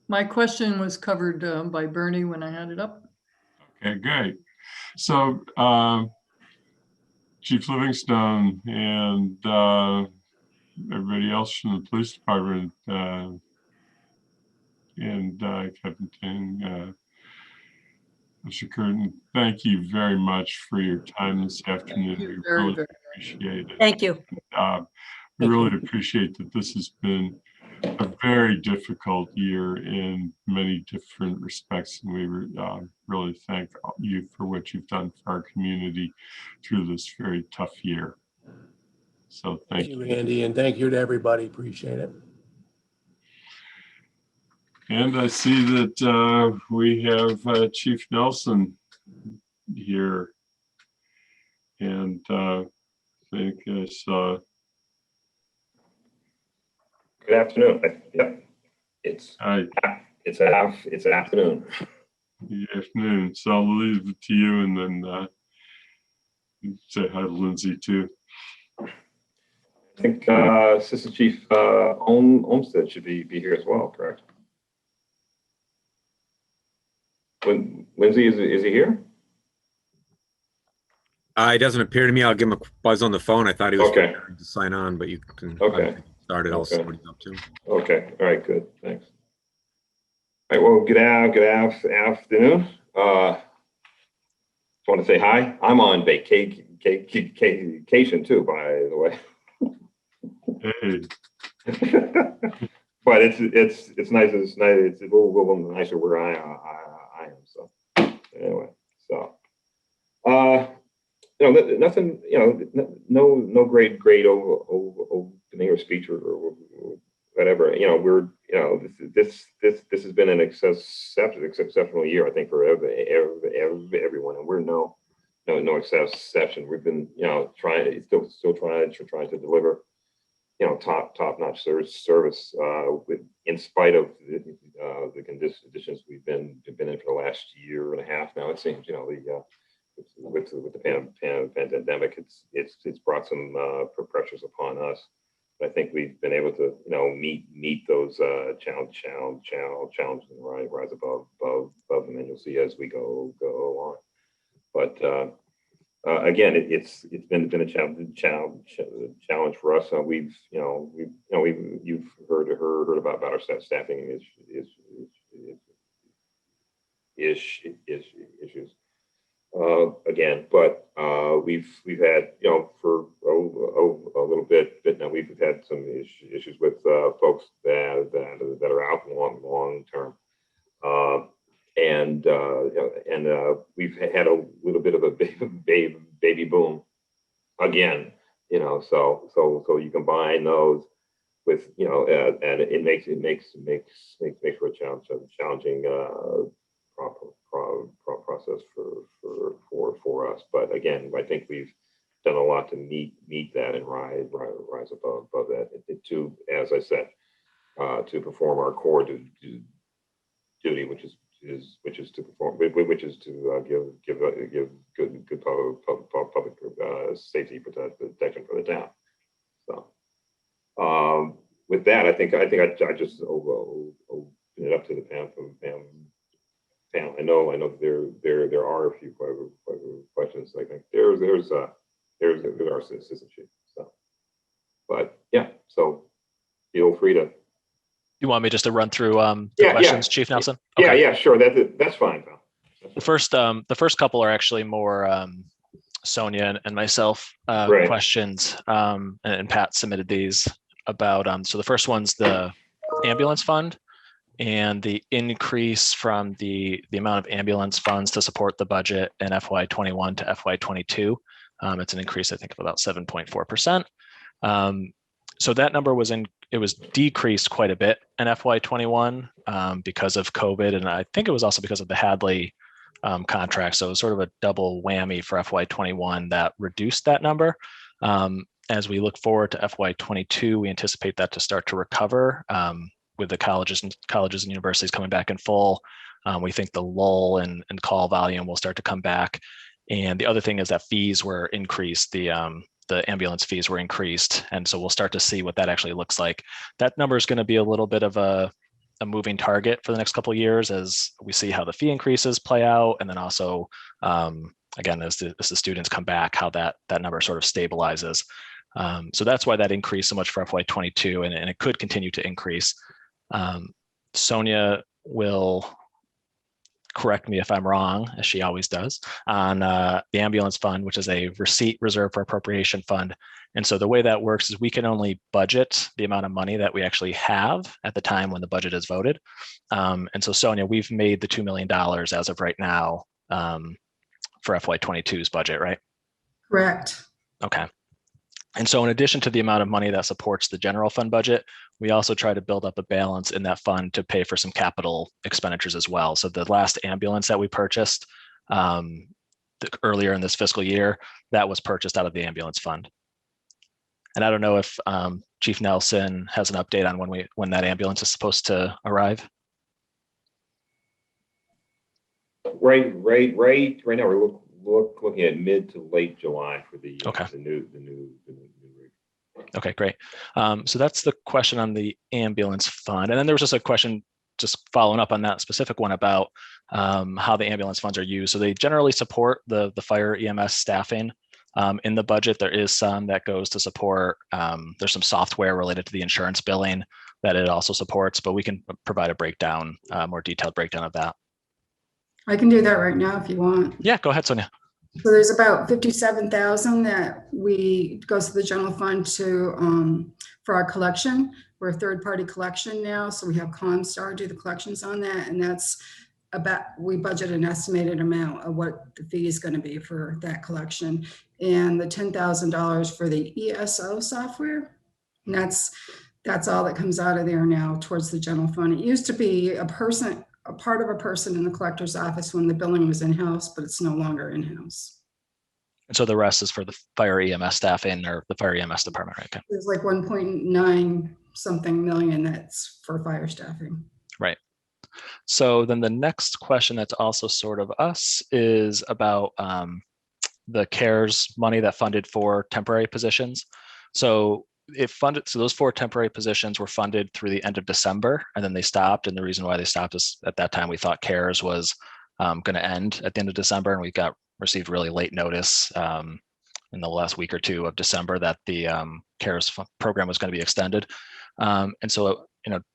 My question was covered by Bernie when I had it up. Okay, great. So Chief Livingstone and everybody else from the police department and Captain Ting, Mr. Curtin, thank you very much for your time this afternoon. We really appreciate it. Thank you. We really appreciate that this has been a very difficult year in many different respects, and we really thank you for what you've done for our community through this very tough year. So thank you, Andy, and thank you to everybody. Appreciate it. And I see that we have Chief Nelson here, and I think I saw. Good afternoon. Yep, it's afternoon. Good afternoon. So I'll leave it to you, and then say hi to Lindsay too. I think Assistant Chief Olmsted should be here as well, correct? Lindsay, is he here? It doesn't appear to me. I'll give him a buzz on the phone. I thought he was preparing to sign on, but you can start it. I'll see what he's up to. Okay. All right. Good. Thanks. All right. Well, good afternoon. want to say hi. I'm on vacation too, by the way. Hey, But it's nice. It's nice. It's a little nicer where I am. So anyway, so nothing. No great opening or speech or whatever. We're this has been an exceptional year, I think, for everyone, and we're no exception. We've been still trying to deliver top-notch service in spite of the conditions we've been in for the last year and a half now. It seems with the pandemic, it's brought some pressures upon us. But I think we've been able to meet those challenges and rise above them, and you'll see as we go on. But again, it's been a challenge for us. You've heard about our staffing issues again, but we've had for a little bit now we've had some issues with folks that are out long term. And we've had a little bit of a baby boom again, so you combine those with, and it makes for a challenging process for us. But again, I think we've done a lot to meet that and rise above that. To, as I said, to perform our core duty, which is to perform, which is to give good public safety protection for the town. So with that, I think I just open it up to the panel. I know there are a few questions. I think there's our assistant chief. So, but yeah, so feel free to. You want me just to run through the questions, Chief Nelson? Okay. Yeah, sure. That's fine, Phil. The first couple are actually more Sonia and myself questions, and Pat submitted these about. So the first one's the ambulance fund and the increase from the amount of ambulance funds to support the budget in FY21 to FY22. It's an increase, I think, of about 7.4%. So that number was decreased quite a bit in FY21 because of COVID, and I think it was also because of the Hadley contract. So it was sort of a double whammy for FY21 that reduced that number. As we look forward to FY22, we anticipate that to start to recover with the colleges and universities coming back in full. We think the lull and call volume will start to come back. And the other thing is that fees were increased. The ambulance fees were increased. And so we'll start to see what that actually looks like. That number is going to be a little bit of a moving target for the next couple of years as we see how the fee increases play out. And then also, again, as the students come back, how that number sort of stabilizes. So that's why that increased so much for FY22, and it could continue to increase. Sonia will correct me if I'm wrong, as she always does, on the ambulance fund, which is a receipt reserved for appropriation fund. And so the way that works is we can only budget the amount of money that we actually have at the time when the budget is voted. And so Sonia, we've made the $2 million as of right now for FY22's budget, right? Correct. Okay. And so in addition to the amount of money that supports the general fund budget, we also try to build up a balance in that fund to pay for some capital expenditures as well. So the last ambulance that we purchased earlier in this fiscal year, that was purchased out of the ambulance fund. And I don't know if Chief Nelson has an update on when that ambulance is supposed to arrive. Right now we're looking at mid to late July for the new rig. Okay, great. So that's the question on the ambulance fund. And then there was just a question just following up on that specific one about how the ambulance funds are used. So they generally support the fire EMS staffing. In the budget, there is some that goes to support, there's some software related to the insurance billing that it also supports, but we can provide a breakdown, more detailed breakdown of that. I can do that right now if you want. Yeah, go ahead, Sonia. So there's about 57,000 that goes to the general fund for our collection. We're a third-party collection now, so we have Comstar do the collections on that, and that's we budget an estimated amount of what the fee is going to be for that collection, and the $10,000 for the ESO software. And that's all that comes out of there now towards the general fund. It used to be a part of a person in the collector's office when the billing was in-house, but it's no longer in-house. And so the rest is for the fire EMS staffing or the fire EMS department, right? Okay. There's like 1.9 something million that's for fire staffing. Right. So then the next question that's also sort of us is about the CARES money that funded for temporary positions. So those 4 temporary positions were funded through the end of December, and then they stopped. And the reason why they stopped is at that time we thought CARES was going to end at the end of December, and we received really late notice in the last week or two of December that the CARES program was going to be extended. And so,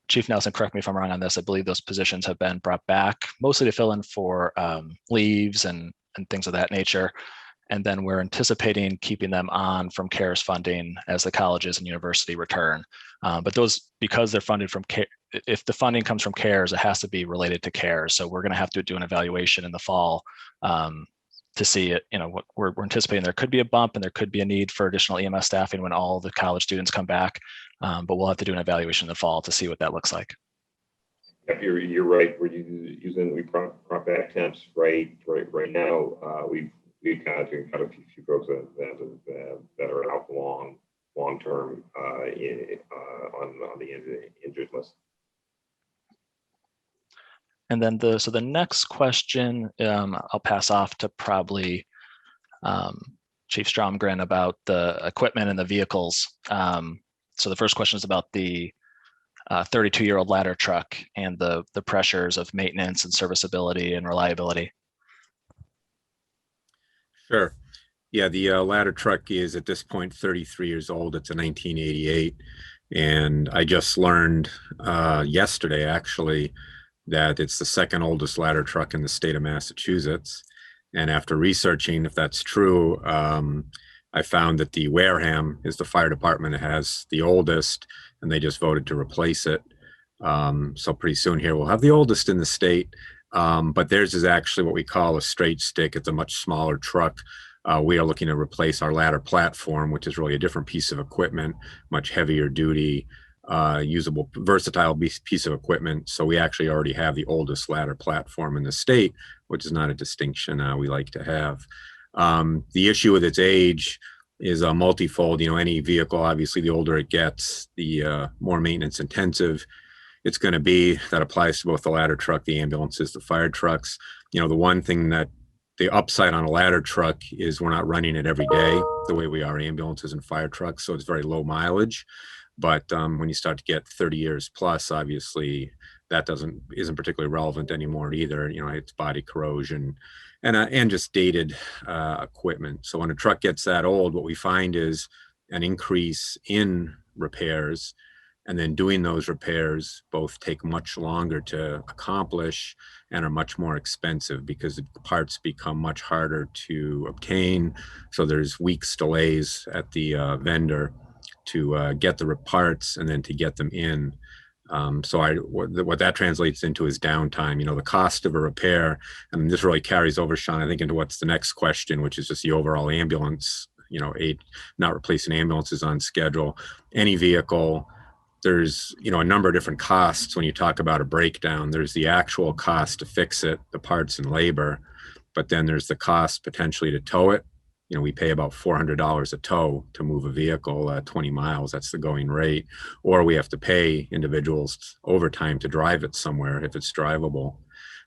Chief Nelson, correct me if I'm wrong on this, I believe those positions have been brought back mostly to fill in for leaves and things of that nature. And then we're anticipating keeping them on from CARES funding as the colleges and university return. But those, because they're funded from if the funding comes from CARES, it has to be related to CARES. So we're going to have to do an evaluation in the fall to see it. What we're anticipating, there could be a bump and there could be a need for additional EMS staffing when all the college students come back. But we'll have to do an evaluation in the fall to see what that looks like. Yep, you're right. We brought back temps right now. We've got a few folks that are out long term on the injured list. And then the next question I'll pass off to probably Chief Stromgren about the equipment and the vehicles. So the first question is about the 32-year-old ladder truck and the pressures of maintenance and serviceability and reliability. Sure. Yeah, the ladder truck is at this point 33 years old. It's a 1988. And I just learned yesterday, actually, that it's the second oldest ladder truck in the state of Massachusetts. And after researching if that's true, I found that the Wareham is the fire department that has the oldest, and they just voted to replace it. So pretty soon here, we'll have the oldest in the state. But theirs is actually what we call a straight stick. It's a much smaller truck. We are looking to replace our ladder platform, which is really a different piece of equipment, much heavier duty, usable, versatile piece of equipment. So we actually already have the oldest ladder platform in the state, which is not a distinction we like to have. The issue with its age is multifold. Any vehicle, obviously, the older it gets, the more maintenance intensive it's going to be. That applies to both the ladder truck, the ambulances, the fire trucks. The one thing that the upside on a ladder truck is we're not running it every day the way we are ambulances and fire trucks. So it's very low mileage. But when you start to get 30 years plus, obviously that isn't particularly relevant anymore either. It's body corrosion and just dated equipment. So when a truck gets that old, what we find is an increase in repairs. And then doing those repairs both take much longer to accomplish and are much more expensive because the parts become much harder to obtain. So there's weeks delays at the vendor to get the parts and then to get them in. What that translates into is downtime. The cost of a repair, and this really carries over, Sean, I think, into what's the next question, which is just the overall ambulance, not replacing ambulances on schedule. Any vehicle, there's a number of different costs when you talk about a breakdown. There's the actual cost to fix it, the parts and labor, but then there's the cost potentially to tow it. We pay about $400 a tow to move a vehicle 20 miles. That's the going rate. Or we have to pay individuals overtime to drive it somewhere if it's drivable.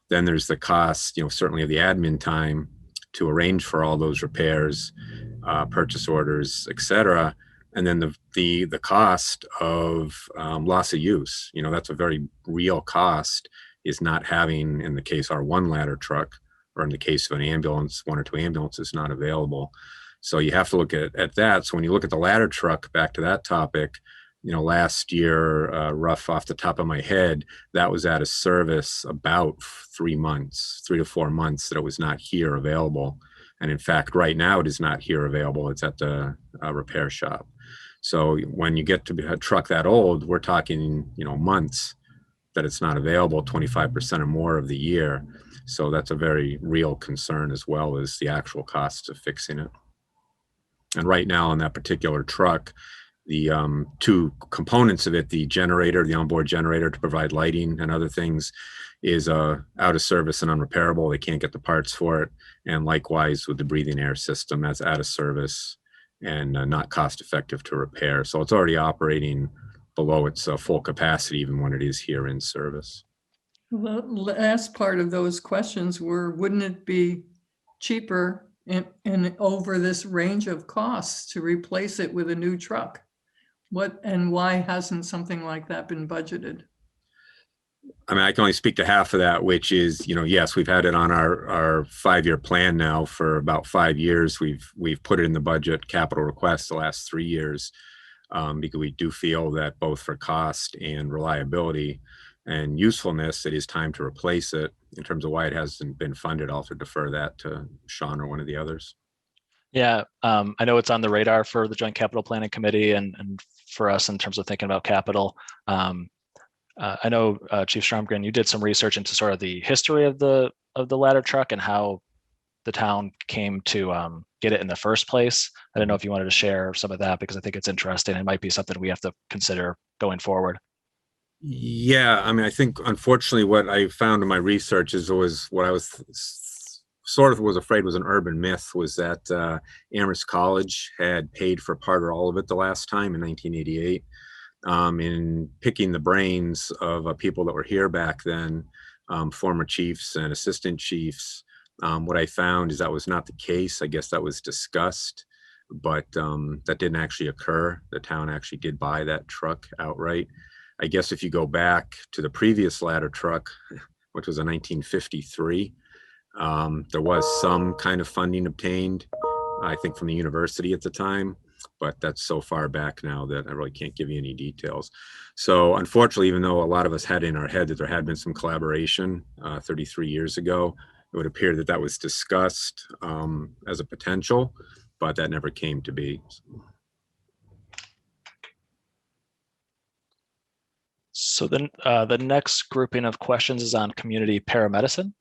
Then there's the cost, certainly of the admin time to arrange for all those repairs, purchase orders, et cetera. And then the cost of loss of use, that's a very real cost, is not having, in the case our one ladder truck, or in the case of an ambulance, 1 or 2 ambulances not available. So you have to look at that. So when you look at the ladder truck, back to that topic, last year, rough off the top of my head, that was out of service about 3 to 4 months that it was not here available. And in fact, right now it is not here available. It's at the repair shop. So when you get to be a truck that old, we're talking, months that it's not available, 25% or more of the year. So that's a very real concern, as well as the actual cost of fixing it. And right now on that particular truck, the two components of it, the generator, the onboard generator to provide lighting and other things, is out of service and unrepairable. They can't get the parts for it. And likewise with the breathing air system, that's out of service and not cost effective to repair. So it's already operating below its full capacity, even when it is here in service. The last part of those questions were, wouldn't it be cheaper and over this range of costs to replace it with a new truck? What and why hasn't something like that been budgeted? I mean, I can only speak to half of that, which is, yes, we've had it on our 5-year plan now for about 5 years. We've put it in the budget capital requests the last 3 years, because we do feel that both for cost and reliability and usefulness, it is time to replace it. In terms of why it hasn't been funded, I'll also defer that to Sean or one of the others. Yeah, I know it's on the radar for the Joint Capital Planning Committee and for us in terms of thinking about capital. I know Chief Stromgren, you did some research into sort of the history of the ladder truck and how the town came to get it in the first place. I don't know if you wanted to share some of that, because I think it's interesting. It might be something we have to consider going forward. Yeah, I mean, I think unfortunately what I found in my research was what I was afraid was an urban myth, was that Amherst College had paid for part or all of it the last time in 1988. In picking the brains of people that were here back then, former chiefs and assistant chiefs, what I found is that was not the case. I guess that was discussed, but that didn't actually occur. The town actually did buy that truck outright. I guess if you go back to the previous ladder truck, which was in 1953, there was some kind of funding obtained, I think from the university at the time, but that's so far back now that I really can't give you any details. So unfortunately, even though a lot of us had in our head that there had been some collaboration 33 years ago, it would appear that that was discussed as a potential, but that never came to be. So then the next grouping of questions is on community paramedicine.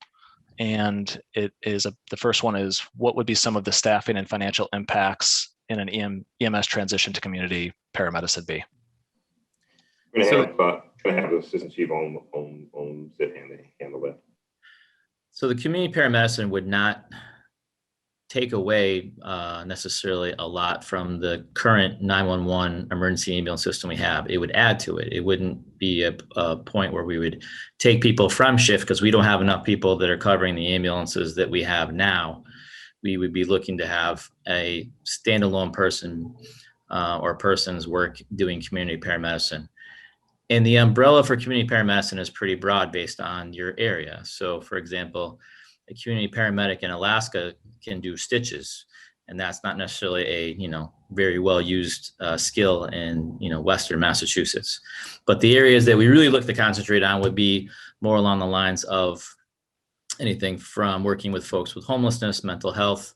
And it is the first one is, what would be some of the staffing and financial impacts in an EMS transition to community paramedicine be? We're gonna have the assistant chief on sit handle that. So the community paramedicine would not take away necessarily a lot from the current 911 emergency ambulance system we have. It would add to it. It wouldn't be a point where we would take people from shift, because we don't have enough people that are covering the ambulances that we have now. We would be looking to have a standalone person or persons work doing community paramedicine. And the umbrella for community paramedicine is pretty broad based on your area. So for example, a community paramedic in Alaska can do stitches, and that's not necessarily a very well used skill in Western Massachusetts. But the areas that we really look to concentrate on would be more along the lines of anything from working with folks with homelessness, mental health,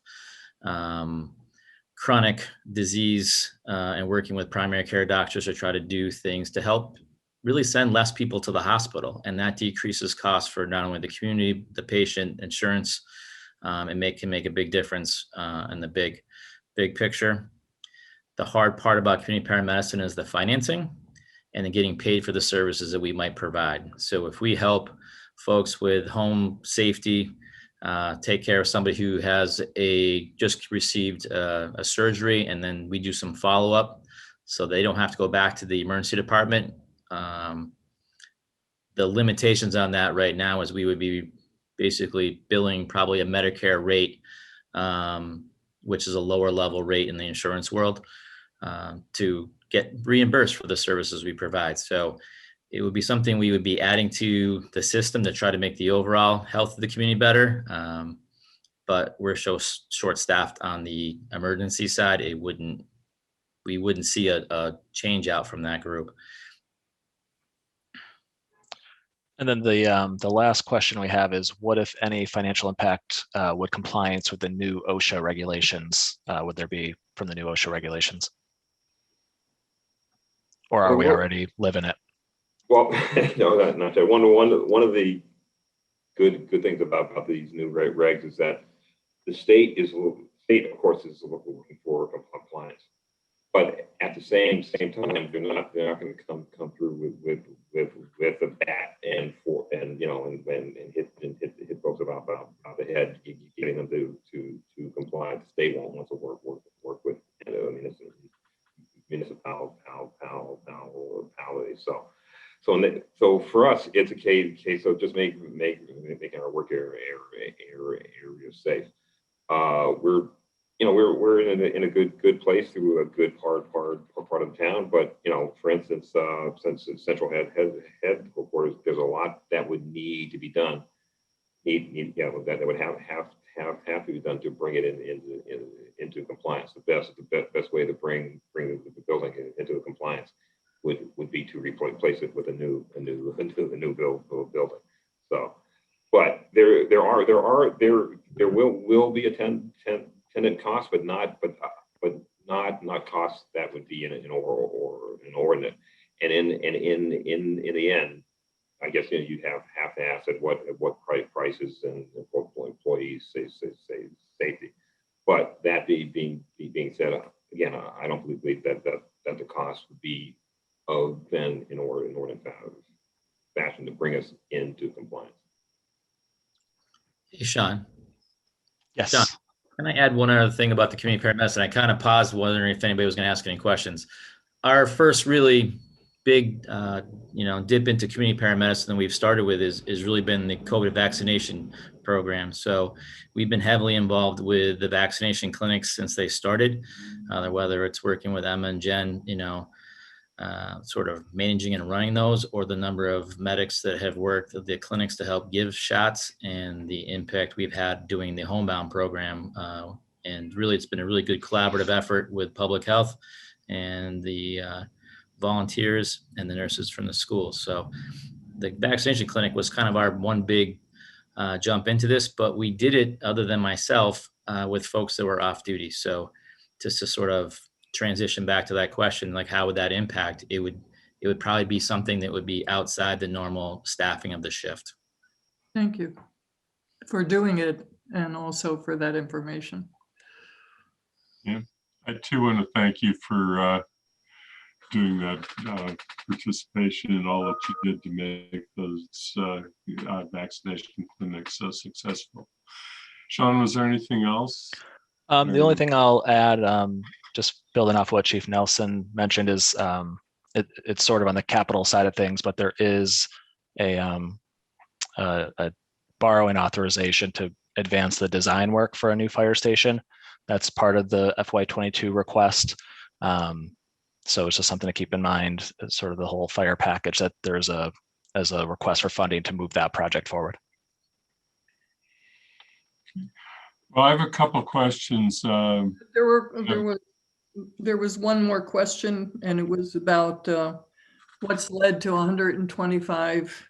chronic disease, and working with primary care doctors to try to do things to help really send less people to the hospital. And that decreases costs for not only the community, the patient, insurance, and can make a big difference in the big picture. The hard part about community paramedicine is the financing and then getting paid for the services that we might provide. So if we help folks with home safety, take care of somebody who has just received a surgery, and then we do some follow-up so they don't have to go back to the emergency department. The limitations on that right now is we would be basically billing probably a Medicare rate, which is a lower level rate in the insurance world, to get reimbursed for the services we provide. So it would be something we would be adding to the system to try to make the overall health of the community better. But we're so short-staffed on the emergency side, we wouldn't see a change out from that group. And then the last question we have is, what if any financial impact would compliance with the new OSHA regulations would there be from the new OSHA regulations? Or are we already living it? Well, no, not that. One of the good things about these new regs is that the state, of course, is looking for compliance, but at the same time, they're not going to come through with the bat and hit folks about the head, getting them to comply. The state won't want to work with municipalities. So for us, it's a case of just making our work area safe. We're in a good place through a good part of the town, but for instance, since central headquarters, there's a lot that would need to be done. That would have to be done to bring it into compliance. The best way to bring the building into compliance would be to replace it with a new building. So, but there will be a tenant cost, but not costs that would be an inordinate. And in the end, I guess you'd have to ask at what prices and employees say safety. But that being said, again, I don't believe that the cost would be of then inordinate fashion to bring us into compliance. Hey, Sean. Yes. Sean, can I add one other thing about the community paramedicine? I kind of paused wondering if anybody was going to ask any questions. Our first really big, dip into community paramedicine that we've started with is really been the COVID vaccination program. So we've been heavily involved with the vaccination clinics since they started, whether it's working with Emma and Jen, sort of managing and running those, or the number of medics that have worked at the clinics to help give shots, and the impact we've had doing the homebound program. And really, it's been a really good collaborative effort with public health and the volunteers and the nurses from the schools. So the vaccination clinic was kind of our one big jump into this, but we did it, other than myself, with folks that were off duty. So just to sort of transition back to that question, like how would that impact? It would probably be something that would be outside the normal staffing of the shift. Thank you for doing it and also for that information. Yeah, I too want to thank you for doing that participation and all that you did to make those vaccination clinics so successful. Sean, was there anything else? The only thing I'll add, just building off what Chief Nelson mentioned, is it's sort of on the capital side of things, but there is a borrowing authorization to advance the design work for a new fire station. That's part of the FY22 request. So it's just something to keep in mind, sort of the whole fire package, that there's a request for funding to move that project forward. Well, I have a couple of questions. There was one more question, and it was about what's led to 125.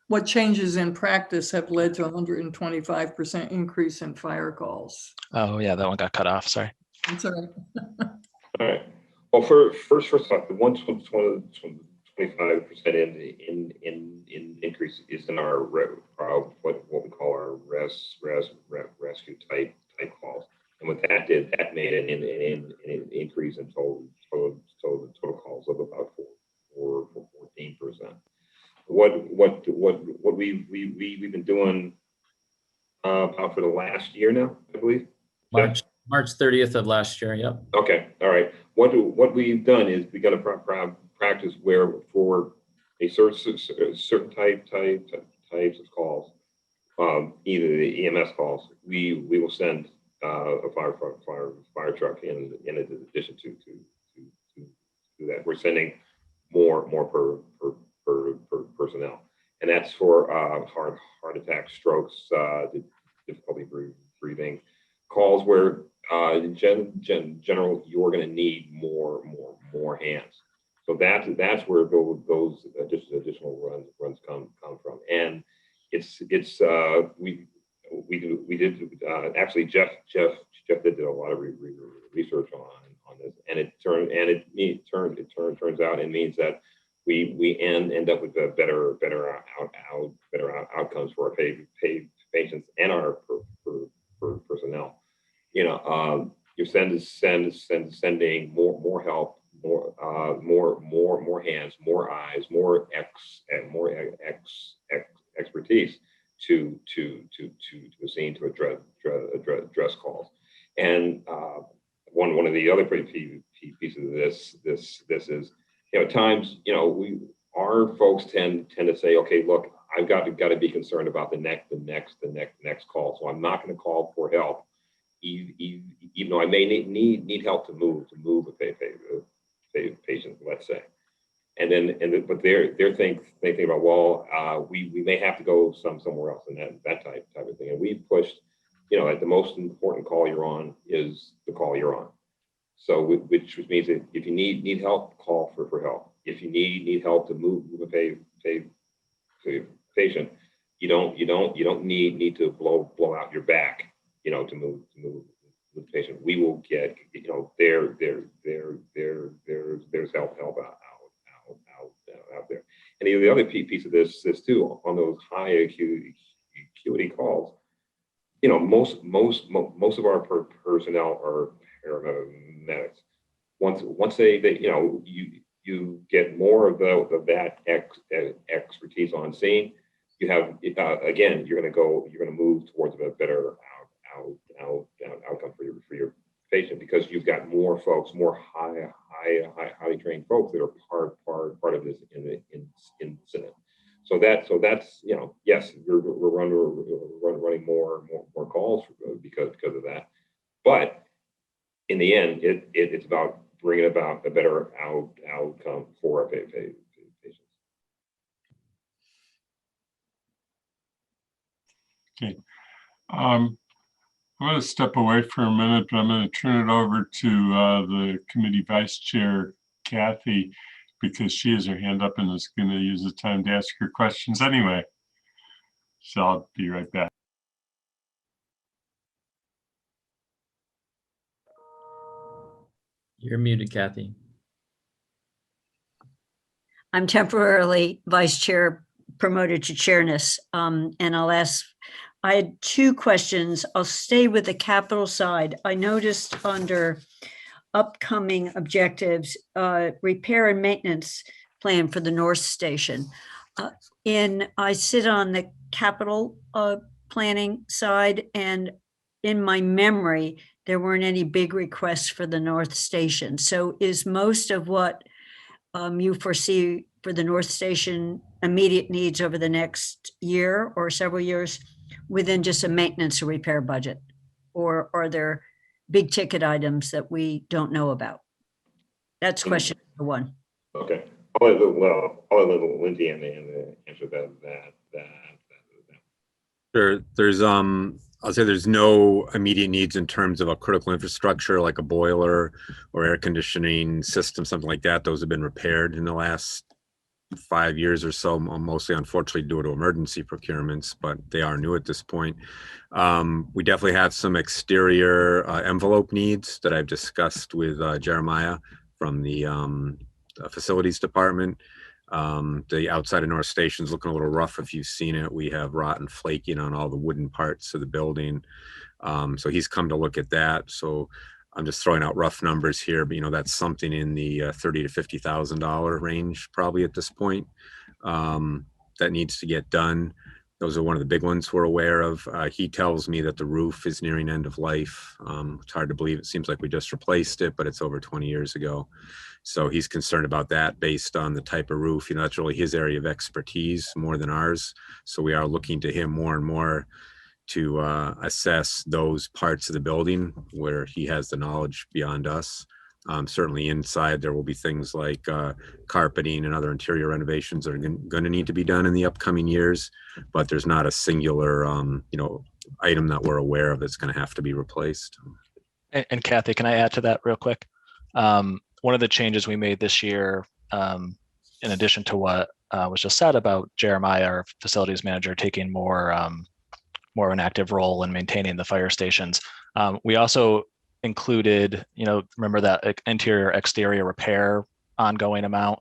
What changes in practice have led to 125% increase in fire calls? Oh yeah, that one got cut off. Sorry. That's all right. All right. Well, first off, the 125% in increase is in our what we call our rescue type calls, and what that did, that made an increase in total calls of about 14%. What we've been doing about for the last year now, I believe. March 30th of last year. Yep. Okay. All right. What we've done is we got a practice where for a certain types of calls, either the EMS calls, we will send a fire truck in addition to that. We're sending more per personnel, and that's for heart attacks, strokes, difficulty breathing calls where in general you're going to need more hands. So that's where those additional runs come from. And it's we did actually Jeff did a lot of research on this, and it turns out and means that we end up with better outcomes for our paid patients and our personnel. You know, you're sending more help, more hands, more eyes, more expertise to the scene to address calls. And one of the other pieces of this is, you know, at times, you know, our folks tend to say, okay, look, I've got to be concerned about the next call, so I'm not going to call for help, even though I may need help to move a patient, let's say. But they're thinking about, well, we may have to go somewhere else, and that type of thing. And we pushed, you know, the most important call you're on is the call you're on. So which means that if you need help, call for help. If you need help to move a patient, you don't need to blow out your back, you know, to move the patient. We will get, you know, there's help out there. And the other piece of this too, on those high acuity calls, you know, most of our personnel are paramedics. Once they you know, you get more of that expertise on scene, you have again, you're going to move towards a better outcome for your patient, because you've got more folks, more highly trained folks that are part of this incident. So that's, you know, yes, we're running more calls because of that, but in the end, it's about bringing about a better outcome for our patients. Okay. I'm going to step away for a minute, but I'm going to turn it over to the committee vice chair, Kathy, because she has her hand up and is going to use the time to ask her questions anyway. So I'll be right back. You're muted, Kathy. I'm temporarily vice chair promoted to chairness, and I had two questions. I'll stay with the capital side. I noticed under upcoming objectives, repair and maintenance plan for the North Station. I sit on the capital planning side, and in my memory, there weren't any big requests for the North Station. So is most of what you foresee for the North Station immediate needs over the next year or several years within just a maintenance or repair budget? Or are there big ticket items that we don't know about? That's question number one. Okay. I'll let Lindsay answer that. There's I'll say there's no immediate needs in terms of a critical infrastructure like a boiler or air conditioning system, something like that. Those have been repaired in the last 5 years or so, mostly unfortunately due to emergency procurements, but they are new at this point. We definitely have some exterior envelope needs that I've discussed with Jeremiah from the facilities department. The outside of North Station is looking a little rough if you've seen it. We have rot and flaking on all the wooden parts of the building. So he's come to look at that. So I'm just throwing out rough numbers here, but you know, that's something in the $30,000 to $50,000 range probably at this point that needs to get done. Those are one of the big ones we're aware of. He tells me that the roof is nearing end of life. It's hard to believe. It seems like we just replaced it, but it's over 20 years ago. So he's concerned about that based on the type of roof. You know, that's really his area of expertise more than ours. So we are looking to him more and more to assess those parts of the building where he has the knowledge beyond us. Certainly inside there will be things like carpeting and other interior renovations that are going to need to be done in the upcoming years, but there's not a singular you know, item that we're aware of that's going to have to be replaced. And Kathy, can I add to that real quick? One of the changes we made this year in addition to what was just said about Jeremiah, our facilities manager, taking more of an active role in maintaining the fire stations, we also included, remember that interior exterior repair ongoing amount.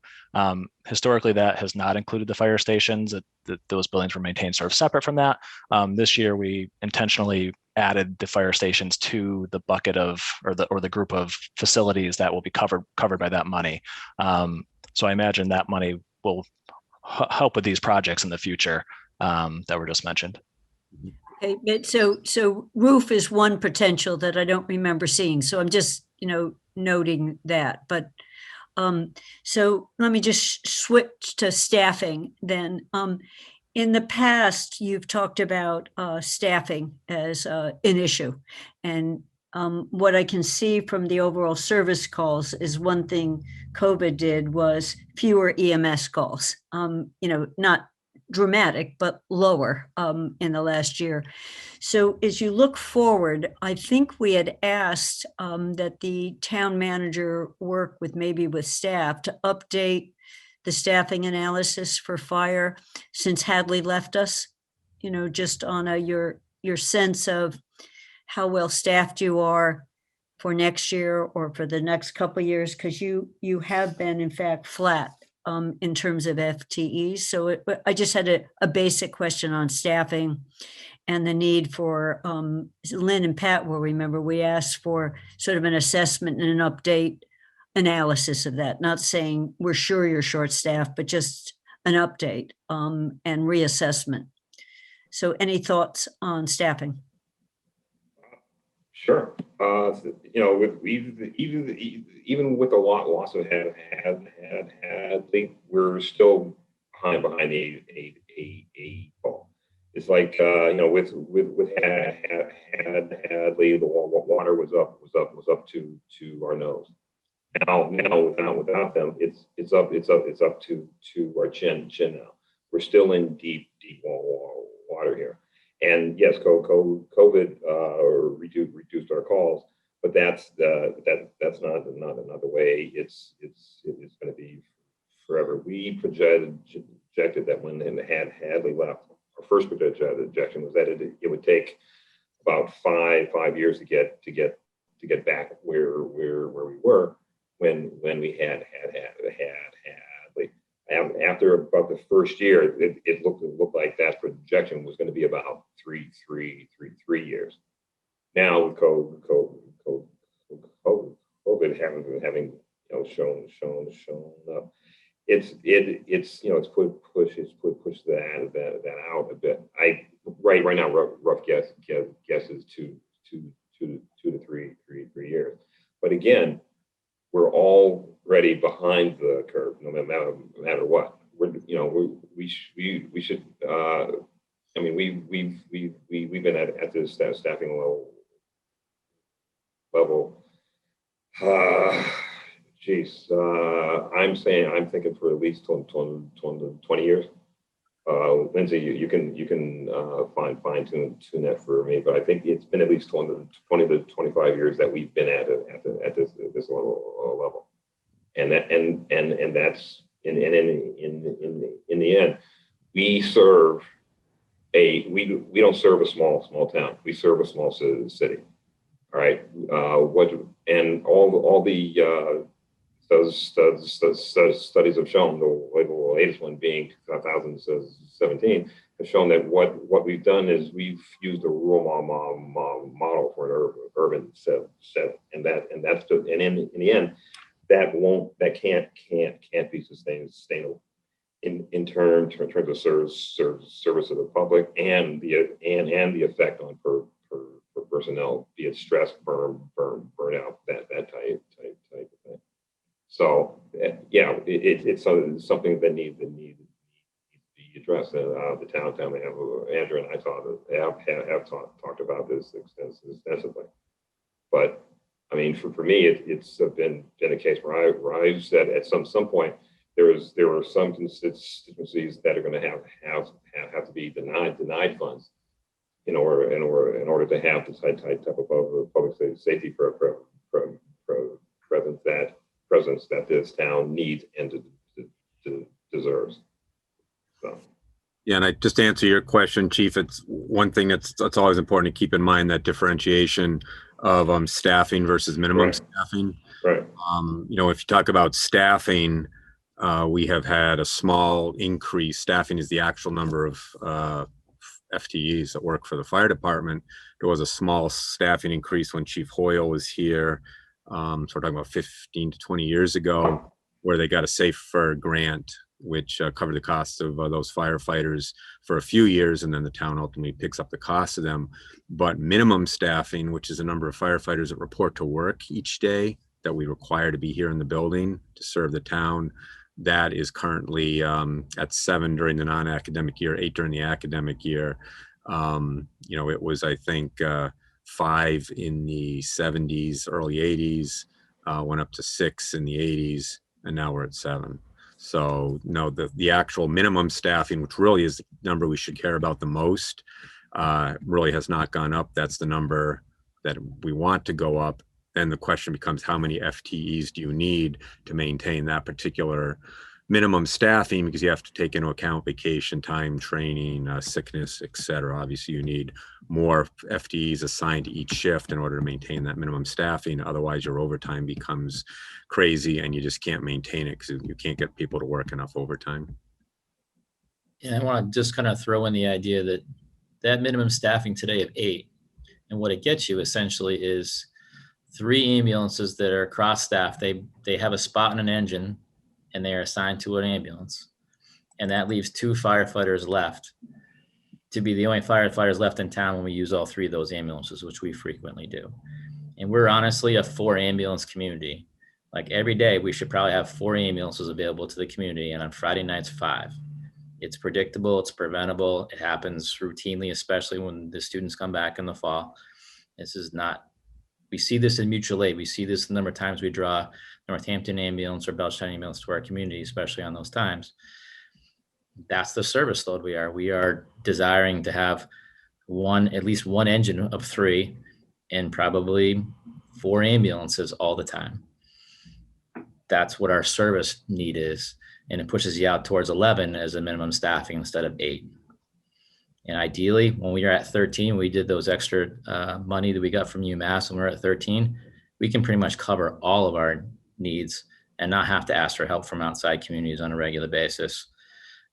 Historically, that has not included the fire stations. Those buildings were maintained sort of separate from that. This year, we intentionally added the fire stations to the bucket of, or the group of facilities that will be covered by that money. So I imagine that money will help with these projects in the future that were just mentioned. Okay, but so roof is one potential that I don't remember seeing. So I'm just, noting that. But so let me just switch to staffing then. In the past, you've talked about staffing as an issue. And what I can see from the overall service calls is one thing COVID did was fewer EMS calls, not dramatic, but lower in the last year. So as you look forward, I think we had asked that the town manager work with staff to update the staffing analysis for fire since Hadley left us, just on your sense of how well staffed you are for next year or for the next couple of years, because you have been in fact flat in terms of FTEs. So I just had a basic question on staffing and the need for, Lynn and Pat will remember, we asked for sort of an assessment and an update analysis of that, not saying we're sure you're short-staffed, but just an update and reassessment. So any thoughts on staffing? Sure. With even with the loss of Hadley, we're still behind the eight ball. It's like with Hadley, the water was up to our nose. Now without them, it's up to our chin now. We're still in deep water here. And yes, COVID reduced our calls, but that's not another way. It's going to be forever. We projected that when Hadley left, our first projection was that it would take about five years to get back where we were when we had Hadley. After about the first year, it looked like that projection was going to be about three years. Now with COVID having shown up, it's pushed that out a bit. Right now rough guess is two to three years. But again, we're already behind the curve, no matter what. We should. We've been at this staffing level. I'm thinking for at least 20 years. Lindsay, you can fine tune that for me, but I think it's been at least 20 to 25 years that we've been at this level, and that's in the end, we don't serve a small town. We serve a small city. All right. And all the studies have shown, the latest one being 2017, has shown that what we've done is we've used a rural model for an urban set, and in the end, that can't be sustainable in terms of service to the public and the effect on per personnel, be it stress, burnout, that type of thing. So it's something that needs to be addressed. And the town Andrew and I have talked about this extensively. But I mean, for me, it's been a case where I've said at some point there are some constituencies that are going to have to be denied funds in order to have the type of public safety presence that this town needs and deserves. So. Yeah, and I just to answer your question, Chief, it's one thing that's always important to keep in mind, that differentiation of staffing versus minimum staffing. Right. You know, if you talk about staffing, we have had a small increase. Staffing is the actual number of FTEs that work for the fire department. There was a small staffing increase when Chief Hoyle was here. So we're talking about 15 to 20 years ago, where they got a SAFER grant, which covered the costs of those firefighters for a few years, and then the town ultimately picks up the cost of them. But minimum staffing, which is the number of firefighters that report to work each day that we require to be here in the building to serve the town, that is currently at 7 during the non-academic year, 8 during the academic year. You know, it was, I think, 5 in the 70s, early 80s, went up to 6 in the 80s, and now we're at 7. So no, the actual minimum staffing, which really is the number we should care about the most, really has not gone up. That's the number that we want to go up. Then the question becomes, how many FTEs do you need to maintain that particular minimum staffing? Because you have to take into account vacation time, training, sickness, et cetera. Obviously, you need more FTEs assigned to each shift in order to maintain that minimum staffing. Otherwise, your overtime becomes crazy and you just can't maintain it because you can't get people to work enough overtime. And I want to just kind of throw in the idea that that minimum staffing today of 8, and what it gets you essentially is 3 ambulances that are cross-staffed. They have a spot in an engine and they are assigned to an ambulance. And that leaves 2 firefighters left to be the only firefighters left in town when we use all 3 of those ambulances, which we frequently do. And we're honestly a 4 ambulance community. Like every day, we should probably have 4 ambulances available to the community, and on Friday nights, 5. It's predictable, it's preventable, it happens routinely, especially when the students come back in the fall. This is not, we see this in mutual aid. We see this the number of times we draw Northampton ambulance or Belchtown ambulance to our community, especially on those times. That's the service load we are. We are desiring to have at least one engine of 3 and probably 4 ambulances all the time. That's what our service need is. And it pushes you out towards 11 as a minimum staffing instead of 8. And ideally, when we are at 13, we did those extra money that we got from UMass, and we're at 13, we can pretty much cover all of our needs and not have to ask for help from outside communities on a regular basis.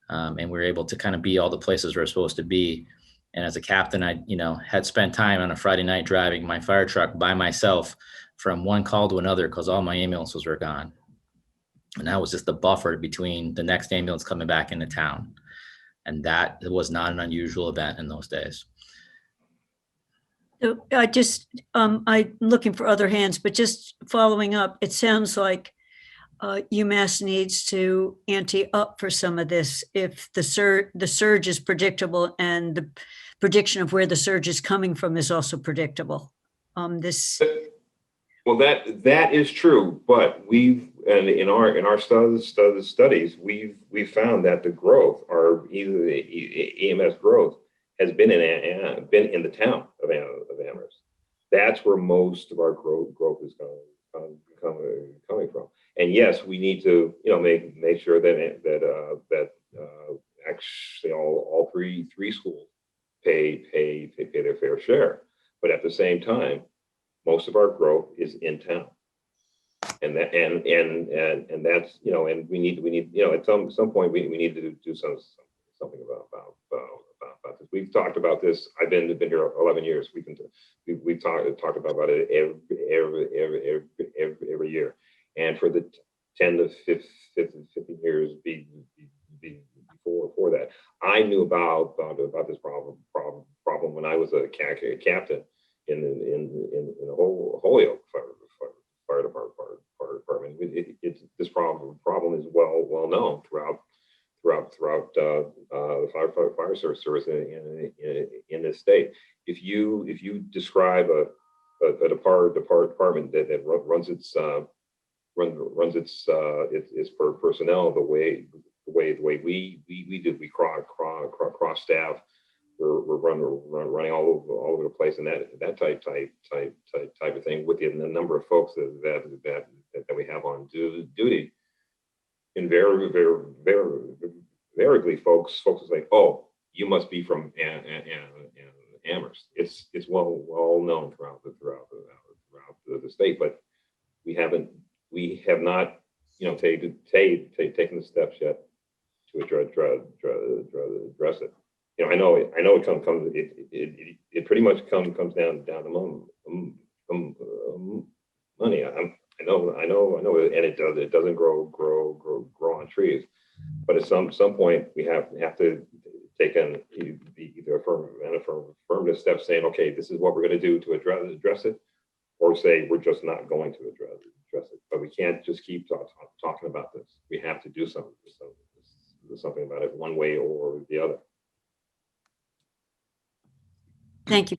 And we're able to kind of be all the places we're supposed to be. And as a captain, I had spent time on a Friday night driving my fire truck by myself from one call to another because all my ambulances were gone. And that was just the buffer between the next ambulance coming back into town. And that was not an unusual event in those days. So I'm looking for other hands, but just following up, it sounds like UMass needs to ante up for some of this if the surge is predictable and the prediction of where the surge is coming from is also predictable. Well, that is true, but in our studies, we've found that the growth, or either the EMS growth, has been in the town of Amherst. That's where most of our growth is coming from. And yes, we need to make sure that actually all three schools pay their fair share. But at the same time, most of our growth is in town. And that's and we need at some point we need to do something about this. We've talked about this. I've been here 11 years. We've talked about it every year, and for the 10 to 15 years before that, I knew about this problem when I was a captain in the Holyoke fire department. This problem is well known throughout the fire service in this state. If you describe a department that runs its personnel the way we do, we cross staff. We're running all over the place, and that type of thing with the number of folks that we have on duty. invariably folks will say, "Oh, you must be from Amherst." It's well known throughout the state, but we have not, taken the steps yet to address it. I know it comes it pretty much comes down to money. I know, and it doesn't grow on trees. But at some point, we have to take either affirmative steps saying, okay, this is what we're going to do to address it, or say we're just not going to address it. But we can't just keep talking about this. We have to do something about it, one way or the other. Thank you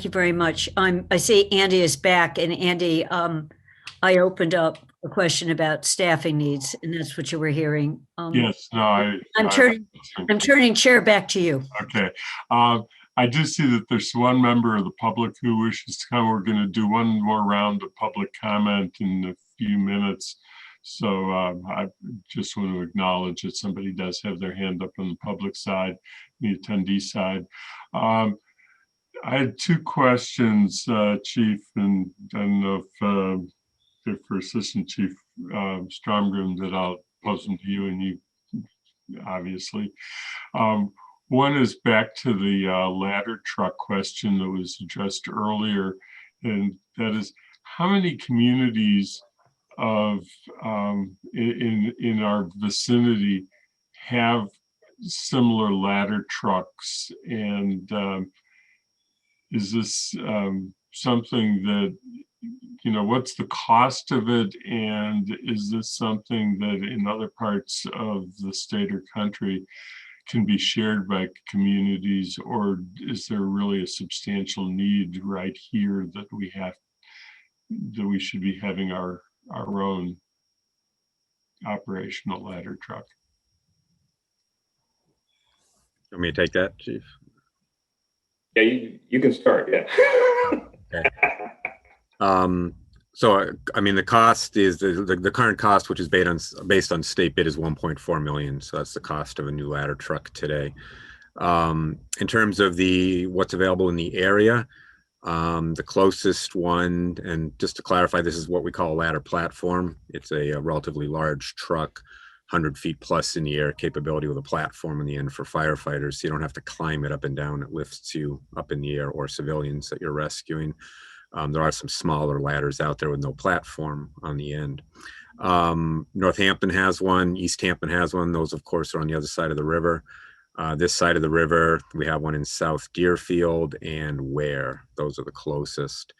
very much. I see Andy is back, and Andy, I opened up a question about staffing needs, and that's what you were hearing. Yes, no, I'm turning chair back to you. Okay. I do see that there's one member of the public who wishes to come. We're going to do one more round of public comment in a few minutes. So I just want to acknowledge that somebody does have their hand up on the public side, the attendee side. I had two questions, Chief, and I don't know if for Assistant Chief Stromgren, that I'll pose them to you, and you obviously. One is back to the ladder truck question that was addressed earlier, and that is, how many communities in our vicinity have similar ladder trucks, and is this something that, what's the cost of it, and is this something that in other parts of the state or country can be shared by communities, or is there really a substantial need right here that we should be having our own operational ladder truck? Want me to take that, Chief? Yeah, you can start. Yeah. Okay. So, I mean, the cost is the current cost, which is based on state bid, is 1.4 million. So that's the cost of a new ladder truck today. In terms of what's available in the area, the closest one, and just to clarify, this is what we call a ladder platform. It's a relatively large truck, 100 feet plus in the air, capability with a platform in the end for firefighters. So you don't have to climb it up and down. It lifts you up in the air, or civilians that you're rescuing. There are some smaller ladders out there with no platform on the end. Northampton has one, East Hampton has one. Those, of course, are on the other side of the river. This side of the river, we have one in South Deerfield and Ware. Those are the closest.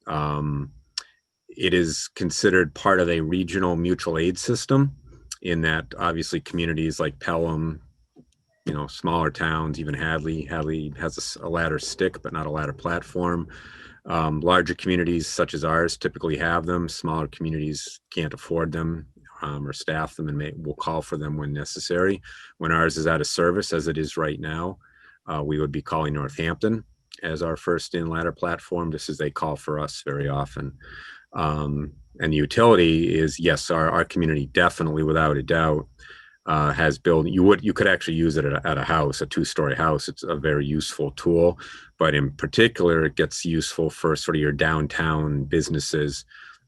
It is considered part of a regional mutual aid system, in that obviously communities like Pelham, smaller towns, even Hadley has a ladder stick, but not a ladder platform. Larger communities such as ours typically have them. Smaller communities can't afford them or staff them, and will call for them when necessary. When ours is out of service, as it is right now, we would be calling Northampton as our first in ladder platform, just as they call for us very often. And the utility is, yes, our community definitely, without a doubt, has built. You could actually use it at a house, a 2-story house. It's a very useful tool, but in particular, it gets useful for sort of your downtown businesses.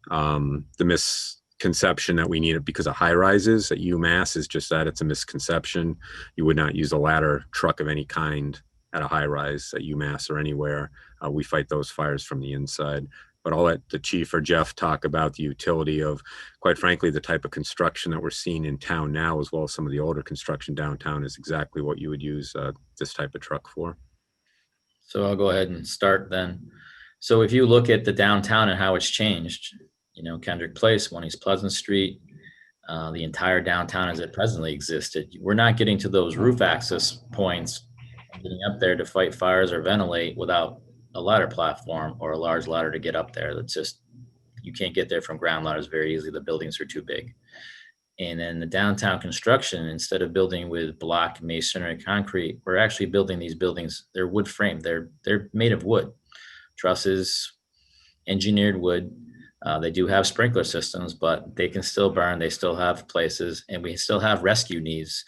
The misconception that we need it because of high rises at UMass is just that it's a misconception. You would not use a ladder truck of any kind at a high rise at UMass or anywhere. We fight those fires from the inside. But I'll let the Chief or Jeff talk about the utility of, quite frankly, the type of construction that we're seeing in town now, as well as some of the older construction downtown, is exactly what you would use this type of truck for. So I'll go ahead and start then. So if you look at the downtown and how it's changed, Kendrick Place, 1 East Pleasant Street, the entire downtown as it presently existed, we're not getting to those roof access points, getting up there to fight fires or ventilate without a ladder platform or a large ladder to get up there. That's just, you can't get there from ground ladders very easily. The buildings are too big. And then the downtown construction, instead of building with block, masonry, concrete, we're actually building these buildings. They're wood frame. They're made of wood, trusses, engineered wood. They do have sprinkler systems, but they can still burn. They still have places, and we still have rescue needs.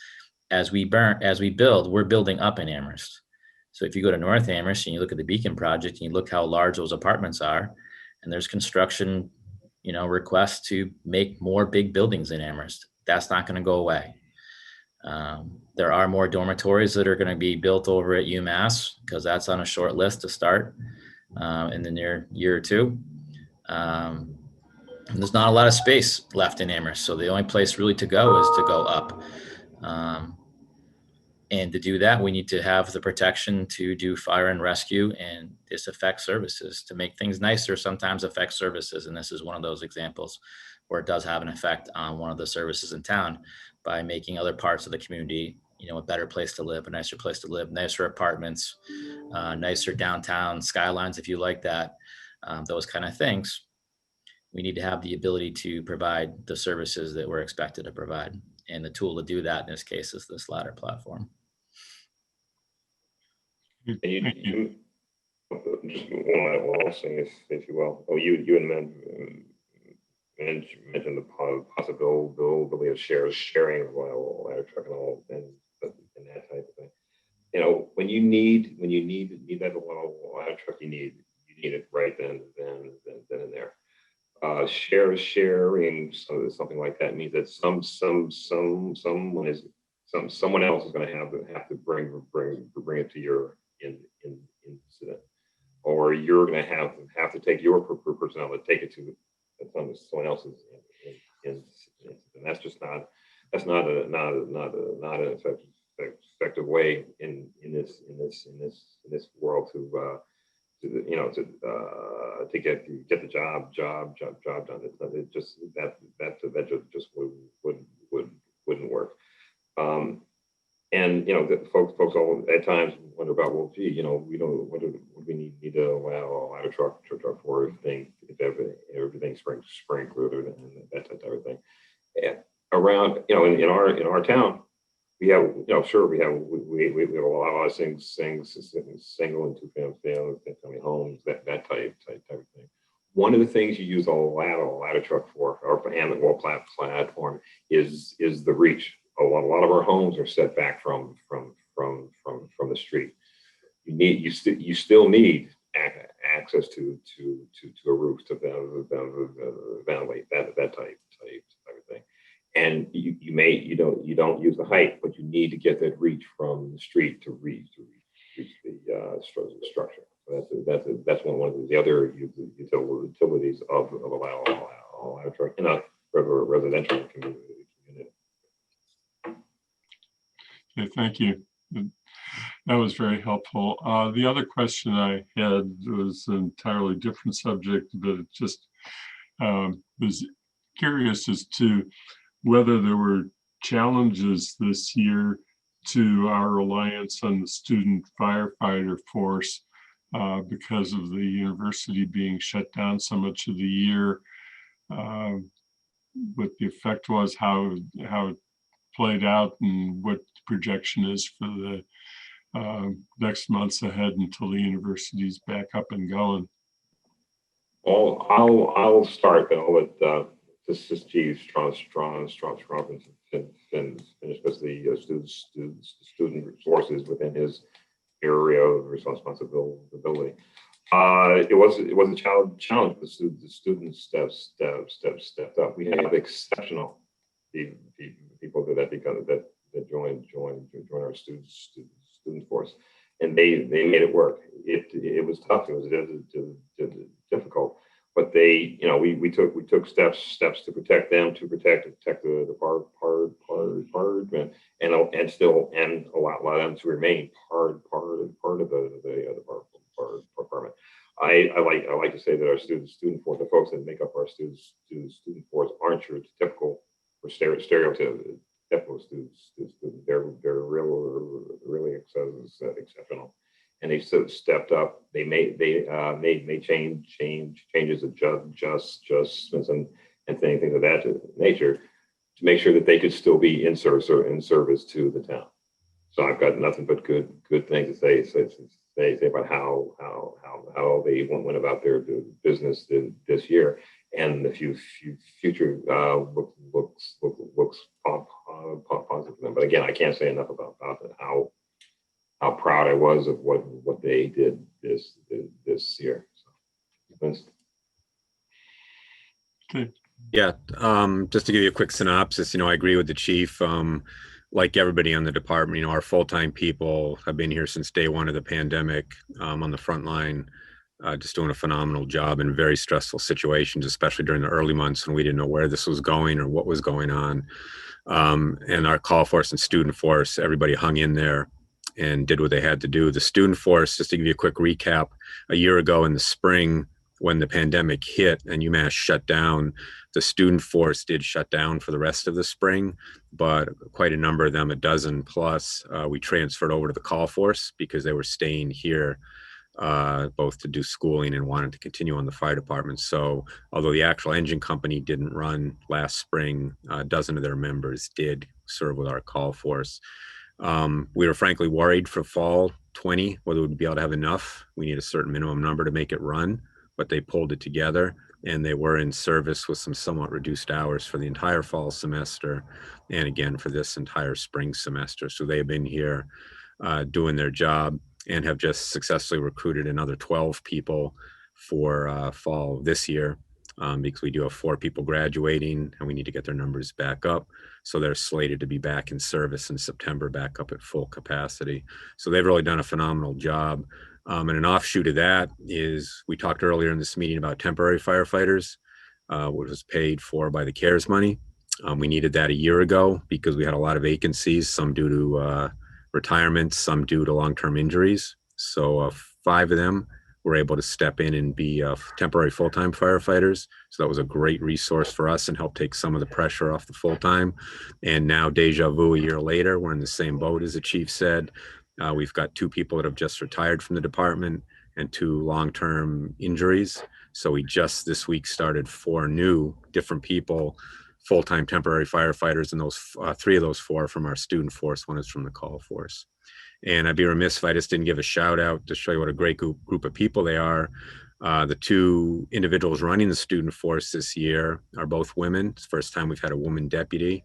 As we build, we're building up in Amherst. So if you go to North Amherst and you look at the Beacon project and you look how large those apartments are, and there's construction, requests to make more big buildings in Amherst. That's not going to go away. There are more dormitories that are going to be built over at UMass because that's on a short list to start in the near year or two. And there's not a lot of space left in Amherst, so the only place really to go is to go up. And to do that, we need to have the protection to do fire and rescue and disaffect services. To make things nicer sometimes affects services, and this is one of those examples where it does have an effect on one of the services in town by making other parts of the community, a better place to live, a nicer place to live, nicer apartments, nicer downtown skylines, if you like that, those kind of things. We need to have the ability to provide the services that we're expected to provide. And the tool to do that in this case is this ladder platform. And you just one last thing, if you will. Oh, you and mentioned the possibility of sharing a ladder truck and all and that type of thing. When you need that ladder truck, you need it right then and there. Sharing something like that means that someone else is going to have to bring it to your incident, or you're going to have to take your personnel to take it to someone else's incident. And that's just not an effective way in this world to get the job done. It just just wouldn't work. And the folks all at times wonder about, well, gee, what do we need to allow a ladder truck for everything sprinkler and that type of thing. And around in our town, we have we have a lot of things single and two family homes, that type of thing. One of the things you use a ladder truck for, or and platform is the reach. A lot of our homes are set back from the street. You still need access to a roof to ventilate that type of thing. And you don't use the height, but you need to get that reach from the street to reach the structure. So that's one of the other utilities of a ladder truck in a residential community. Okay, thank you. That was very helpful. The other question I had was an entirely different subject, but it just was curious as to whether there were challenges this year to our reliance on the student firefighter force because of the university being shut down so much of the year. What the effect was, how it played out, and what the projection is for the next months ahead until the university's back up and going. Well, I'll start, but I'll let this is Steve Strong finish because the student resources within his area of responsibility. It was a challenge. The students stepped up. We have exceptional people that join our student force, and they made it work. It was tough. It was difficult, but we took steps to protect them, to protect the department, and allow them to remain part of the department. I like to say that our student force, the folks that make up our student force, aren't your typical or stereotypical students. They're really exceptional, and they stepped up. They made changes, adjustments, and things of that nature to make sure that they could still be in service to the town. So I've got nothing but good things to say about how they went about their business this year. and the future looks positive for them. But again, I can't say enough about how proud I was of what they did this year. So, Okay. Yeah, just to give you a quick synopsis, I agree with the chief. Like everybody on the department, our full-time people have been here since day one of the pandemic, on the front line, just doing a phenomenal job in very stressful situations, especially during the early months when we didn't know where this was going or what was going on. And our call force and student force, everybody hung in there and did what they had to do. The student force, just to give you a quick recap, a year ago in the spring, when the pandemic hit and UMass shut down, the student force did shut down for the rest of the spring, but quite a number of them, a dozen plus, we transferred over to the call force because they were staying here both to do schooling and wanted to continue on the fire department. So although the actual engine company didn't run last spring, a dozen of their members did serve with our call force. We were frankly worried for fall 20, whether we'd be able to have enough. We need a certain minimum number to make it run, but they pulled it together and they were in service with some somewhat reduced hours for the entire fall semester. And again, for this entire spring semester. So they've been here doing their job and have just successfully recruited another 12 people for fall this year, because we do have 4 people graduating and we need to get their numbers back up. So they're slated to be back in service in September, back up at full capacity. So they've really done a phenomenal job. And an offshoot of that is we talked earlier in this meeting about temporary firefighters, which was paid for by the CARES money. We needed that a year ago because we had a lot of vacancies, some due to retirements, some due to long-term injuries. So 5 of them were able to step in and be temporary full-time firefighters. So that was a great resource for us and helped take some of the pressure off the full-time. And now, deja vu, a year later, we're in the same boat as the chief said. We've got 2 people that have just retired from the department and 2 long-term injuries. So we just this week started 4 new different people, full-time temporary firefighters, and those 3 of those 4 from our student force, 1 is from the call force. And I'd be remiss if I just didn't give a shout out to show you what a great group of people they are. The 2 individuals running the student force this year are both women. It's the first time we've had a woman deputy.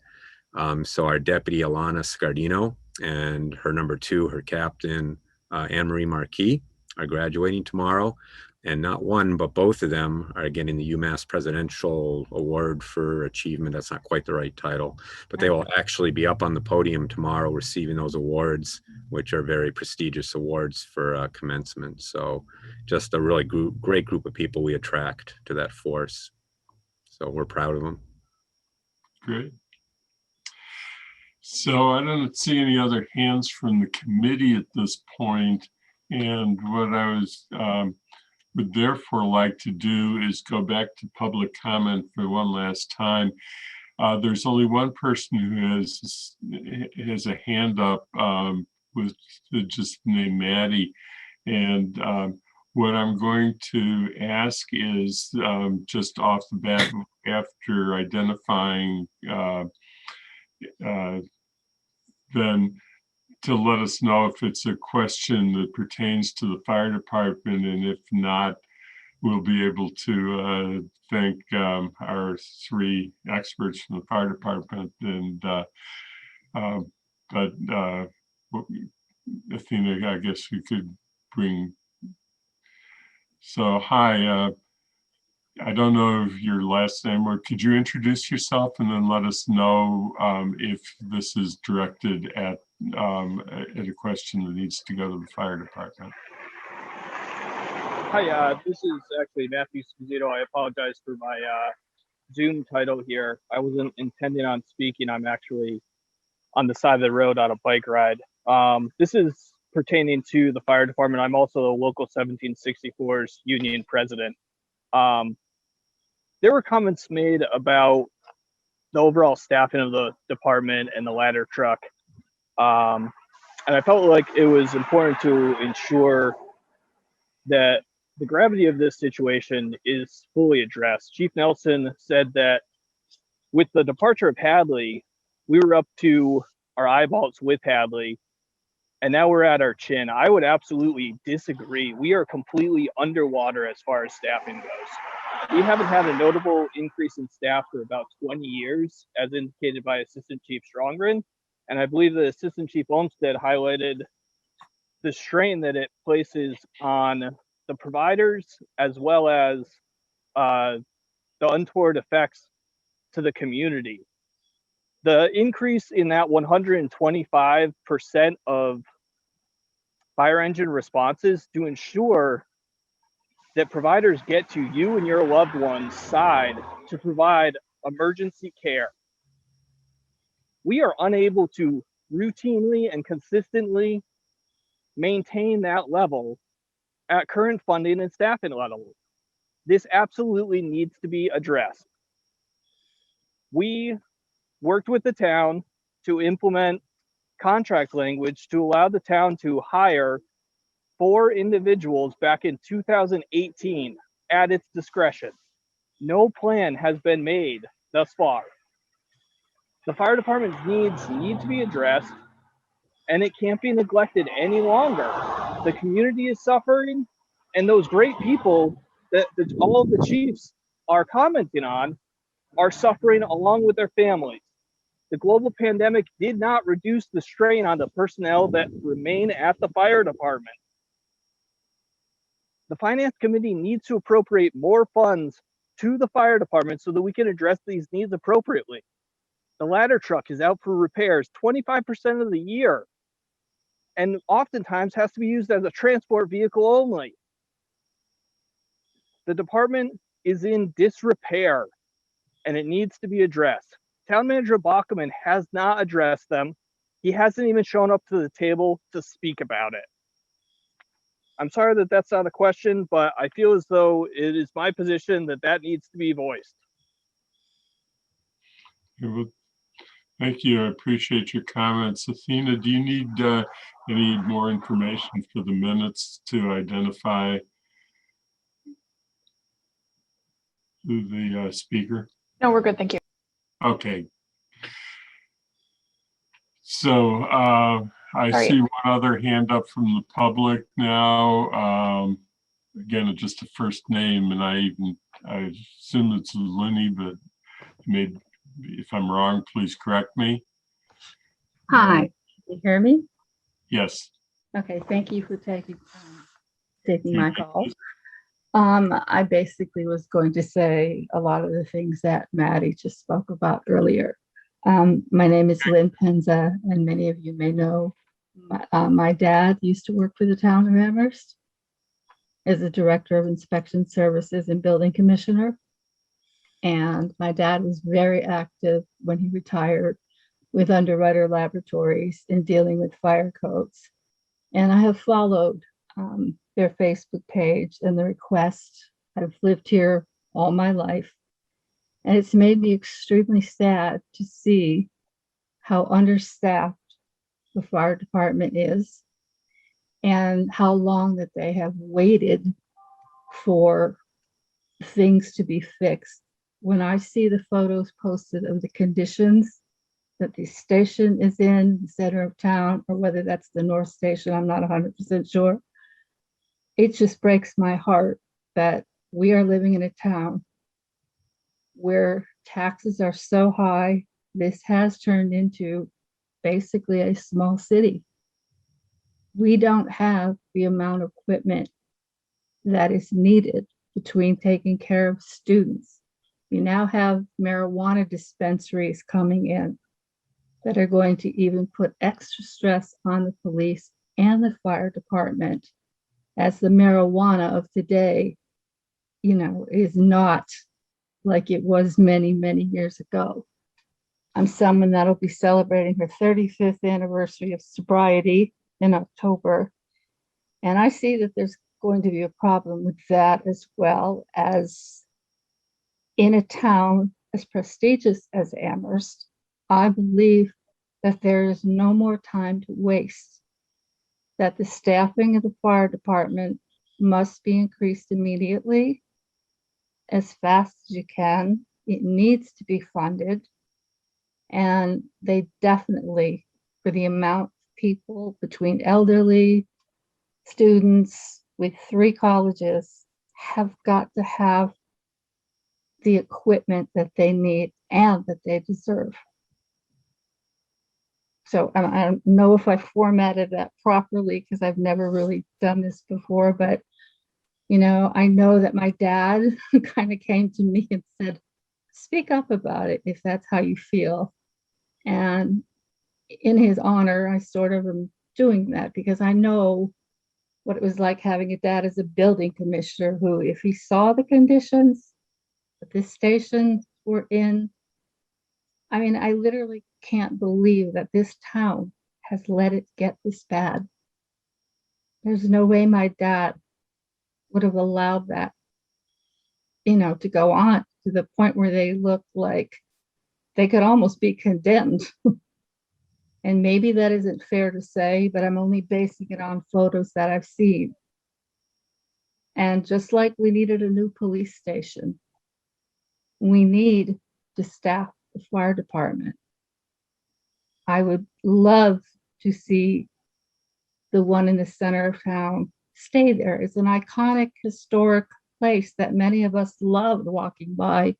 So our deputy, Alana Scardino, and her number 2, her captain, Anne-Marie Marquis, are graduating tomorrow. And not one, but both of them are getting the UMass Presidential Award for Achievement. That's not quite the right title, but they will actually be up on the podium tomorrow receiving those awards, which are very prestigious awards for commencement. So just a really great group of people we attract to that force. So we're proud of them. Great. So I don't see any other hands from the committee at this point. And what I would therefore like to do is go back to public comment for one last time. There's only one person who has a hand up with just named Maddie. And what I'm going to ask is just off the bat, after identifying then to let us know if it's a question that pertains to the fire department, and if not, we'll be able to thank our 3 experts from the fire department. And Athena, I guess we could bring. So hi, I don't know if your last name, or could you introduce yourself and then let us know if this is directed at a question that needs to go to the fire department. Hi, this is actually Matthew Sposito. I apologize for my Zoom title here. I wasn't intending on speaking. I'm actually on the side of the road on a bike ride. This is pertaining to the fire department. I'm also the local 1764's union president. There were comments made about the overall staffing of the department and the ladder truck. And I felt like it was important to ensure that the gravity of this situation is fully addressed. Chief Nelson said that with the departure of Hadley, we were up to our eyeballs with Hadley, and now we're at our chin. I would absolutely disagree. We are completely underwater as far as staffing goes. we haven't had a notable increase in staff for about 20 years, as indicated by Assistant Chief Strongren. And I believe that Assistant Chief Olmsted highlighted the strain that it places on the providers, as well as the untoward effects to the community. The increase in that 125% of fire engine responses to ensure that providers get to you and your loved one's side to provide emergency care. We are unable to routinely and consistently maintain that level at current funding and staffing levels. This absolutely needs to be addressed. We worked with the town to implement contract language to allow the town to hire 4 individuals back in 2018 at its discretion. No plan has been made thus far. The fire department's needs need to be addressed, and it can't be neglected any longer. The community is suffering, and those great people that all of the chiefs are commenting on are suffering along with their families. The global pandemic did not reduce the strain on the personnel that remain at the fire department. The finance committee needs to appropriate more funds to the fire department so that we can address these needs appropriately. The ladder truck is out for repairs 25% of the year, and oftentimes has to be used as a transport vehicle only. The department is in disrepair, and it needs to be addressed. Town Manager Bachman has not addressed them. He hasn't even shown up to the table to speak about it. I'm sorry that that's not a question, but I feel as though it is my position that that needs to be voiced. Thank you. I appreciate your comments. Athena, do you need any more information for the minutes to identify the speaker? No, we're good. Thank you. Okay. So I Sorry. see one other hand up from the public now. Again, it's just a first name, and I assume it's Lenny, but if I'm wrong, please correct me. Hi, can you hear me? Yes. Okay, thank you for taking my call. I basically was going to say a lot of the things that Maddie just spoke about earlier. My name is Lynn Penza, and many of you may know my dad used to work for the town of Amherst as the Director of Inspection Services and Building Commissioner. And my dad was very active when he retired with Underwriter Laboratories in dealing with fire codes. And I have followed their Facebook page and the request. I've lived here all my life. And it's made me extremely sad to see how understaffed the fire department is and how long that they have waited for things to be fixed. When I see the photos posted of the conditions that the station is in the center of town, or whether that's the North Station, I'm not 100% sure. It just breaks my heart that we are living in a town where taxes are so high. This has turned into basically a small city. We don't have the amount of equipment that is needed between taking care of students. We now have marijuana dispensaries coming in that are going to even put extra stress on the police and the fire department, as the marijuana of today, is not like it was many, many years ago. I'm someone that'll be celebrating her 35th anniversary of sobriety in October. And I see that there's going to be a problem with that, as well as in a town as prestigious as Amherst. I believe that there is no more time to waste, that the staffing of the fire department must be increased immediately, as fast as you can. It needs to be funded. And they definitely, for the amount of people between elderly, students with 3 colleges, have got to have the equipment that they need and that they deserve. So I don't know if I formatted that properly because I've never really done this before, but I know that my dad kind of came to me and said, speak up about it if that's how you feel. And in his honor, I sort of am doing that because I know what it was like having a dad as a building commissioner who, if he saw the conditions that this station were in, I mean, I literally can't believe that this town has let it get this bad. There's no way my dad would have allowed that, to go on to the point where they look like they could almost be condemned. And maybe that isn't fair to say, but I'm only basing it on photos that I've seen. And just like we needed a new police station, we need to staff the fire department. I would love to see the one in the center of town stay there. It's an iconic, historic place that many of us loved walking by,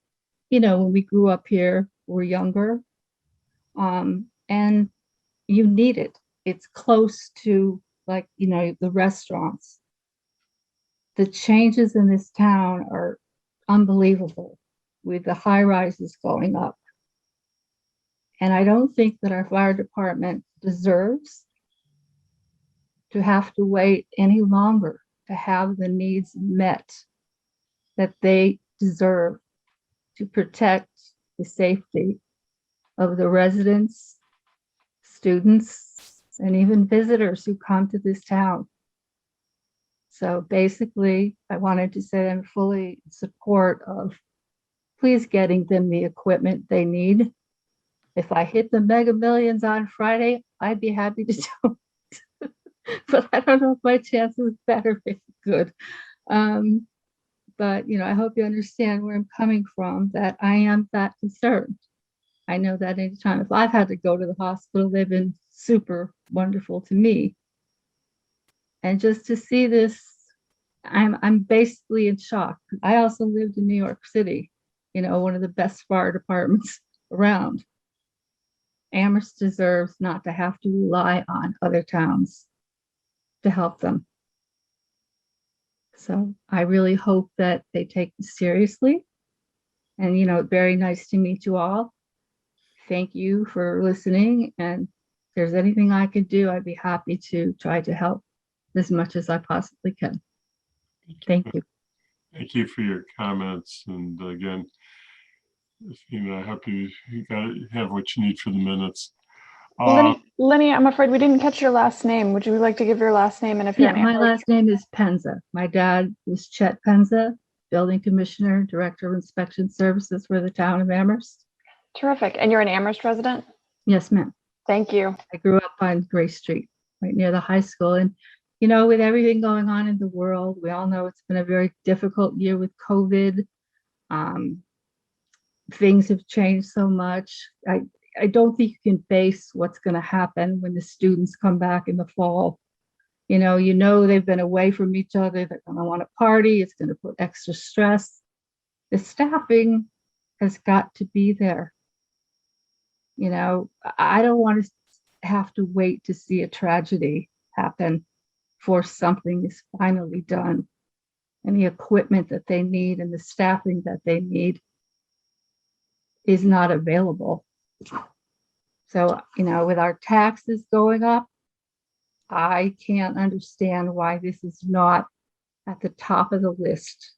when we grew up here, we're younger. And you need it. It's close to, like, the restaurants. The changes in this town are unbelievable with the high rises going up. And I don't think that our fire department deserves to have to wait any longer to have the needs met that they deserve to protect the safety of the residents, students, and even visitors who come to this town. So basically, I wanted to say I'm fully in support of please getting them the equipment they need. If I hit the mega millions on Friday, I'd be happy to do it. But I don't know if my chances better be good. But I hope you understand where I'm coming from, that I am that concerned. I know that anytime if I've had to go to the hospital, they've been super wonderful to me. And just to see this, I'm basically in shock. I also lived in New York City, one of the best fire departments around. Amherst deserves not to have to rely on other towns to help them. So I really hope that they take this seriously. And, very nice to meet you all. Thank you for listening. And if there's anything I could do, I'd be happy to try to help as much as I possibly can. Thank you. Thank you for your comments. And again, I hope you have what you need for the minutes. Lenny, I'm afraid we didn't catch your last name. Would you like to give your last name? And if you're my last name is Penza. My dad was Chet Penza, Building Commissioner, Director of Inspection Services for the town of Amherst. Terrific. And you're an Amherst resident? Yes, ma'am. Thank you. I grew up on Gray Street, right near the high school. And, with everything going on in the world, we all know it's been a very difficult year with COVID. Things have changed so much. I don't think you can base what's going to happen when the students come back in the fall. They've been away from each other. They're going to want to party. It's going to put extra stress. The staffing has got to be there. I don't want to have to wait to see a tragedy happen before something is finally done. And the equipment that they need and the staffing that they need is not available. So, with our taxes going up, I can't understand why this is not at the top of the list.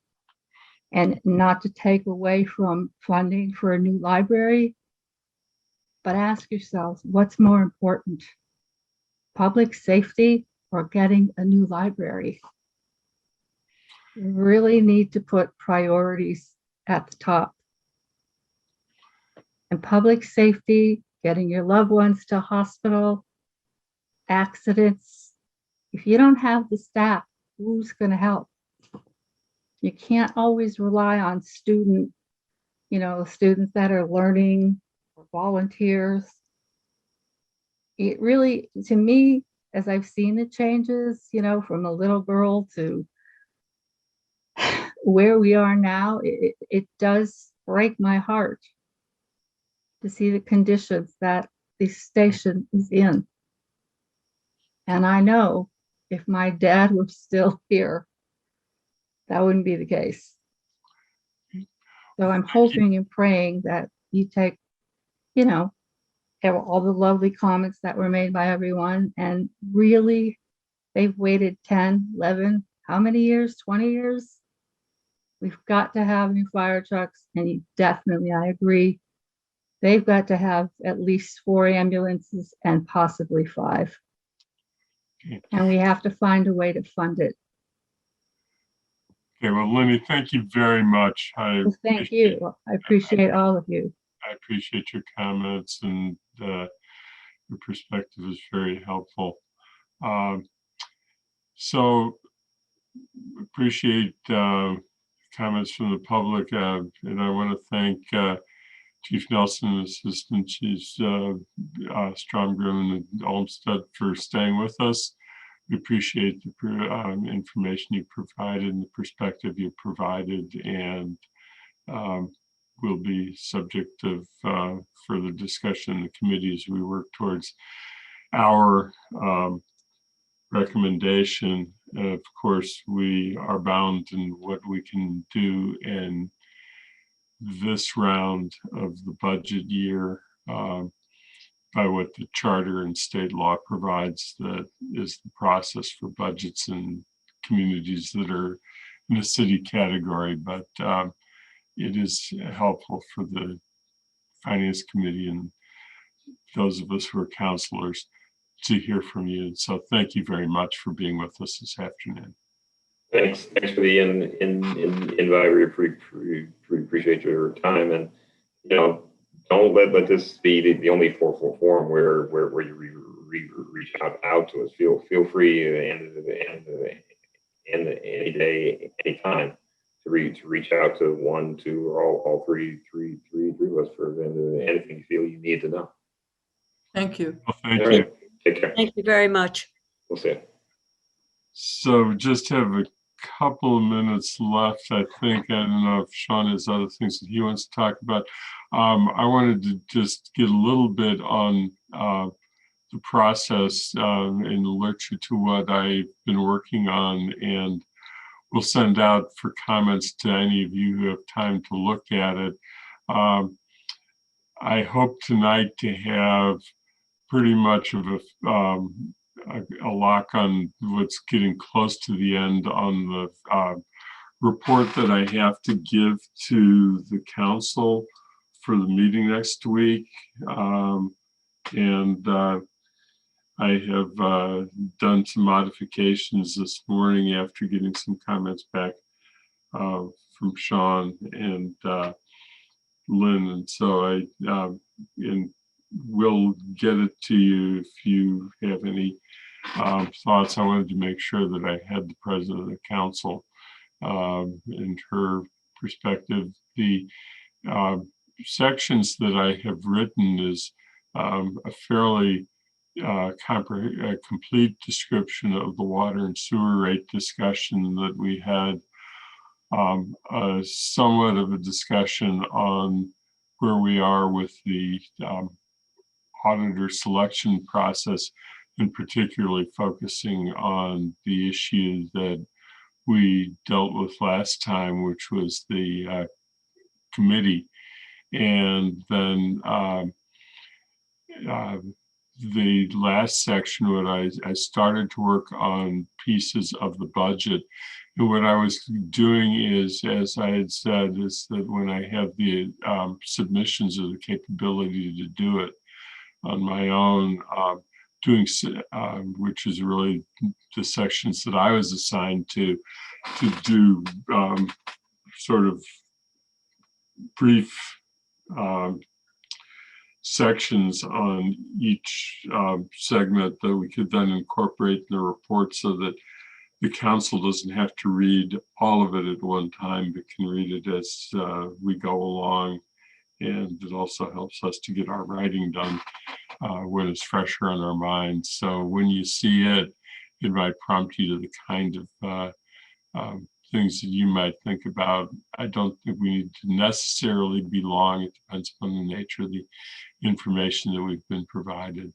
And not to take away from funding for a new library, but ask yourselves, what's more important? Public safety or getting a new library? You really need to put priorities at the top. And public safety, getting your loved ones to hospital, accidents. If you don't have the staff, who's going to help? You can't always rely on students that are learning or volunteers. It really, to me, as I've seen the changes, from a little girl to where we are now, it does break my heart to see the conditions that the station is in. And I know if my dad were still here, that wouldn't be the case. So I'm hoping and praying that you take, you know, have all the lovely comments that were made by everyone, and really, they've waited 10, 11, how many years? 20 years? We've got to have new fire trucks, and you definitely, I agree, they've got to have at least 4 ambulances and possibly 5. And we have to find a way to fund it. Okay, well, Lenny, thank you very much. Well, thank you. I appreciate all of you. I appreciate your comments, and your perspective is very helpful. So appreciate comments from the public, and I want to thank Chief Nelson, Assistant Chiefs Stromgren and Olmsted for staying with us. We appreciate the information you provided and the perspective you provided, and will be subject of further discussion in the committee as we work towards our recommendation. Of course, we are bound in what we can do in this round of the budget year by what the charter and state law provides, that is the process for budgets in communities that are in the city category. But it is helpful for the Finance Committee and those of us who are counselors to hear from you. And so thank you very much for being with us this afternoon. Thanks for the invite. We appreciate your time, and don't let this be the only forum where you reach out to us. Feel free and any day, any time to reach out to 1, 2, or all three of us for anything you feel you need to know. Thank you. Well, thank you. Take care. Thank you very much. We'll see you. So just have a couple of minutes left, I think. I don't know if Sean has other things that he wants to talk about. I wanted to just get a little bit on the process and alert you to what I've been working on, and we'll send out for comments to any of you who have time to look at it. I hope tonight to have pretty much of a lock on what's getting close to the end on the report that I have to give to the council for the meeting next week. And I have done some modifications this morning after getting some comments back from Sean and Lynn. And so I will get it to you if you have any thoughts. I wanted to make sure that I had the president of the council and her perspective. The sections that I have written is a fairly complete description of the water and sewer rate discussion that we had, somewhat of a discussion on where we are with the auditor selection process, and particularly focusing on the issue that we dealt with last time, which was the committee. And then the last section, when I started to work on pieces of the budget. And what I was doing is, as I had said, is that when I have the submissions of the capability to do it on my own, which is really the sections that I was assigned to do sort of brief sections on each segment that we could then incorporate in the report, so that the council doesn't have to read all of it at one time, but can read it as we go along. And it also helps us to get our writing done when it's fresher on our minds. So when you see it, it might prompt you to the kind of things that you might think about. I don't think we need to necessarily be long. It depends upon the nature of the information that we've been provided.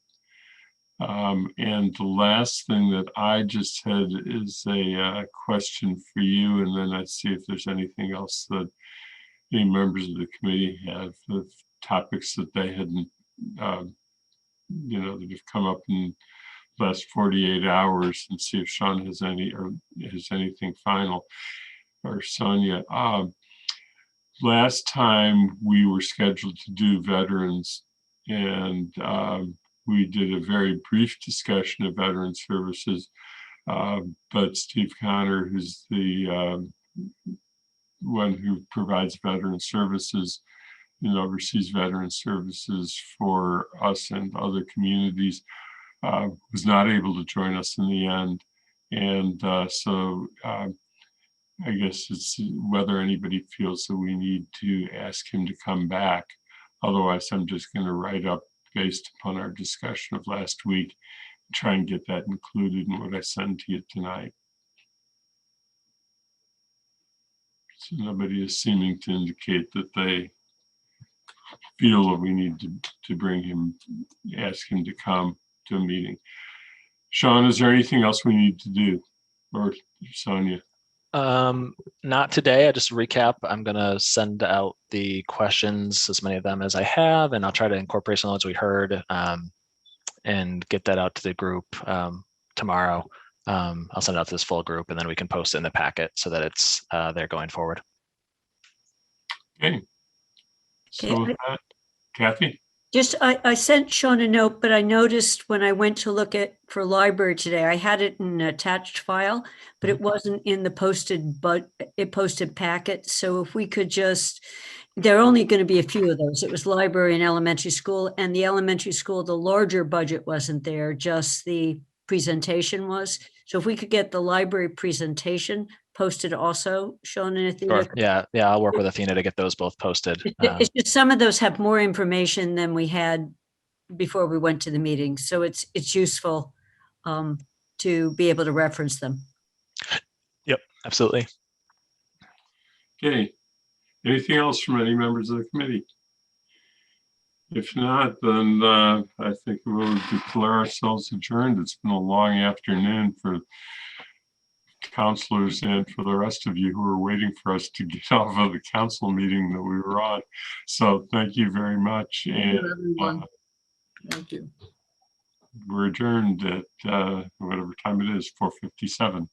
And the last thing that I just had is a question for you, and then I see if there's anything else that any members of the committee have, of topics that they hadn't, you know, that have come up in the last 48 hours, and see if Sean has any, or has anything final, or Sonia. Last time we were scheduled to do veterans, and we did a very brief discussion of veteran services, but Steve Connor, who's the one who provides veteran services and oversees veteran services for us and other communities, was not able to join us in the end. And so I guess it's whether anybody feels that we need to ask him to come back. Otherwise, I'm just going to write up based upon our discussion of last week, try and get that included in what I send to you tonight. So nobody is seeming to indicate that they feel that we need to bring him, ask him to come to a meeting. Sean, is there anything else we need to do? Or Sonia? Not today. I just recap. I'm going to send out the questions, as many of them as I have, and I'll try to incorporate some of those we heard, and get that out to the group tomorrow. I'll send it out to this full group, and then we can post it in the packet so that it's there going forward. Okay. So with that, Kathy? Just, I sent Sean a note, but I noticed when I went to look at for library today, I had it in an attached file, but it wasn't in the posted packet. So if we could just, there are only going to be a few of those. It was library and elementary school, and the elementary school, the larger budget wasn't there, just the presentation was. So if we could get the library presentation posted also, Sean and Athena. Sure. Yeah, I'll work with Athena to get those both posted. It's just some of those have more information than we had before we went to the meeting. So it's useful to be able to reference them. Yep, absolutely. Okay. Anything else from any members of the committee? If not, then I think we'll declare ourselves adjourned. It's been a long afternoon for counselors and for the rest of you who are waiting for us to get off of the council meeting that we were on. So thank you very much. Thank and you, everyone. Thank you. We're adjourned at whatever time it is, 4:57.